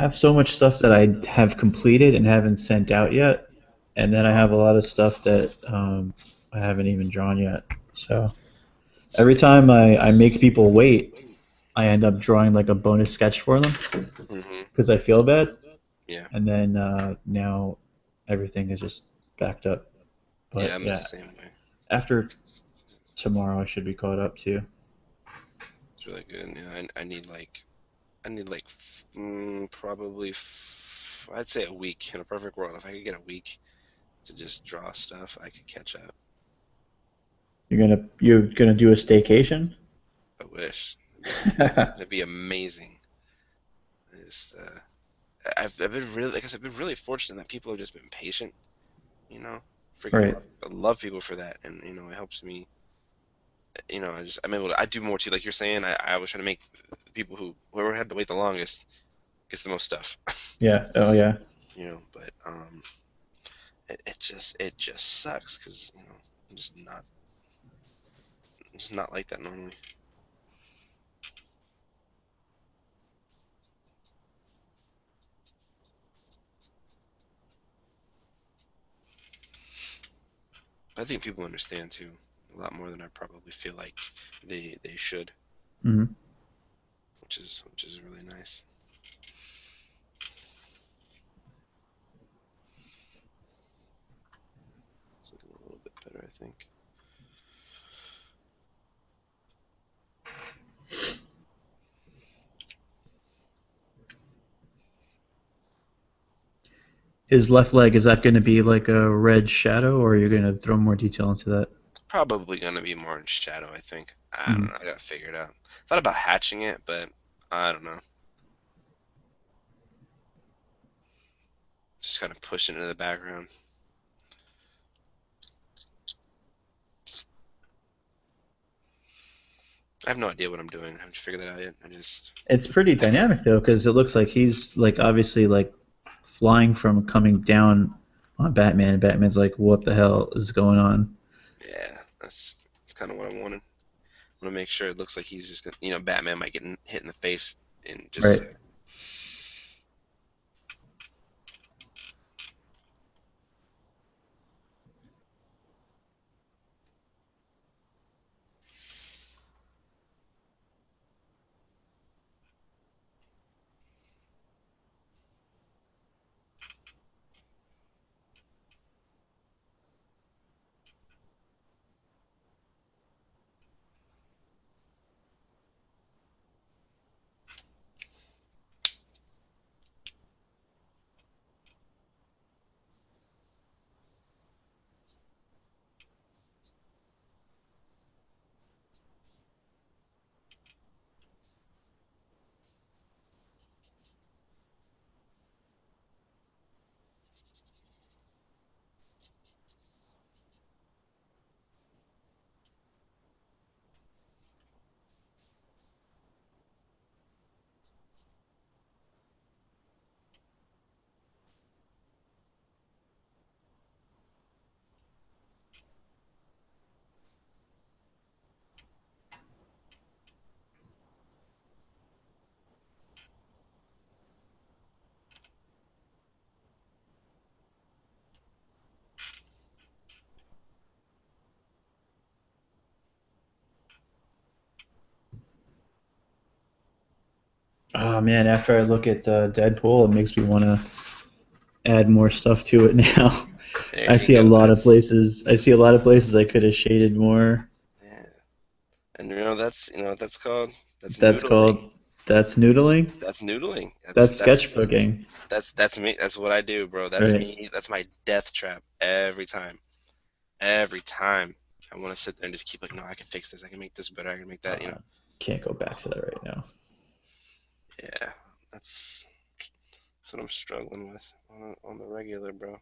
S2: have so much stuff that I have completed and haven't sent out yet, and then I have a lot of stuff that I haven't even drawn yet. So every
S1: See,
S2: time I make people wait, I end up drawing like a bonus sketch for them
S1: hmm
S2: because I feel bad,
S1: yeah,
S2: and then now everything is just backed up.
S1: yeah,
S2: But
S1: I'm the
S2: yeah,
S1: same way.
S2: after tomorrow, I should be caught up too.
S1: It's really good. Yeah, I need like probably I'd say a week in a perfect world. If I could get a week to just draw stuff, I could catch up.
S2: You're gonna do a staycation?
S1: I wish. That'd be amazing. I just, I've been really, like I said, I've been really fortunate that people have just been patient. You know, freaking
S2: Right.
S1: love people for that, and it helps me. I'm able to. I do more too. Like you're saying, I was trying to make people whoever had to wait the longest gets the most stuff.
S2: Yeah. Oh yeah.
S1: But it just sucks because I'm just not like that normally. I think people understand too a lot more than I probably feel like they should,
S2: Hmm.
S1: which is really nice. It's looking a little bit better, I think.
S2: His left leg, is that going to be like a red shadow, or are you going to throw more detail into that?
S1: Probably gonna be more in shadow, I think. I don't
S2: Hmm.
S1: know. I gotta figure it out. Thought about hatching it, but I don't know. Just kind of pushing it into the background. I have no idea what I'm doing. I haven't figured that out yet. I just
S2: It's pretty dynamic though, because it looks like he's like obviously like flying from coming down on Batman, and Batman's like, "What the hell is going on?"
S1: yeah, that's kind of what I wanted. I want to make sure it looks like he's just gonna, Batman might get hit in the face in just a
S2: Right.
S1: second.
S2: Oh man, after I look at Deadpool, it makes me want to add more stuff to it now.
S1: There
S2: I
S1: you
S2: see a
S1: go.
S2: lot of places. I see a lot of places I could have shaded more.
S1: Yeah. And that's what that's called. That's
S2: That's
S1: noodling.
S2: called that's noodling.
S1: That's noodling. That's
S2: That's
S1: that's
S2: sketchbooking.
S1: that's me. That's what I do, bro. That's
S2: Right.
S1: me. That's my death trap every time. Every time. I want to sit there and just keep like, no, I can fix this. I can make this better. I can make that.
S2: Can't go back to that right now.
S1: Yeah. That's that's what I'm struggling with on the regular, bro.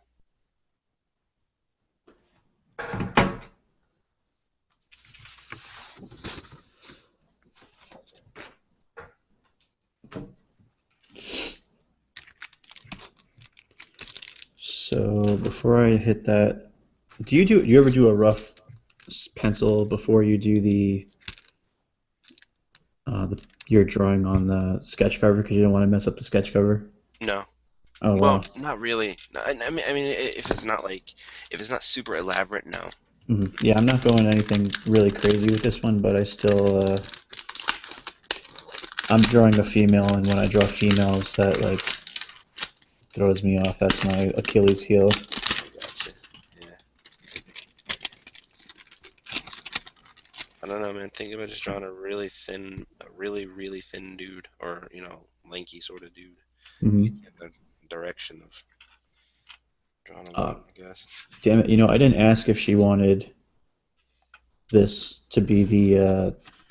S2: So before I hit that, do you ever do a rough pencil before you do your drawing on the sketch cover because you don't want to mess up the sketch cover?
S1: No.
S2: Oh
S1: Well,
S2: wow.
S1: not really. No, I mean, if it's not like, if it's not super elaborate, no.
S2: Yeah, I'm not going anything really crazy with this one, but I'm drawing a female, and when I draw females, that like throws me off. That's my Achilles heel.
S1: Gotcha. Yeah. I don't know, man. Think about just drawing a really thin, a really, really thin dude, or lanky sort of dude. You
S2: hmm
S1: get the direction of drawing a
S2: Uh,
S1: woman, I guess.
S2: Damn it! I didn't ask if she wanted this to be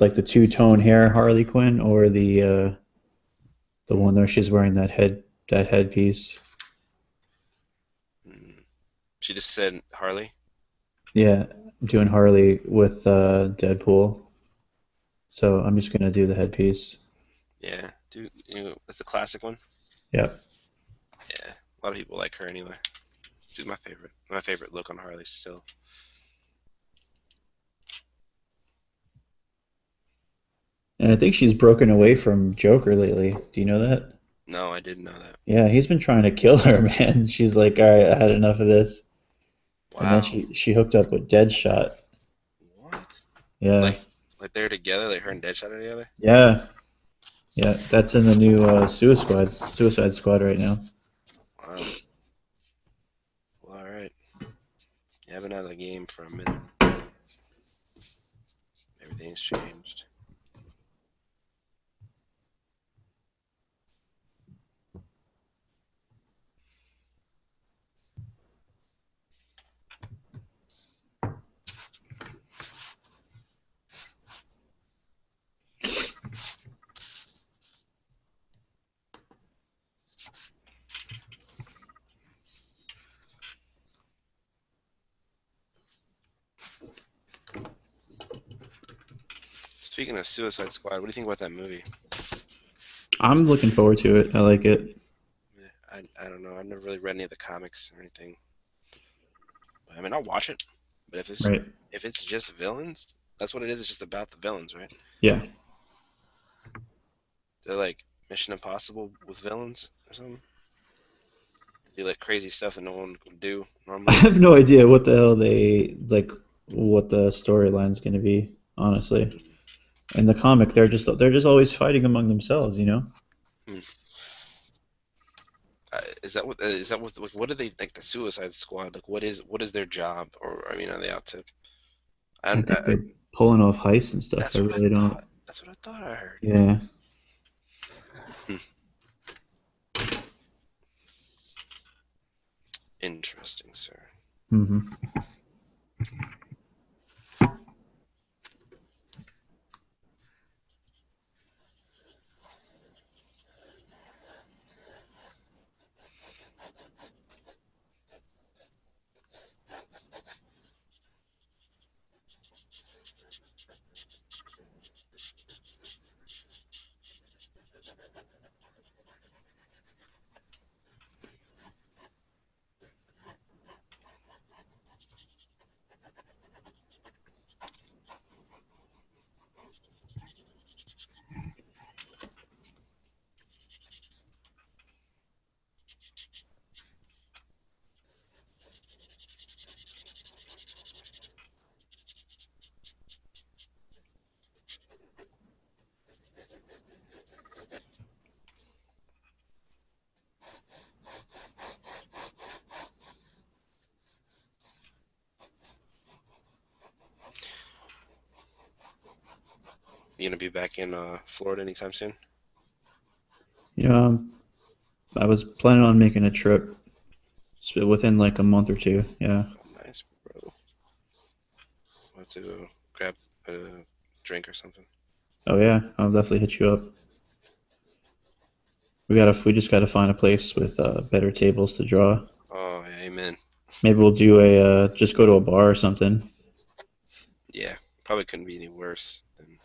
S2: like the two-tone hair Harley Quinn or the one where she's wearing that headpiece.
S1: Mm. She just said Harley.
S2: Yeah, I'm doing Harley with Deadpool, so I'm just gonna do the headpiece.
S1: Yeah, dude, that's the classic one.
S2: Yep.
S1: Yeah, a lot of people like her anyway. She's my favorite. My favorite look on Harley still.
S2: And I think she's broken away from Joker lately. Do you know that?
S1: No, I didn't know that.
S2: Yeah, he's been trying to kill her, man. She's like, all right, I had enough of this. And then
S1: Wow.
S2: she hooked up with Deadshot.
S1: What?
S2: Yeah,
S1: Like they're together, like her and Deadshot are together?
S2: yeah, yeah. That's in the new Suicide Squad right now.
S1: Wow. Well, all right. You haven't had a game for a minute. Everything's changed. Speaking of Suicide Squad, what do you think about that movie?
S2: I'm looking forward to it. I like it.
S1: Yeah, I don't know. I've never really read any of the comics or anything. But, I mean, I'll watch it. But
S2: Right.
S1: if it's just villains, that's what it is. It's just about the villains, right?
S2: Yeah.
S1: They're like Mission Impossible with villains or something. They do like crazy stuff that no one would do
S2: I
S1: normally.
S2: have no idea what the hell they like what the storyline's going to be, honestly.
S1: Mm.
S2: In the comic, they're just always fighting among themselves.
S1: Hmm. Is that what are they like the Suicide Squad? Like what is their job? Or I mean, are they out to?
S2: I
S1: I
S2: think they're pulling off heists and stuff. I
S1: That's what I
S2: really don't.
S1: thought. That's what I thought I heard.
S2: Yeah.
S1: Hmm. Interesting, sir.
S2: hmm
S1: You gonna be back in Florida anytime soon?
S2: You know, I was planning on making a trip within like a month or two. Yeah.
S1: Oh, nice, bro. Want to go grab a drink or something?
S2: Oh yeah, I'll definitely hit you up. We just gotta find a place with better tables to draw.
S1: Oh, yeah, amen.
S2: Maybe we'll do just go to a bar or something.
S1: Yeah, probably couldn't be any worse than.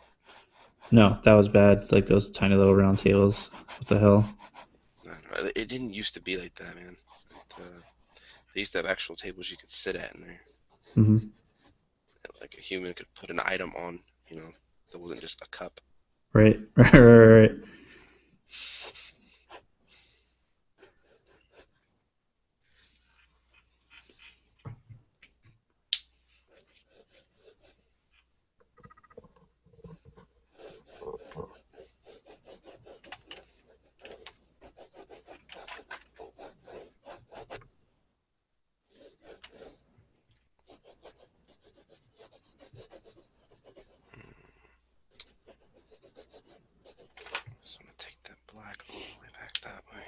S2: No, that was bad. Like those tiny little round tables. What the hell?
S1: I don't know. It didn't used to be like that, man. They used to have actual tables you could sit at in there.
S2: hmm
S1: like a human could put an item on, you know, that wasn't just a cup.
S2: Right, right, right, right.
S1: Just want to take that black all the way back that way.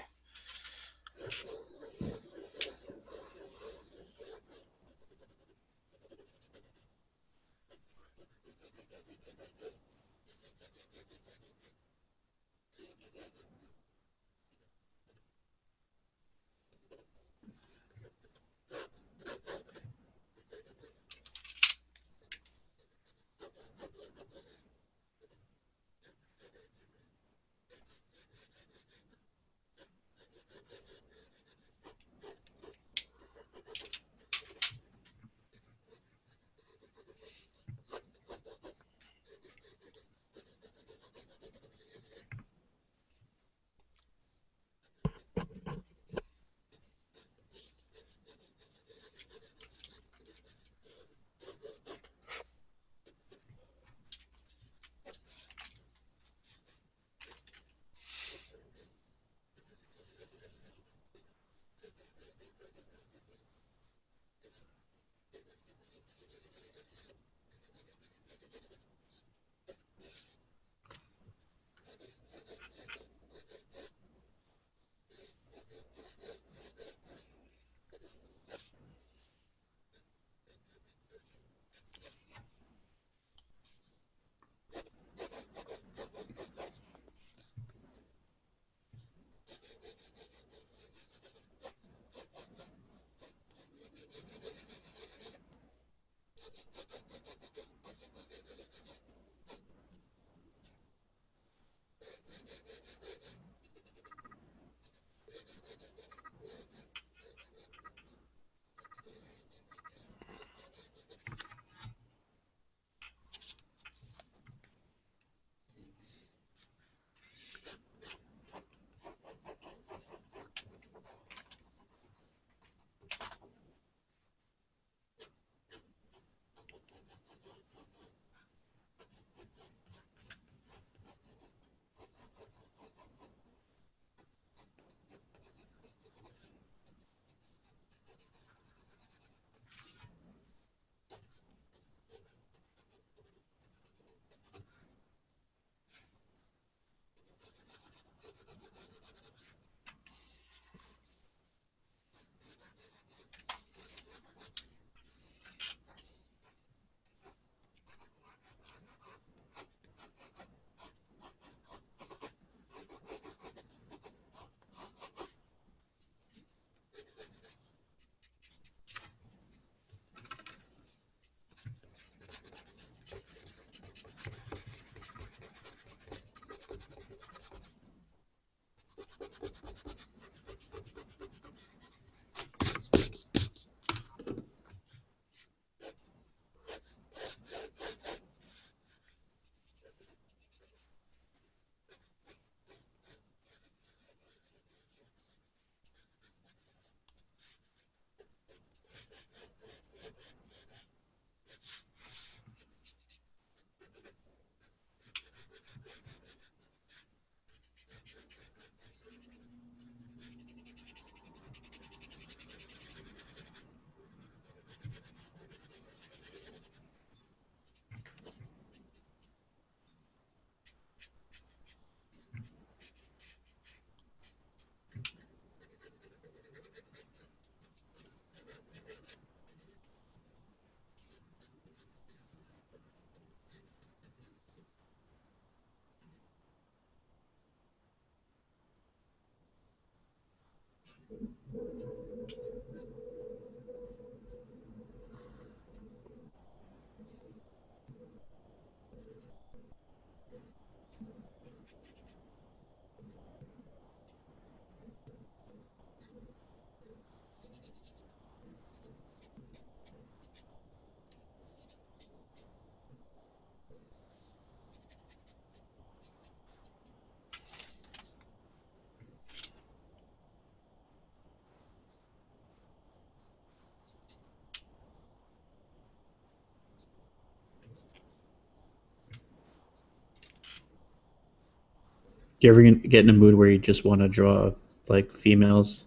S2: Do you ever get in a mood where you just want to draw like females?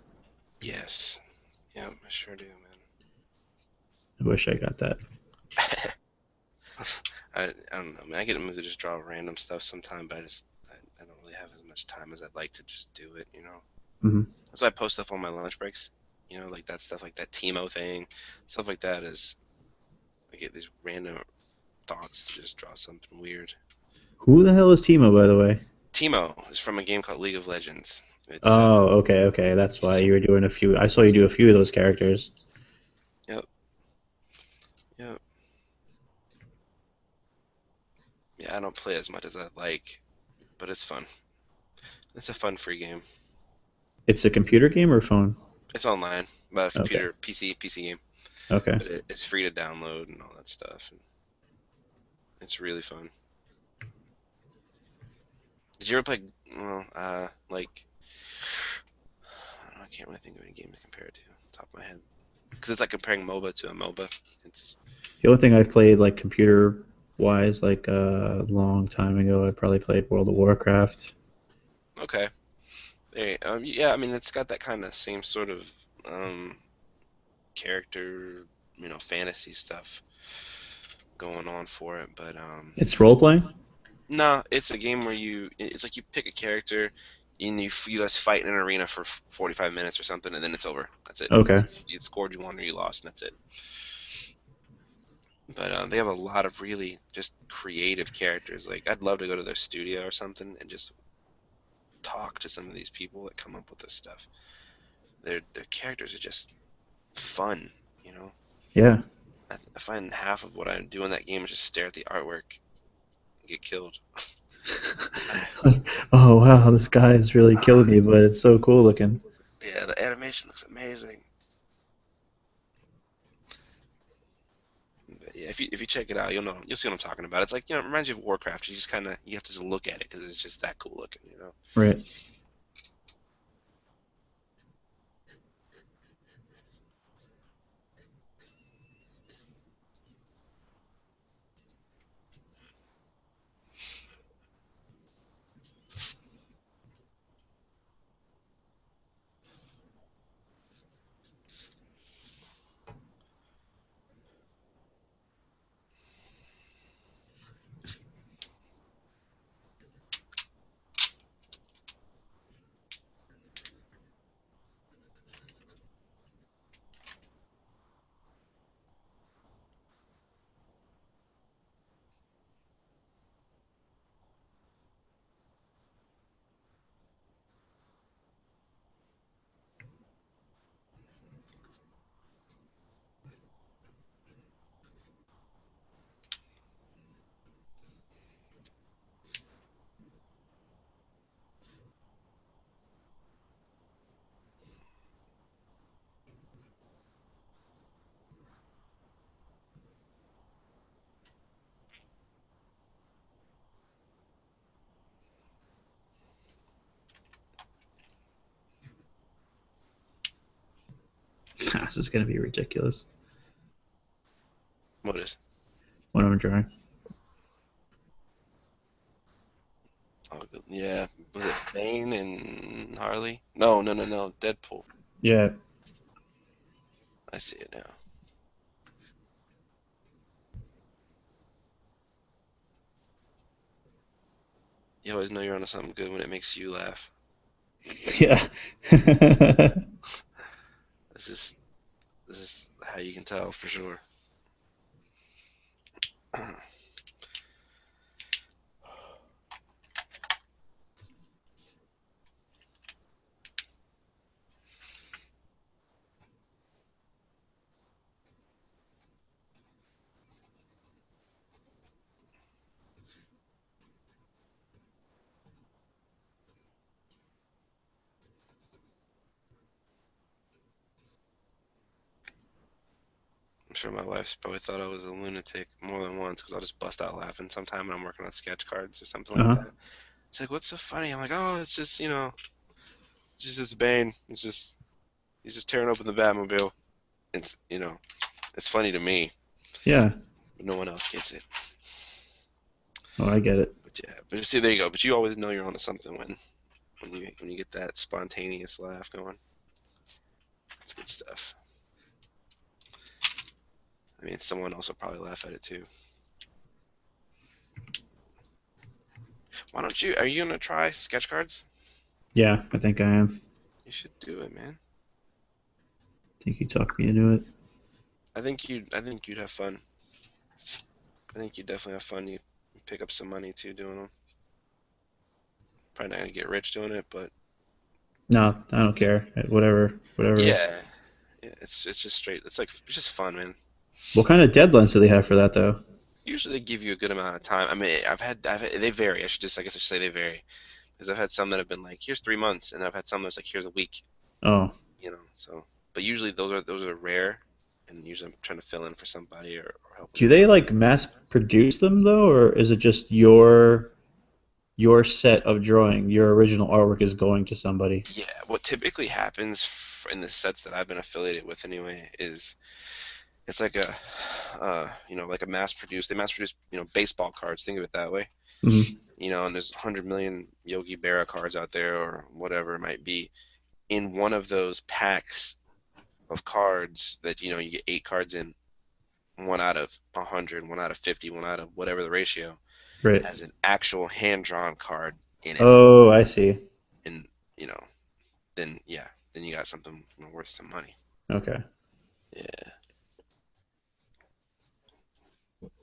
S1: Yes. Yeah, I sure do,
S2: I wish I got that.
S1: man. I don't know, man. I get in the mood to just draw random stuff sometime, but I don't really have as much time as I'd like to just do it, you know?
S2: Hmm.
S1: That's why I post stuff on my lunch breaks. You know, like that stuff, like that Timo thing, stuff like that is I get these random thoughts to just draw something weird.
S2: Who the hell is Timo, by the way?
S1: Timo is from a game called League of Legends. It's
S2: Oh, okay, okay. That's
S1: you
S2: why
S1: seen
S2: you were doing a few. I saw you do a few of those characters.
S1: Yep, yep. Yeah, I don't play as much as I'd like, but it's fun. It's a fun free game.
S2: It's a computer game or phone?
S1: It's online,
S2: Okay,
S1: computer, PC game,
S2: okay.
S1: but it's free to download and all that stuff. And it's really fun. Did you ever play? Well, like I don't know, I can't really think of any game to compare it to, top of my head, because it's like comparing MOBA to a MOBA. It's
S2: The only thing I've played like computer wise, like a long time ago, I probably played World of Warcraft.
S1: okay. Yeah, I mean, it's got that kind of same sort of um, character, fantasy stuff going on for it. But
S2: It's role playing.
S1: no, it's a game where it's like you pick a character and you guys fight in an arena for 45 minutes or something, and then it's over. That's it.
S2: Okay.
S1: You scored, you won, or you lost, and that's it. But they have a lot of really just creative characters. Like, I'd love to go to their studio or something and just talk to some of these people that come up with this stuff. Their characters are just fun, you know.
S2: Yeah.
S1: I find half of what I do in that game is just stare at the artwork and get killed.
S2: Oh wow, this guy is really killing me, but it's so cool looking.
S1: Yeah, the animation looks amazing. But yeah, if you check it out, you'll see what I'm talking about. It's like it reminds you of Warcraft. You just kind of you have to just look at it because it's just that cool looking, you know.
S2: Right. This is gonna be ridiculous
S1: What is?
S2: when I'm drawing.
S1: Oh, good. Yeah. Was it Bane and Harley? No, no, no, no. Deadpool.
S2: Yeah.
S1: I see it now. You always know you're onto something good when it makes you laugh.
S2: Yeah.
S1: This is this is how you can tell for sure. I'm sure my wife's probably thought I was a lunatic more than once because I'll just bust out laughing sometime when I'm working on sketch cards or something like
S2: Uh-huh.
S1: that. She's like, "What's so funny?" I'm like, "Oh, it's just it's just this Bane. It's just he's just tearing open the Batmobile. It's it's funny to me,
S2: Yeah.
S1: but no one else gets it."
S2: Oh, I get it.
S1: But yeah, but you see, there you go. But you always know you're onto something when you get that spontaneous laugh going. It's good stuff. I mean, someone else will probably laugh at it too. Why don't you? Are you gonna try sketch cards?
S2: Yeah, I think I am.
S1: You should do it, man.
S2: I think you talked me into it.
S1: I think you'd have fun. I think you definitely have fun. You pick up some money too doing them. Probably not gonna get rich doing it, but
S2: No, I don't care. Whatever, whatever.
S1: yeah, yeah. It's just straight. It's just fun, man.
S2: What kind of deadlines do they have for that though?
S1: Usually they give you a good amount of time. I mean, they vary. I guess I should say they vary because I've had some that have been like, here's 3 months, and then I've had some that's like, here's a week.
S2: Oh,
S1: So, but usually those are rare, and usually I'm trying to fill in for somebody or help them
S2: do they
S1: out.
S2: like mass produce them though, or is it just your set of drawing, your original artwork is going to somebody?
S1: Yeah, what typically happens in the sets that I've been affiliated with anyway is it's like like a mass produced. They mass produce, baseball cards. Think of it that way.
S2: Hmm.
S1: And there's 100 million Yogi Berra cards out there or whatever it might be. In one of those packs of cards that you get 8 cards in, one out of 100, one out of 50, one out of whatever the ratio
S2: Right.
S1: has an actual hand drawn card in it,
S2: Oh, I see.
S1: and you know then yeah, then you got something worth some money.
S2: Okay.
S1: Yeah,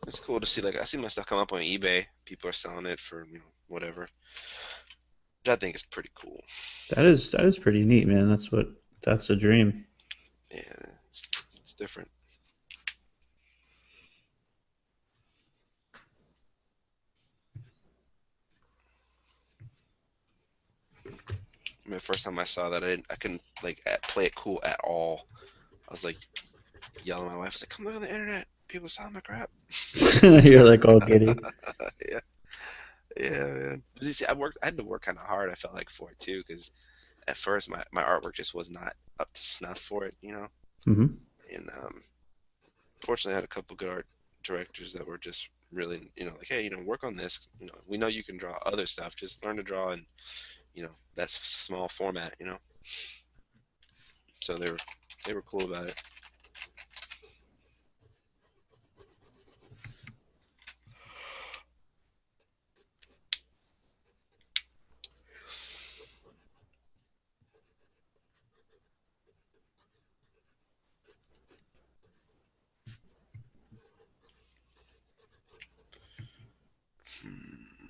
S1: it's cool to see. Like I see my stuff come up on eBay. People are selling it for whatever, which I think is pretty cool.
S2: That is pretty neat, man. That's a dream.
S1: Yeah, it's different. I mean, the first time I saw that, I couldn't like play it cool at all. I was like yelling at my wife. I was like, "Come look on the internet. People selling my crap."
S2: You're like all giddy.
S1: Yeah, yeah, man. But you see, I had to work kind of hard. I felt like for it too, because at first my artwork just was not up to snuff for it.
S2: Hmm.
S1: And fortunately, I had a couple good art directors that were just really, like, hey, work on this. We know you can draw other stuff. Just learn to draw in, that small format. So they were cool about it. Hmm,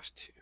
S1: have to.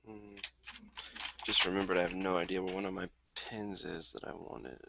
S1: Hmm. Just remembered I have no idea where one of my pins is that I wanted.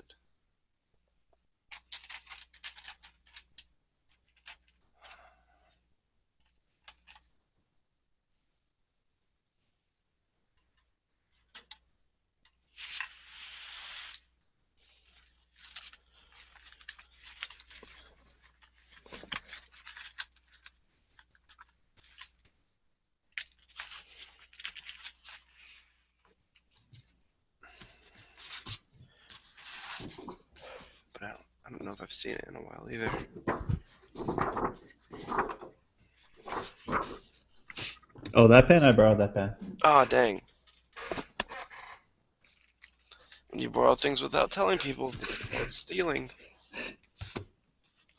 S1: But I don't know if I've seen it in a while either.
S2: Oh, that pen? I borrowed that pen.
S1: Oh, dang. When you borrow things without telling people, it's called stealing.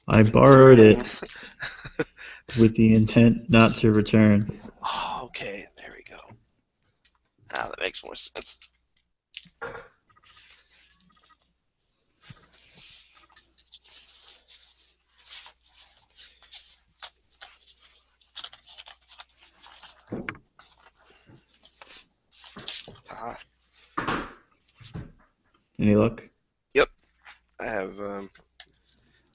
S2: I
S1: Even
S2: borrowed
S1: cheating.
S2: it with the intent not to return.
S1: Oh, okay, there we go. Ah, that makes more sense. Ah,
S2: Any luck?
S1: yep, I have. I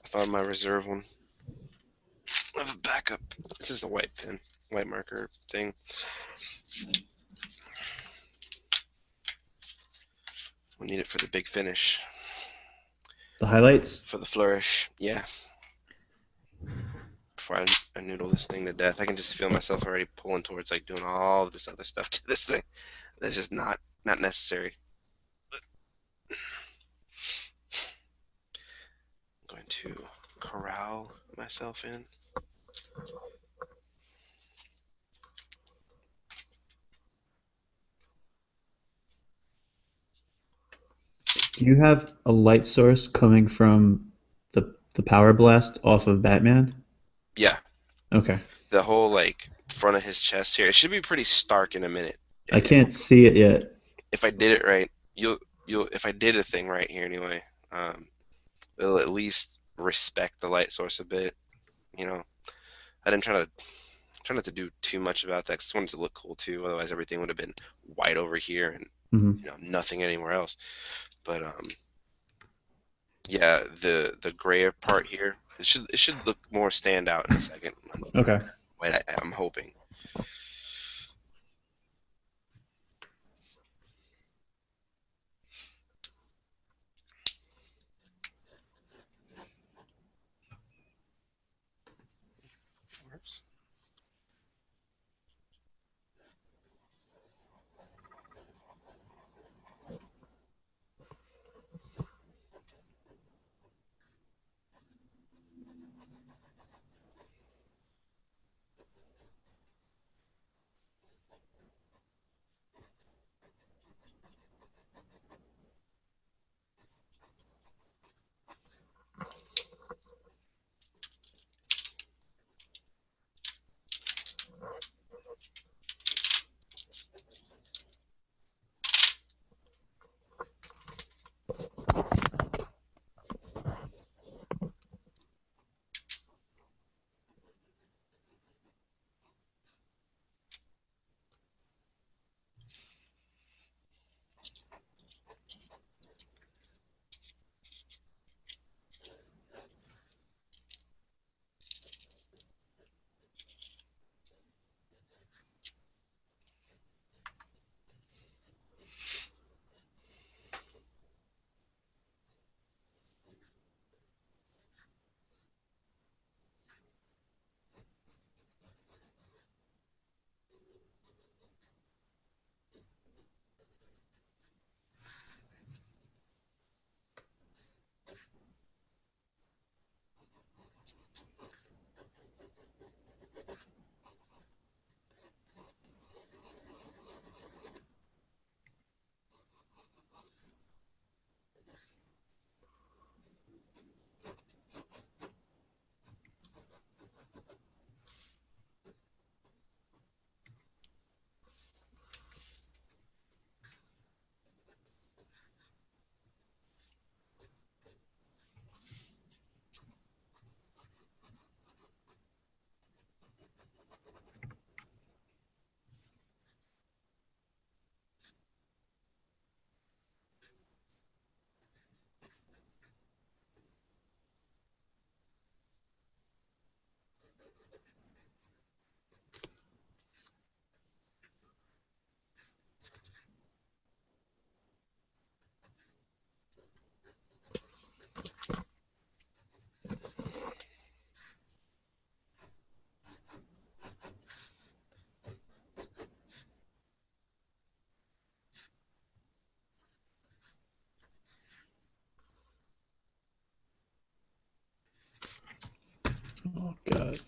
S1: found my reserve one. I have a backup. This is a white pen, white marker thing. We'll need it for the big finish,
S2: The highlights?
S1: for the flourish. Yeah, before I noodle this thing to death, I can just feel myself already pulling towards like doing all this other stuff to this thing. That's just not necessary. I'm going to corral myself in.
S2: Do you have a light source coming from the power blast off of Batman?
S1: Yeah,
S2: Okay.
S1: the whole like front of his chest here. It should be pretty stark in a minute.
S2: I can't see it yet.
S1: If I did it right, you'll if I did a thing right here anyway, um, it'll at least respect the light source a bit. You know, I didn't try not to do too much about that 'cause I wanted it to look cool too. Otherwise, everything would have been white over here and
S2: Hmm.
S1: nothing anywhere else. But yeah, the grayer part here, it should look more stand out in a second.
S2: Okay.
S1: Wait, I'm hoping.
S2: Oh God.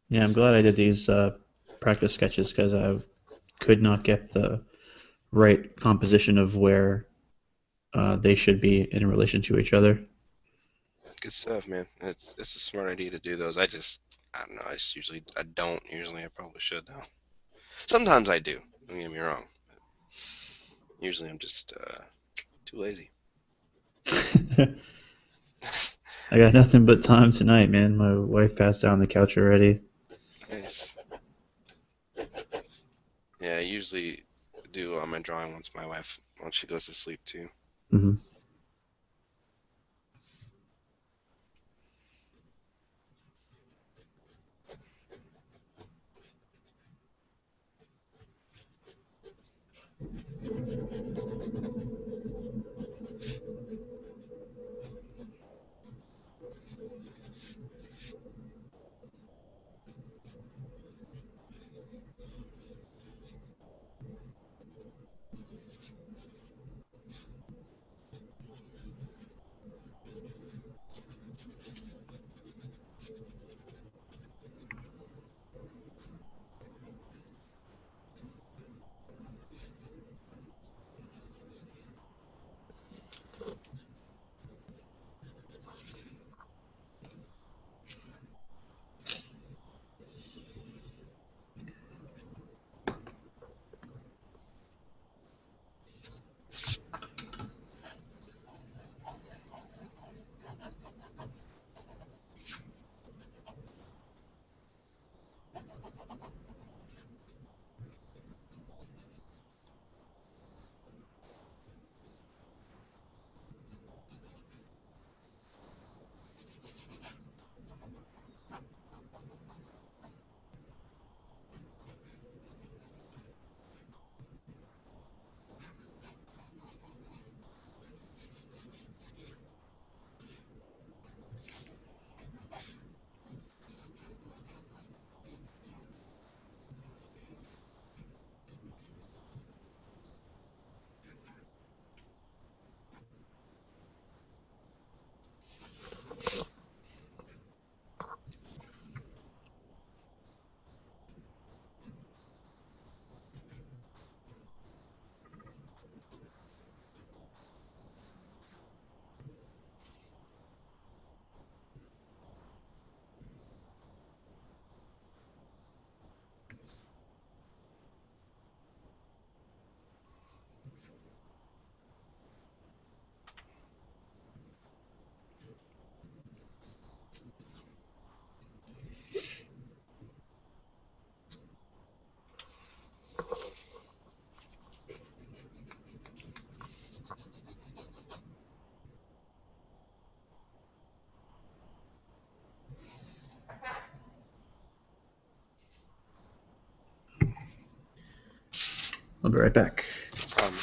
S2: Yeah, I'm glad I did these practice sketches because I could not get the right composition of where they should be in relation to each other.
S1: Good stuff, man. It's a smart idea to do those. I don't know. I don't usually. I probably should though. Sometimes I do. Don't get me wrong. Usually I'm just too lazy.
S2: I got nothing but time tonight, man. My wife passed out on the couch already.
S1: Nice. Yeah, I usually do my drawing once she goes to sleep too.
S2: Hmm. I'll be right back.
S1: No problem.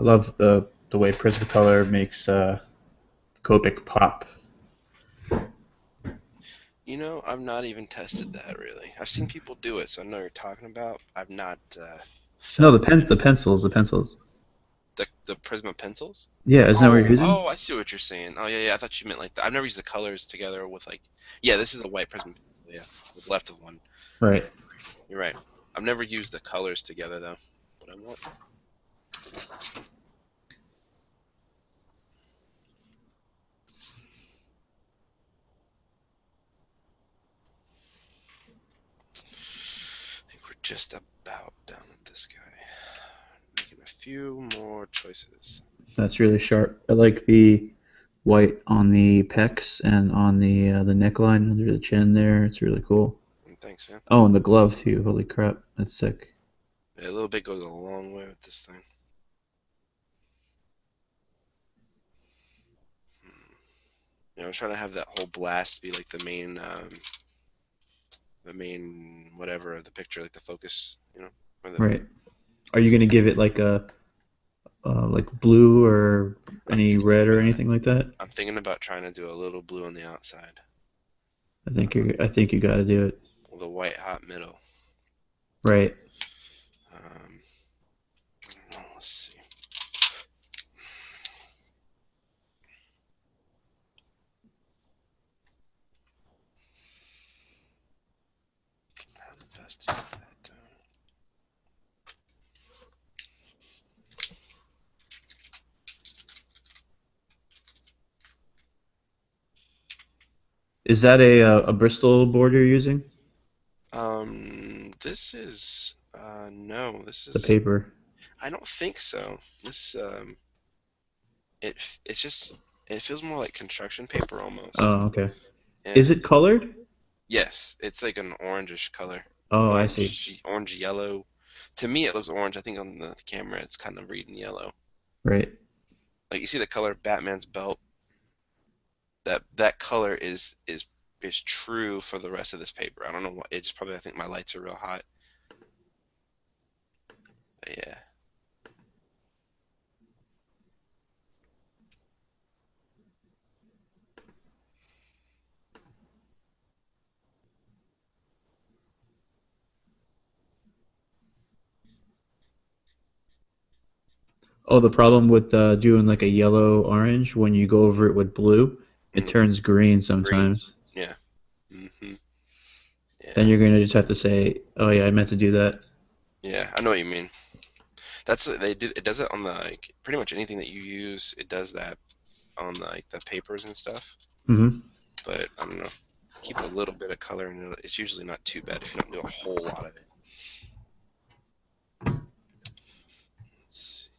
S2: I love the way Prismacolor makes Copic pop.
S1: You know, I've not even tested that really. I've seen people do it, so I know what you're talking about. I've not
S2: No,
S1: felt the
S2: the pencils, the
S1: benefits.
S2: pencils.
S1: The Prisma pencils?
S2: Yeah, isn't that what you're
S1: Oh,
S2: using?
S1: oh, I see what you're saying. Oh, yeah, yeah. I thought you meant like I've never used the colors together with like. Yeah, this is a white Prisma pencil. Yeah, with left of one.
S2: Right.
S1: You're right. I've never used the colors together though. But I want. I think we're just about done with this guy. Making a few more choices.
S2: That's really sharp. I like the white on the pecs and on the neckline under the chin there. It's really cool.
S1: Thanks, man.
S2: Oh, and the glove too. Holy crap, that's sick.
S1: Yeah, a little bit goes a long way with this thing. Hmm. You know, I'm trying to have that whole blast be like the main whatever of the picture, like the focus. You know, or the.
S2: Right. Are you gonna give it like blue or
S1: I'm
S2: any
S1: thinking
S2: red or
S1: about it.
S2: anything like that?
S1: I'm thinking about trying to do a little blue on the outside,
S2: I think you got to do it.
S1: with a white hot middle.
S2: Right.
S1: Um, let's see. How fast is that?
S2: Is that a Bristol board you're using?
S1: This is no, this
S2: The
S1: is.
S2: paper.
S1: I don't think so. This it's just it feels more like construction paper almost.
S2: Oh, okay. Is it
S1: And
S2: colored?
S1: yes, it's like an orangish color,
S2: Oh, I see.
S1: orange yellow. To me, it looks orange. I think on the camera, it's kind of reading yellow.
S2: Right.
S1: Like you see the color of Batman's belt. That color is true for the rest of this paper. I don't know what. It's probably I think my lights are real hot. But yeah.
S2: Oh, the problem with doing like a yellow orange when you go over it with blue, it
S1: Mm,
S2: turns green
S1: green.
S2: sometimes.
S1: Yeah. Hmm.
S2: Then
S1: Yeah.
S2: you're gonna just have to say, "Oh yeah, I meant to do that."
S1: Yeah. I know what you mean. That's they do. It does it on the like pretty much anything that you use. It does that on the papers and stuff.
S2: Hmm.
S1: But I don't know. Keep a little bit of color, and it's usually not too bad if you don't do a whole lot of it. Let's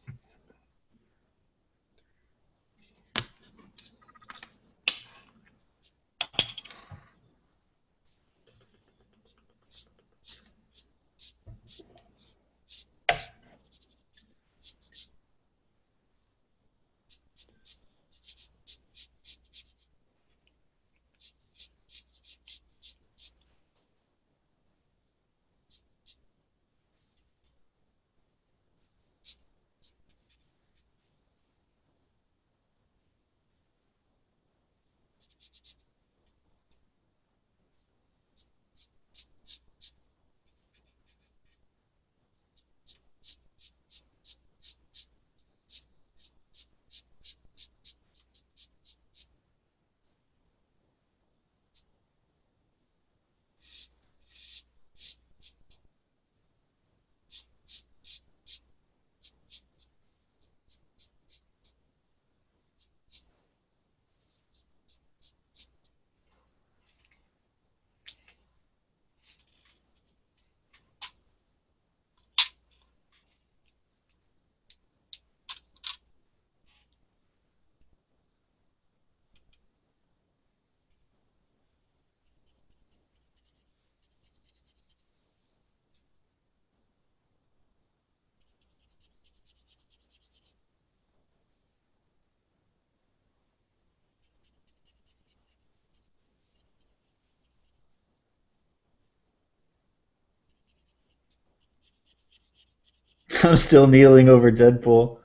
S2: I'm still kneeling over Deadpool.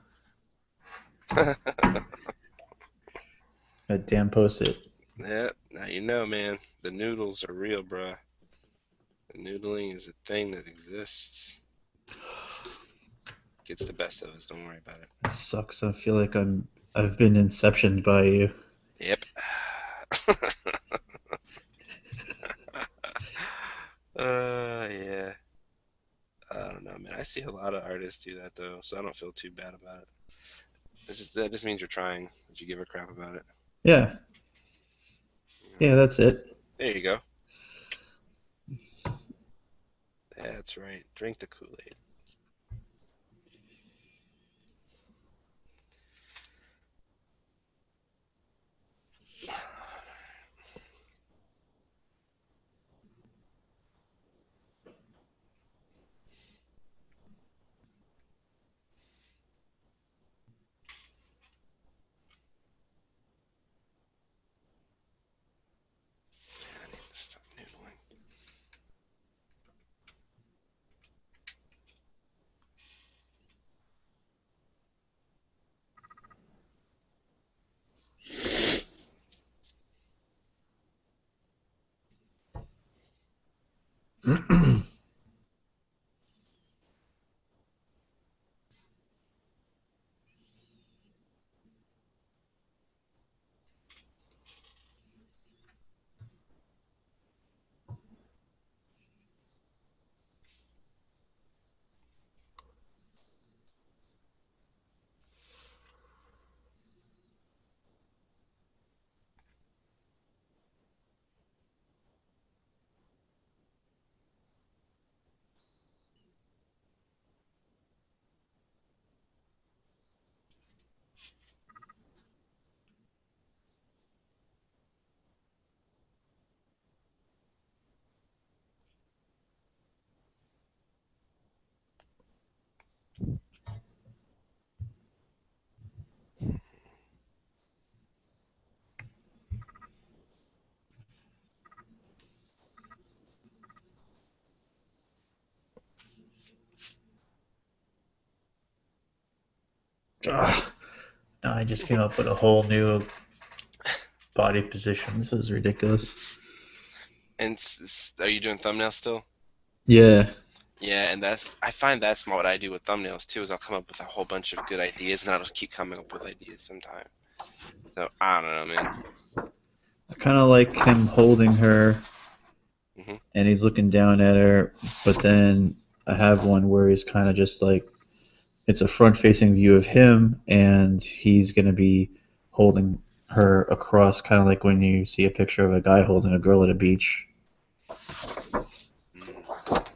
S2: damn post-it.
S1: Yeah, now you know, man. The noodles are real, bruh. The noodling is a thing that exists. Gets the best of us. Don't worry about it.
S2: It sucks. I feel like I've been inceptioned by you.
S1: Yep. Yeah. I don't know, man. I see a lot of artists do that though, so I don't feel too bad about it. It's just that just means you're trying, that you give a crap about it.
S2: Yeah,
S1: You know?
S2: yeah, that's it.
S1: There you go. That's right. Drink the Kool-Aid. I need to stop noodling.
S2: Ugh. Now I just came up with a whole new body position. This is ridiculous.
S1: And are you doing thumbnails still?
S2: Yeah,
S1: Yeah, and I find that's what I do with thumbnails too, is I'll come up with a whole bunch of good ideas and I'll just keep coming up with ideas sometime. So I don't know, man.
S2: I kind of like him holding her
S1: Hmm.
S2: and he's looking down at her, but then I have one where he's kind of just like it's a front facing view of him and he's going to be holding her across, kind of like when you see a picture of a guy holding a girl at a beach.
S1: Mm.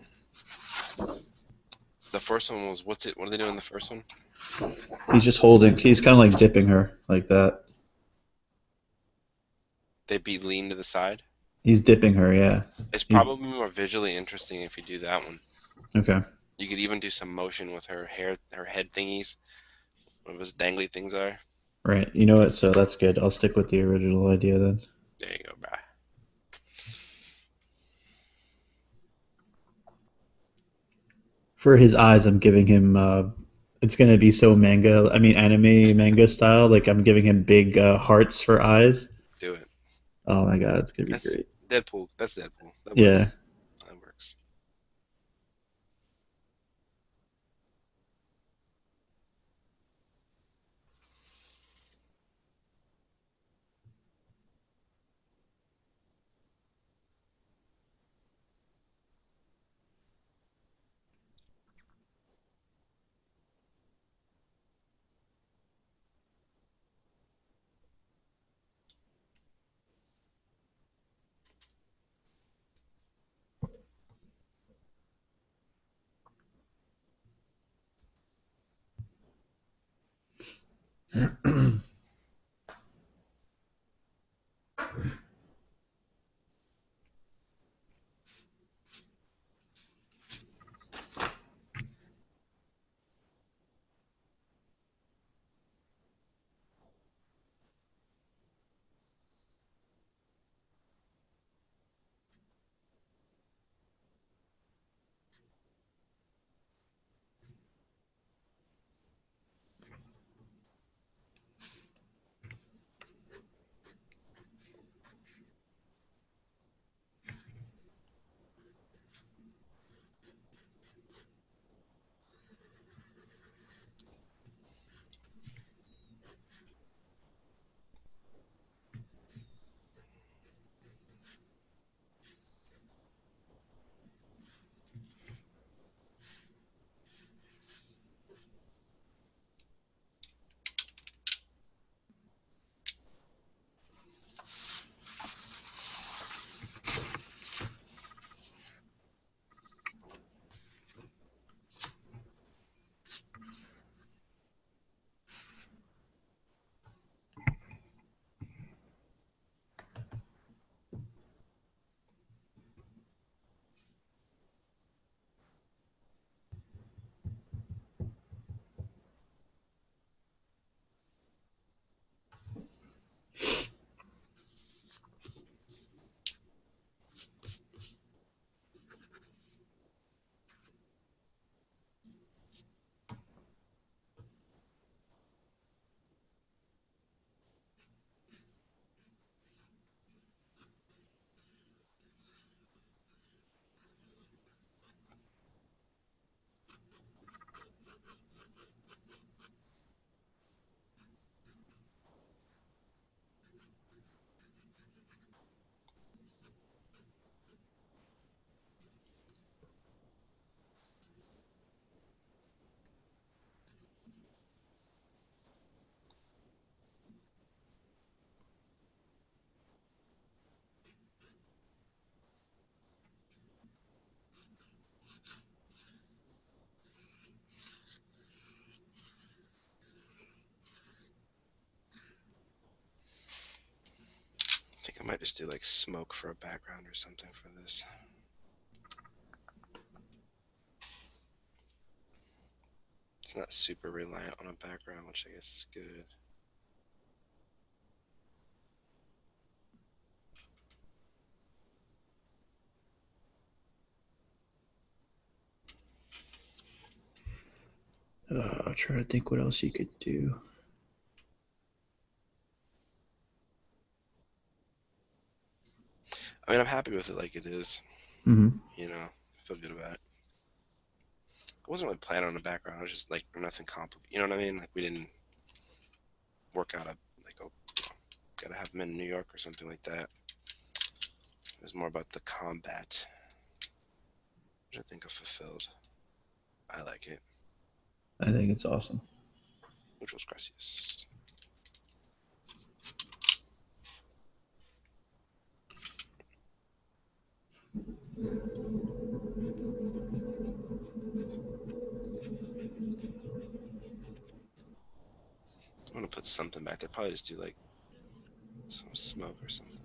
S1: The first one was what's it? What are they doing in the first one?
S2: He's just holding, he's kind of like dipping her like that.
S1: They be lean to the side.
S2: He's dipping her, yeah.
S1: It's
S2: He's
S1: probably more visually interesting if you do that one.
S2: okay.
S1: You could even do some motion with her hair, her head thingies, what those dangly things are.
S2: Right. You know what? So that's good. I'll stick with the original idea then.
S1: There you go, bruh.
S2: For his eyes, I'm giving him. It's gonna be so manga. I mean, anime manga style. Like I'm giving him big hearts for eyes.
S1: Do it.
S2: Oh my god, it's gonna be
S1: That's
S2: great.
S1: Deadpool. That's Deadpool. That works.
S2: Yeah.
S1: That works. might just do like smoke for a background or something for this. It's not super reliant on a background, which I guess is good.
S2: I'll try to think what else you could do.
S1: I mean, I'm happy with it like it is.
S2: Hmm.
S1: I feel good about it. I wasn't really planning on a background. I was just like nothing complicated. You know what I mean? Like we didn't work out a like oh gotta have them in New York or something like that. It was more about the combat, which I think I fulfilled. I like it.
S2: I think it's awesome.
S1: Muchos gracias. I'm gonna put something back there. Probably just do like some smoke or something.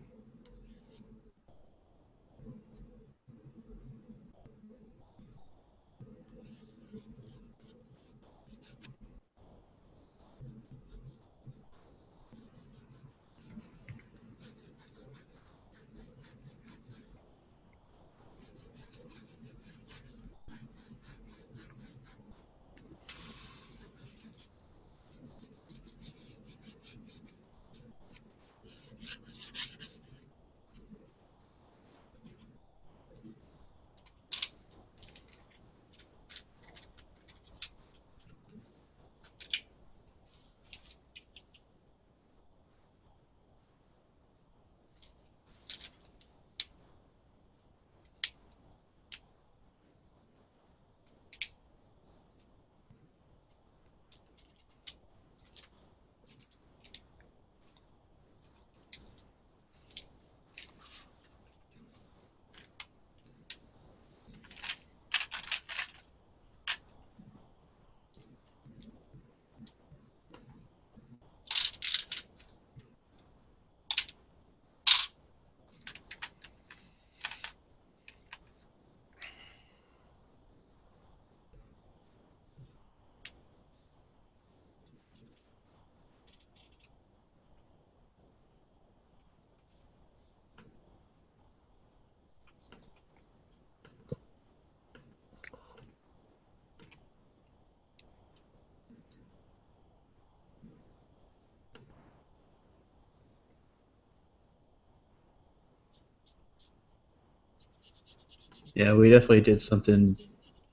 S2: Yeah, we definitely did something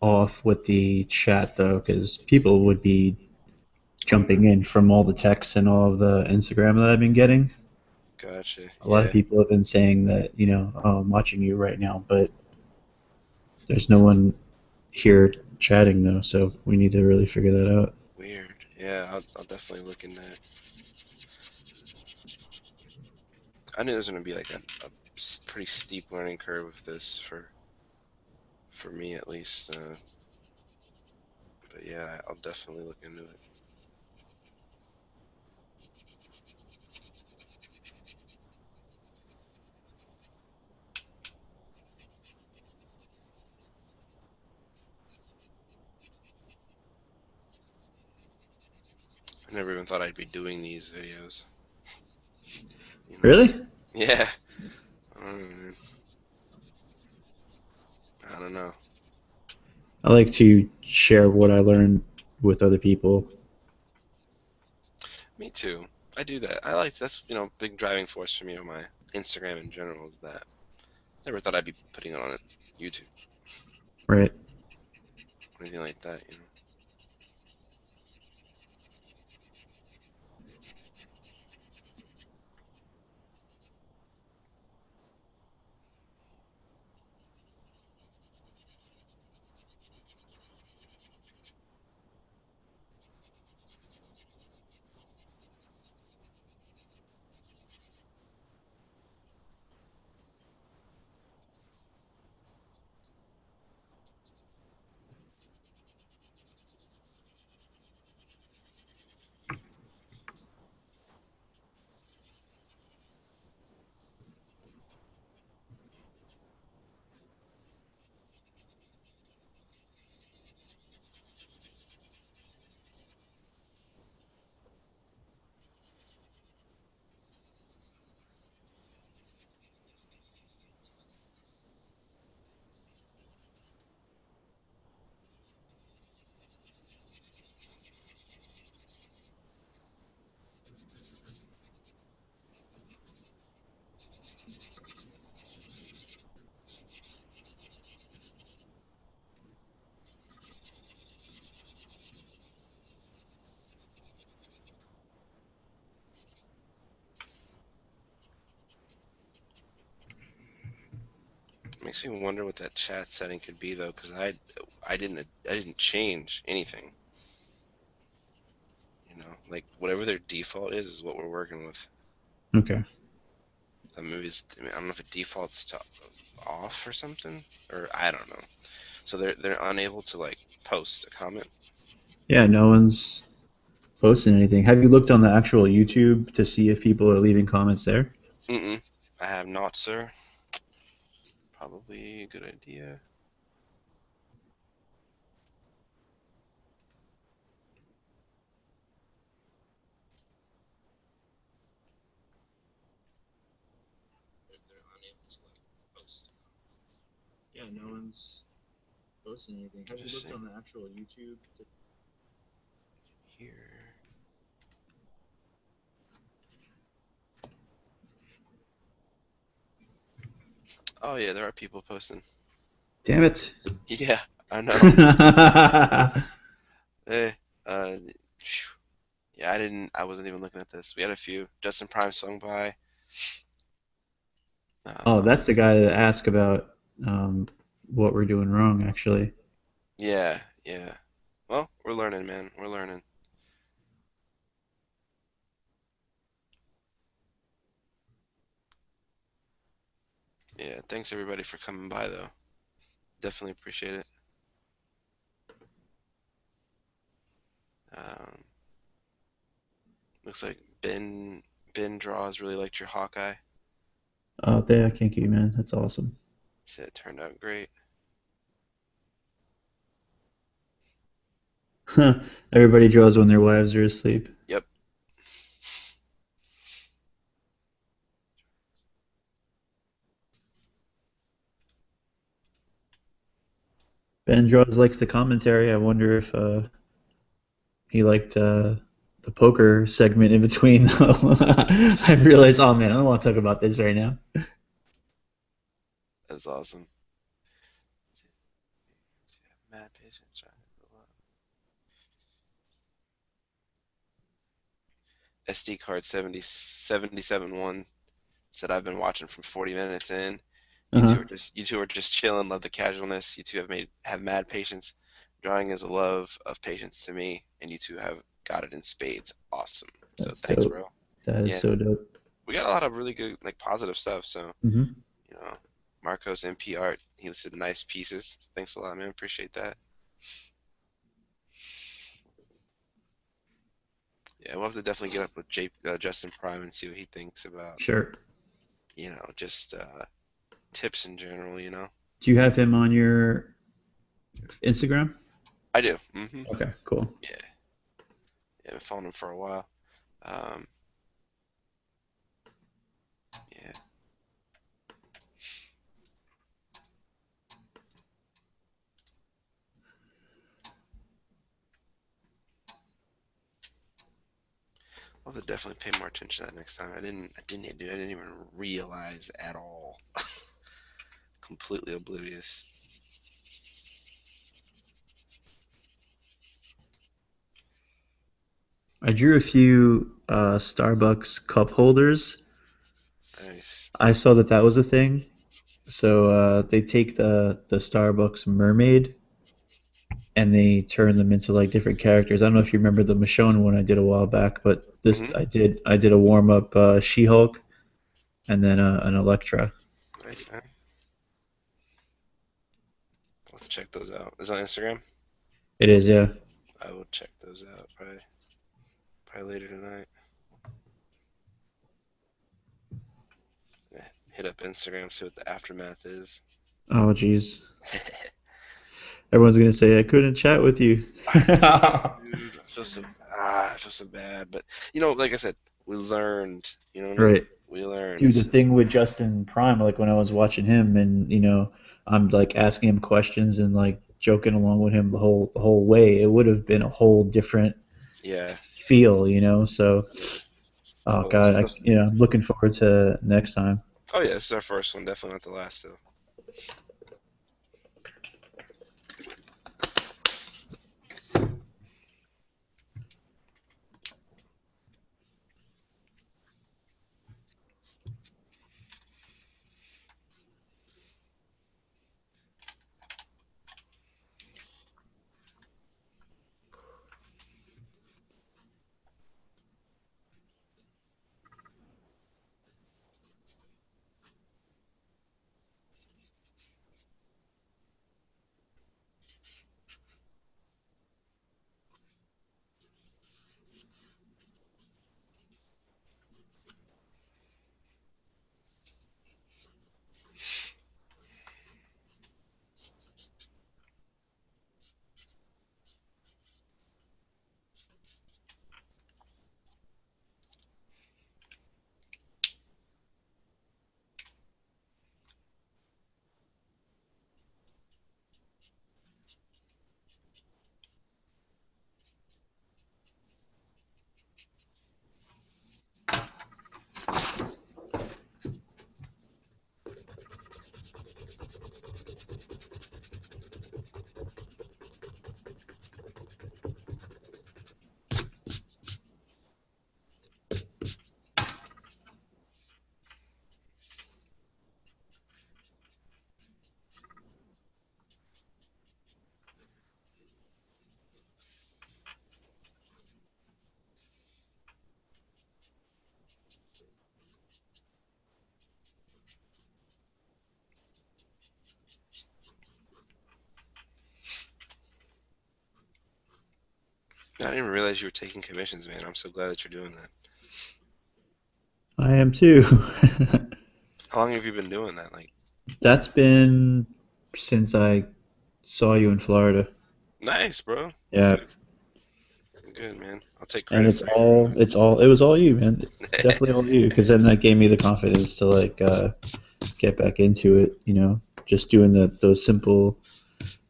S2: off with the chat though, because people would be
S1: Oh no,
S2: jumping in from all the texts and all of the Instagram that I've been getting.
S1: gotcha.
S2: A lot of
S1: Yeah,
S2: people have been saying that, oh, I'm watching you right now, but there's no one here chatting though, so we need to really figure that out.
S1: weird. Yeah, I'll definitely look in that. I knew there was gonna be like a pretty steep learning curve with this for me at least. But yeah, I'll definitely look into it. I never even thought I'd be doing these videos. You know?
S2: Really?
S1: Yeah. I don't know, man. I don't know.
S2: I like to share what I learned with other people.
S1: Me too. I do that. I like that's big driving force for me on my Instagram in general is that never thought I'd be putting it on YouTube
S2: Right.
S1: or anything like that. Makes me wonder what that chat setting could be though, because I didn't change anything. Like whatever their default is what we're working with.
S2: Okay.
S1: Some movies, I mean, I don't know if it defaults to off or something, or I don't know. So they're unable to like post a comment.
S2: Yeah, no one's posting anything. Have you looked on the actual YouTube to see if people are leaving comments there?
S1: Mm-mm. I have not, sir. Probably a good idea. They're unable to like post.
S2: Yeah, no one's posting anything. Have you looked
S1: Interesting.
S2: on the actual YouTube?
S1: Here. Oh yeah, there are people posting.
S2: Damn it.
S1: Yeah, I know. Hey, phew. Yeah, I wasn't even looking at this. We had a few. Justin Prime swung by.
S2: Oh,
S1: Um,
S2: that's the guy that asked about um, what we're doing wrong, actually.
S1: yeah, yeah. Well, we're learning, man. We're learning. Yeah, thanks everybody for coming by though. Definitely appreciate it. Um, looks like Ben Draws really liked your Hawkeye.
S2: Thank you, man. That's awesome.
S1: Said it turned out great.
S2: Everybody draws when their wives are asleep.
S1: Yep.
S2: Ben draws likes the commentary. I wonder if he liked the poker segment in between, though. I realized, oh man, I don't want to talk about this right now.
S1: That's awesome. Mad patience trying to love. SD card 77-1 said I've been watching from 40 minutes in.
S2: Uh-huh.
S1: You two are just chilling, love the casualness. You two have mad patience. Drawing is a love of patience to me, and you two have got it in spades. Awesome. So
S2: That's
S1: thanks,
S2: dope.
S1: bro.
S2: That is
S1: Yeah,
S2: so dope.
S1: we got a lot of really good like positive stuff. So
S2: Hmm.
S1: you know, Marcos MP Art, he listed nice pieces. Thanks a lot, man. Appreciate that. Yeah, we'll have to definitely get up with Justin Prime and see what he thinks about
S2: Sure.
S1: just tips in general.
S2: Do you have him on your Instagram?
S1: I do. Hmm.
S2: Okay, cool.
S1: Yeah, yeah, I've followed him for a while. Um, yeah, I'll have to definitely pay more attention to that next time. I didn't even realize at all. Completely oblivious.
S2: I drew a few Starbucks cup holders.
S1: Nice.
S2: I saw that that was a thing. So they take the Starbucks mermaid and they turn them into like different characters. I don't know if you remember the Michonne one I did a while back, but this
S1: Hmm.
S2: I did a warm up She-Hulk and then an Elektra.
S1: Nice, man. I'll have to check those out. Is it on Instagram?
S2: It is, yeah.
S1: I will check those out probably later tonight. Yeah, hit up Instagram, see what the aftermath is.
S2: Oh, geez. Everyone's gonna say I couldn't chat with you.
S1: I know, dude. I feel so bad, but like I said, we learned. You know what I mean?
S2: Right.
S1: We learned.
S2: Dude, the
S1: So,
S2: thing with Justin Prime, like when I was watching him and I'm like asking him questions and like joking along with him the whole way, it would have been a whole different
S1: yeah,
S2: feel. So,
S1: absolutely.
S2: oh
S1: Well,
S2: God, I'm looking forward to next time.
S1: oh yeah, this is our first one. Definitely not the last though. I didn't even realize you were taking commissions, man. I'm so glad that you're doing that.
S2: I am too.
S1: How long have you been doing that? Like,
S2: That's been since I saw you in Florida.
S1: nice, bro.
S2: Yeah,
S1: Good, man. I'll take
S2: and
S1: credit for it.
S2: it was all you, man. Definitely all you, because then that gave me the confidence to like get back into it. Just doing those simple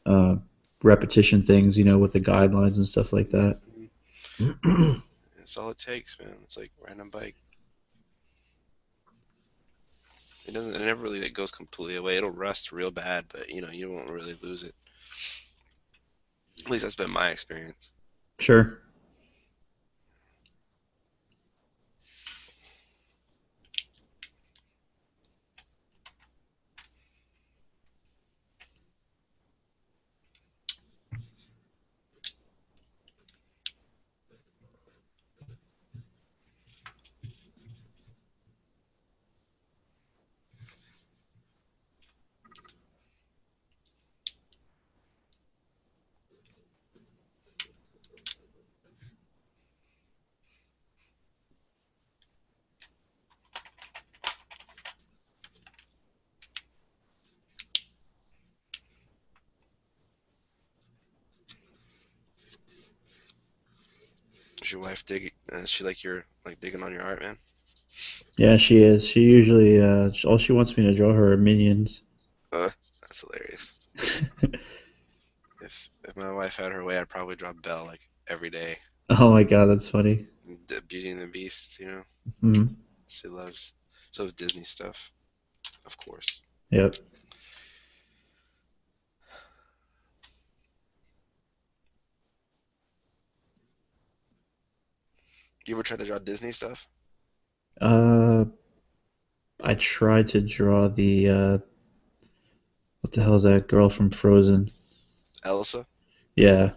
S2: uh, repetition things, with the guidelines and stuff like that.
S1: Mhm. That's all it takes, man. It's like riding a bike. It doesn't. It never really like, goes completely away. It'll rust real bad, but you won't really lose it. At least that's been my experience.
S2: Sure.
S1: Does your wife dig? Is she like you're like digging on your art, man?
S2: Yeah, she is. She usually all she wants me to draw her are minions.
S1: That's hilarious. If my wife had her way, I'd probably draw Belle like every day.
S2: Oh my God, that's funny.
S1: The Beauty and the Beast, you know.
S2: Hmm.
S1: She loves Disney stuff, of course.
S2: Yep.
S1: You ever try to draw Disney stuff?
S2: Uh, I tried to draw the what the hell is that girl from Frozen?
S1: Elsa?
S2: Yeah,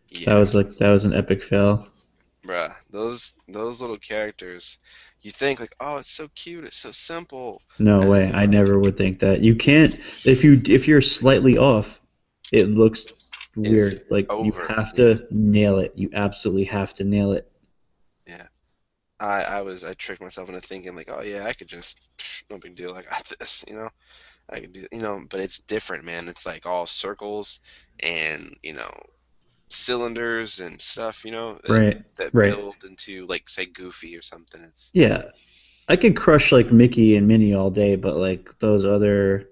S1: Yeah,
S2: that was an epic fail.
S1: bruh. Those little characters, you think like, oh, it's so cute, it's so simple,
S2: No
S1: and then
S2: way.
S1: you're
S2: I
S1: like,
S2: never would think that. You can't if you're slightly off, it looks
S1: it's
S2: weird. Like you
S1: over.
S2: have
S1: Yeah,
S2: to nail it. You absolutely have to nail it.
S1: yeah. I tricked myself into thinking like, oh yeah, I could just no big deal. I got this, I could do, but it's different, man. It's like all circles and cylinders and stuff,
S2: Right.
S1: that
S2: Right.
S1: build into like say Goofy or something. It's
S2: Yeah. I could crush like Mickey and Minnie all day, but like those other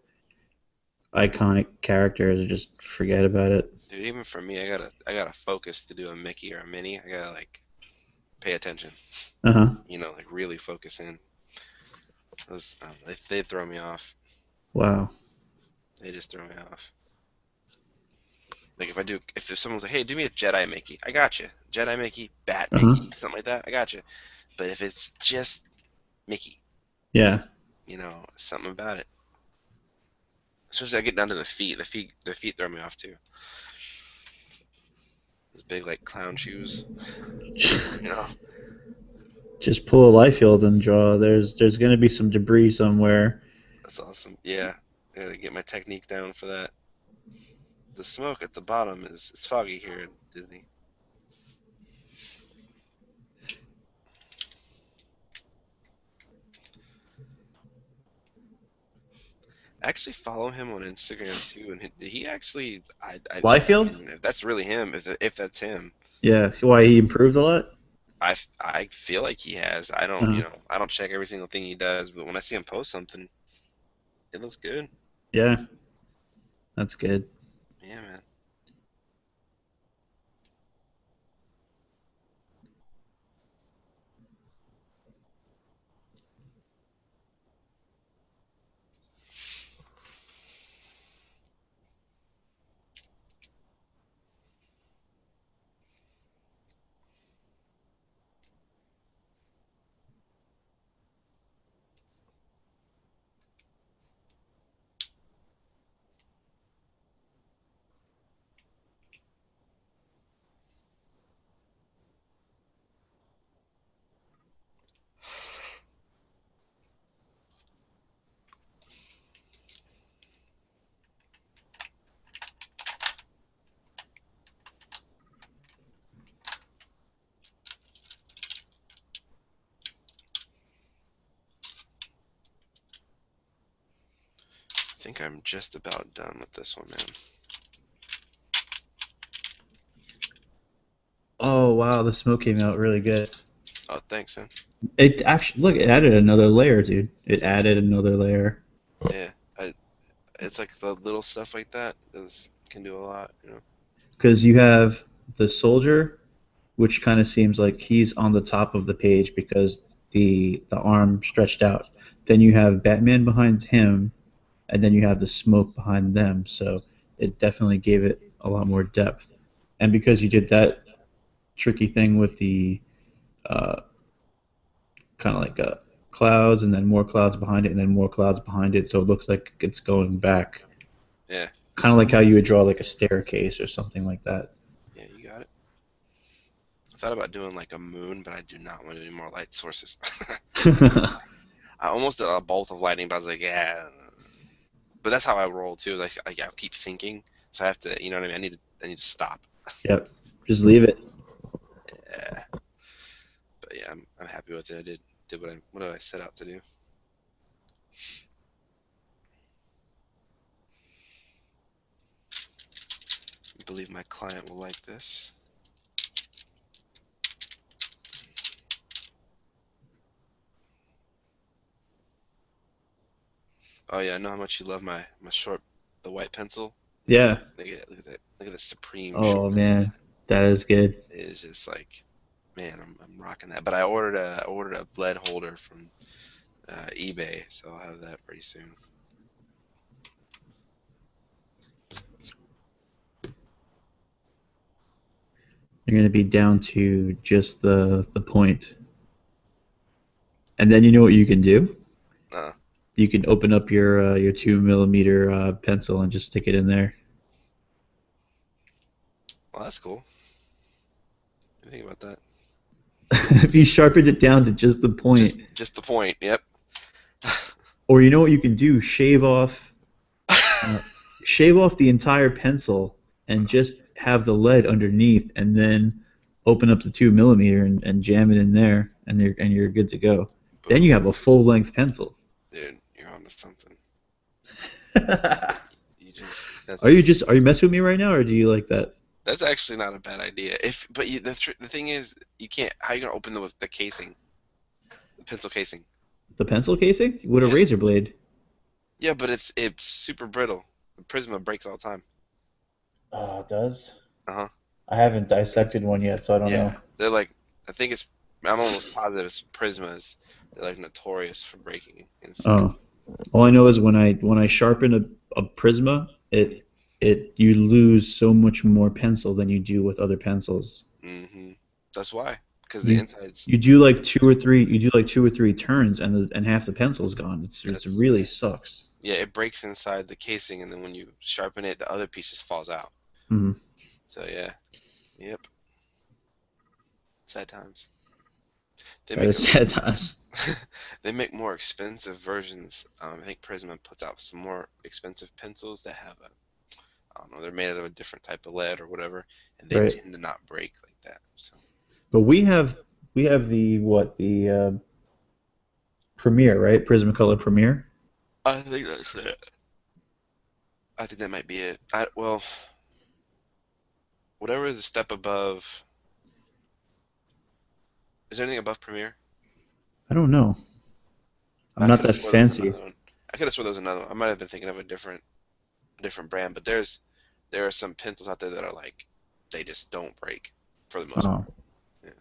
S2: iconic characters, just forget about it.
S1: dude, even for me, I gotta focus to do a Mickey or a Minnie. I gotta like pay attention,
S2: Uh-huh.
S1: like really focus in. Those they throw me off.
S2: Wow.
S1: They just throw me off. Like if someone's like, hey, do me a Jedi Mickey, I got you. Jedi Mickey, Bat
S2: Uh-huh.
S1: Mickey, something like that, I got you. But if it's just Mickey,
S2: Yeah.
S1: something about it. Especially I get down to the feet. The feet throw me off too. Those big like clown shoes. You know,
S2: Just pull a life field and draw. There's gonna be some debris somewhere.
S1: that's awesome. Yeah, I gotta get my technique down for that. the smoke at the bottom is it's foggy here at Disney. I actually follow him on Instagram too, and he actually I
S2: Flyfield?
S1: mean if that's really him, if that's him,
S2: Yeah. Why he improved a lot?
S1: I feel like he has. I don't
S2: Uh,
S1: I don't check every single thing he does, but when I see him post something, it looks good.
S2: yeah, that's good.
S1: Yeah, man. I think I'm just about done with this one, man.
S2: Oh wow, the smoke came out really good.
S1: Oh, thanks, man.
S2: It actually look, it added another layer, dude. It added another layer
S1: Yeah, it's like the little stuff like that does can do a lot, you know.
S2: because you have the soldier, which kind of seems like he's on the top of the page because the arm stretched out. Then you have Batman behind him, and then you have the smoke behind them. So it definitely gave it a lot more depth. And because you did that tricky thing with the uh, kind of like clouds, and then more clouds behind it, and then more clouds behind it, so it looks like it's going back,
S1: Yeah,
S2: kind of like how you would draw like a staircase or something like that.
S1: yeah, you got it. I thought about doing like a moon, but I do not want to do any more light sources. I almost did a bolt of lightning, but I was like, yeah. But that's how I roll too. Like I keep thinking, so I have to, you know what I mean? I need to stop.
S2: Yep, just leave it.
S1: Yeah, but yeah, I'm happy with it. I did what did I set out to do? I believe my client will like this. Oh yeah, I know how much you love my short, the white pencil.
S2: Yeah.
S1: Look at that, look at the supreme
S2: Oh
S1: shortness of
S2: man,
S1: that.
S2: that is good.
S1: It is just like, man, I'm rocking that. But I ordered a lead holder from eBay, so I'll have that pretty soon.
S2: You're gonna be down to just the point, and then you know what you can do.
S1: Uh,
S2: You can open up your 2 millimeter pencil and just stick it in there.
S1: well, that's cool. What do you think about that?
S2: If you sharpened it down to just the point,
S1: Just the point. Yep.
S2: or you know what you can do, uh, shave off the entire pencil and just have the lead underneath, and then open up the 2 millimeter and jam it in there, and you're good to go. Then you
S1: Boom,
S2: have a full length pencil.
S1: dude, you're onto something. You just
S2: Are you messing with me right now, or do you like that?
S1: that's actually not a bad idea. If but the thing is, you can't. How you gonna open the casing, the pencil casing?
S2: The pencil casing with a
S1: Yeah.
S2: razor blade.
S1: Yeah, but it's super brittle. The Prisma breaks all the time.
S2: Oh, it does.
S1: Uh huh.
S2: I haven't dissected one yet, so I don't
S1: Yeah,
S2: know.
S1: they're like I think it's I'm almost positive it's Prismas. They're like notorious for breaking instantly.
S2: Oh, all I know is when I sharpen a Prisma,
S1: Hmm.
S2: it you lose so much more pencil than you do with other pencils.
S1: Hmm. That's why, because the
S2: You
S1: insides.
S2: you do like two or three turns, and half the pencil's gone. It's
S1: That's
S2: really sucks.
S1: yeah. It breaks inside the casing, and then when you sharpen it, the other piece just falls out.
S2: Hmm.
S1: So yeah, yep. Sad times. They
S2: That
S1: make
S2: is
S1: a
S2: sad times.
S1: they make more expensive versions. I think Prisma puts out some more expensive pencils that have a I don't they're made out of a different type of lead or whatever, and they
S2: Right.
S1: tend to not break like that. So
S2: But we have the what the Premiere, right? Prismacolor Premiere.
S1: I think that's it. I think that might be it. Well, whatever the step above. Is there anything above Premiere?
S2: I don't know. I'm
S1: I
S2: not
S1: could have
S2: that
S1: swore there was
S2: fancy.
S1: another one. I could have swore there was another one. I might have been thinking of a different brand, but there are some pencils out there that are like they just don't break for the most
S2: Oh,
S1: part. Yeah.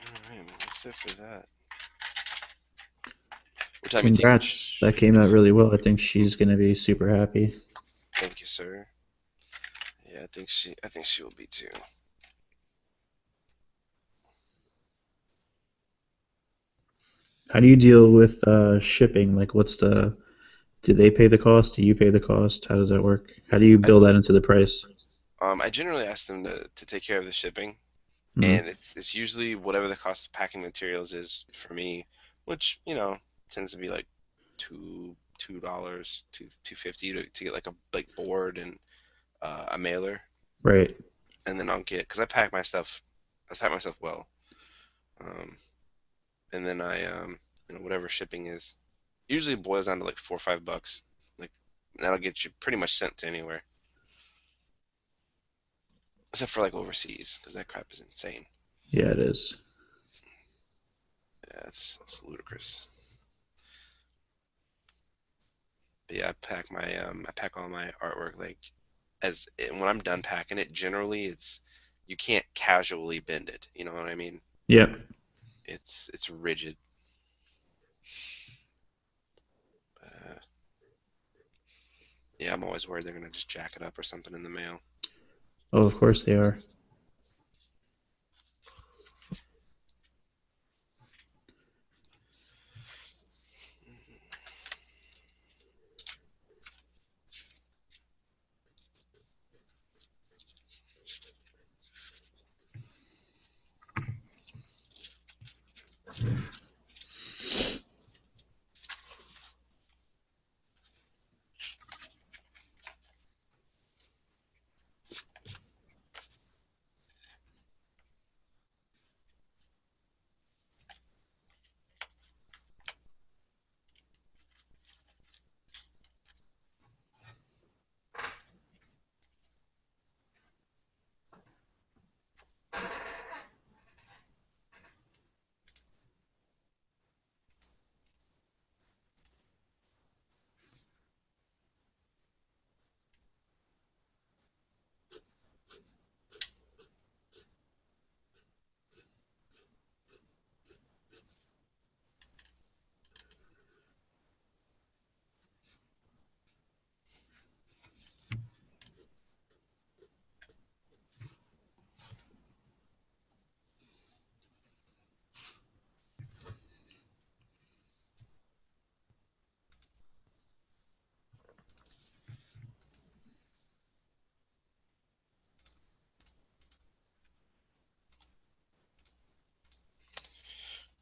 S1: All right, man. That's it for that. What time you think?
S2: congrats. That came out really well. I think she's gonna be super happy.
S1: Thank you, sir. Yeah, I think she will be too.
S2: How do you deal with shipping? Like, do they pay the cost? Do you pay the cost? How does that work? How do you
S1: I
S2: build that into the price?
S1: I generally ask them to take care of the shipping,
S2: Hmm.
S1: and it's usually whatever the cost of packing materials is for me, which tends to be like $2, 250 to get like a like board and a mailer,
S2: Right.
S1: and then because I pack myself well, um, and then whatever shipping is usually boils down to like $4 or $5, like that'll get you pretty much sent to anywhere, except for like overseas because that crap is insane.
S2: Yeah, it is.
S1: Yeah, it's ludicrous. But yeah, I pack all my artwork like when I'm done packing it, generally you can't casually bend it. You know what I mean?
S2: Yep.
S1: It's rigid. Yeah, I'm always worried they're gonna just jack it up or something in the mail.
S2: Oh, of course they are.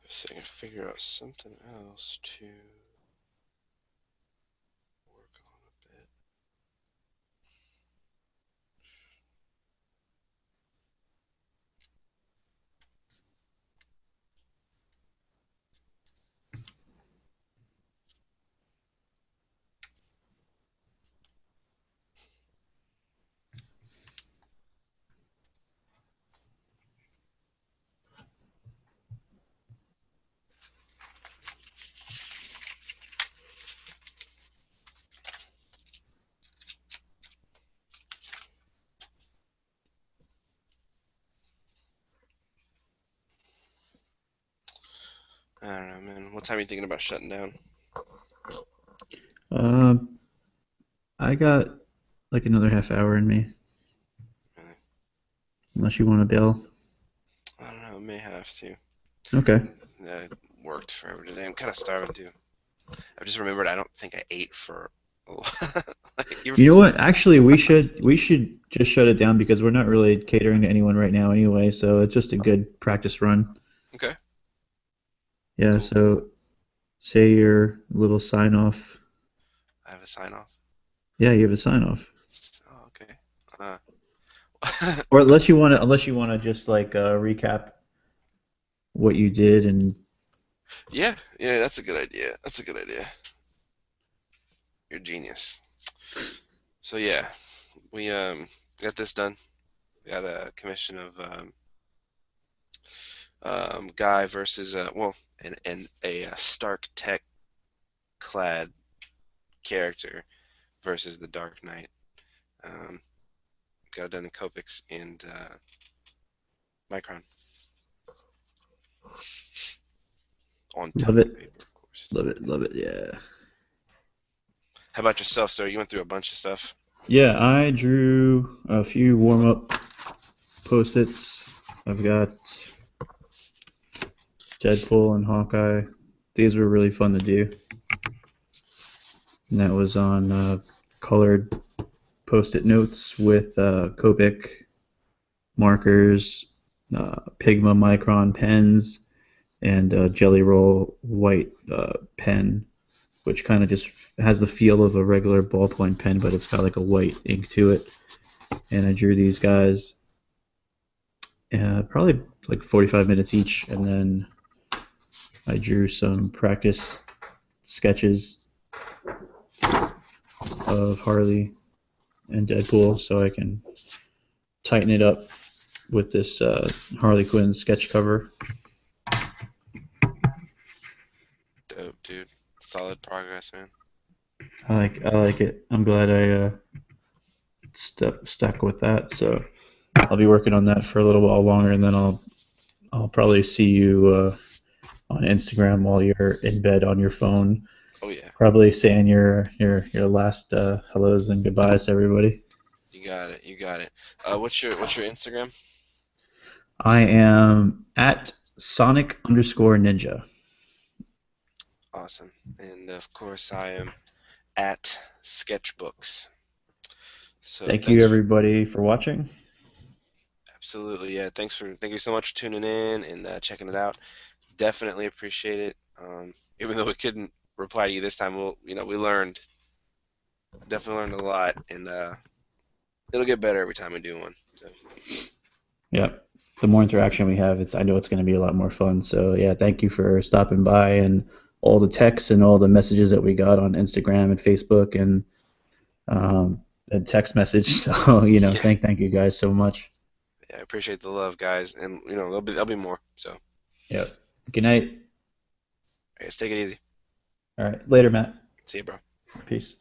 S1: So I can figure out something else to work on a bit. I don't know, man. What time are you thinking about shutting down?
S2: Um, I got like another half hour in me,
S1: Uh,
S2: unless you want to bail.
S1: I don't know. May have to.
S2: Okay.
S1: I worked forever today. I'm kind of starving too. I just remembered I don't think I ate for a lot. Like,
S2: You know what? Actually, we should just shut it down because we're not really catering to anyone right now anyway. So it's just a good practice run.
S1: Okay,
S2: Yeah.
S1: cool, cool.
S2: So say your little sign off.
S1: I have a sign off.
S2: Yeah, you have a sign off.
S1: Oh, okay. Uh,
S2: Or unless you want to just like recap what you did and
S1: yeah, yeah, that's a good idea. That's a good idea. You're a genius. So yeah, we got this done. We got a commission of guy versus well, and a Stark Tech clad character versus the Dark Knight. Um, got it done in Copics and Micron on
S2: love
S1: toner
S2: it,
S1: paper, of course.
S2: love it, love it. Yeah.
S1: How about yourself, sir? You went through a bunch of stuff.
S2: Yeah, I drew a few warm up post-its. I've got Deadpool and Hawkeye. These were really fun to do. And that was on colored post-it notes with Copic markers, Pigma Micron pens, and Jelly Roll white pen, which kind of just has the feel of a regular ballpoint pen, but it's got like a white ink to it. And I drew these guys probably like 45 minutes each, and then I drew some practice sketches of Harley and Deadpool so I can tighten it up with this Harley Quinn sketch cover.
S1: Dope, dude. Solid progress, man.
S2: I like it. I'm glad I stuck with that. So I'll be working on that for a little while longer, and then I'll probably see you on Instagram while you're in bed on your phone,
S1: Oh yeah,
S2: probably saying your last hellos and goodbyes to everybody.
S1: you got it. You got it. What's your Instagram?
S2: I am at Sonic_Ninja.
S1: Awesome. And of course, I am at Sketchbooks. So
S2: Thank you everybody for watching.
S1: absolutely, yeah. Thank you so much for tuning in and checking it out. Definitely appreciate it. Even though we couldn't reply to you this time, we learned, definitely learned a lot, and it'll get better every time we do one. So
S2: Yeah. The more interaction we have, I know it's going to be a lot more fun. So yeah, thank you for stopping by and all the texts and all the messages that we got on Instagram and Facebook and text message. So
S1: yeah,
S2: thank you guys so much.
S1: yeah, I appreciate the love, guys, and there'll be more. So
S2: Yeah. Good night.
S1: I guess take it easy.
S2: All right. Later, Matt.
S1: See you, bro.
S2: Peace.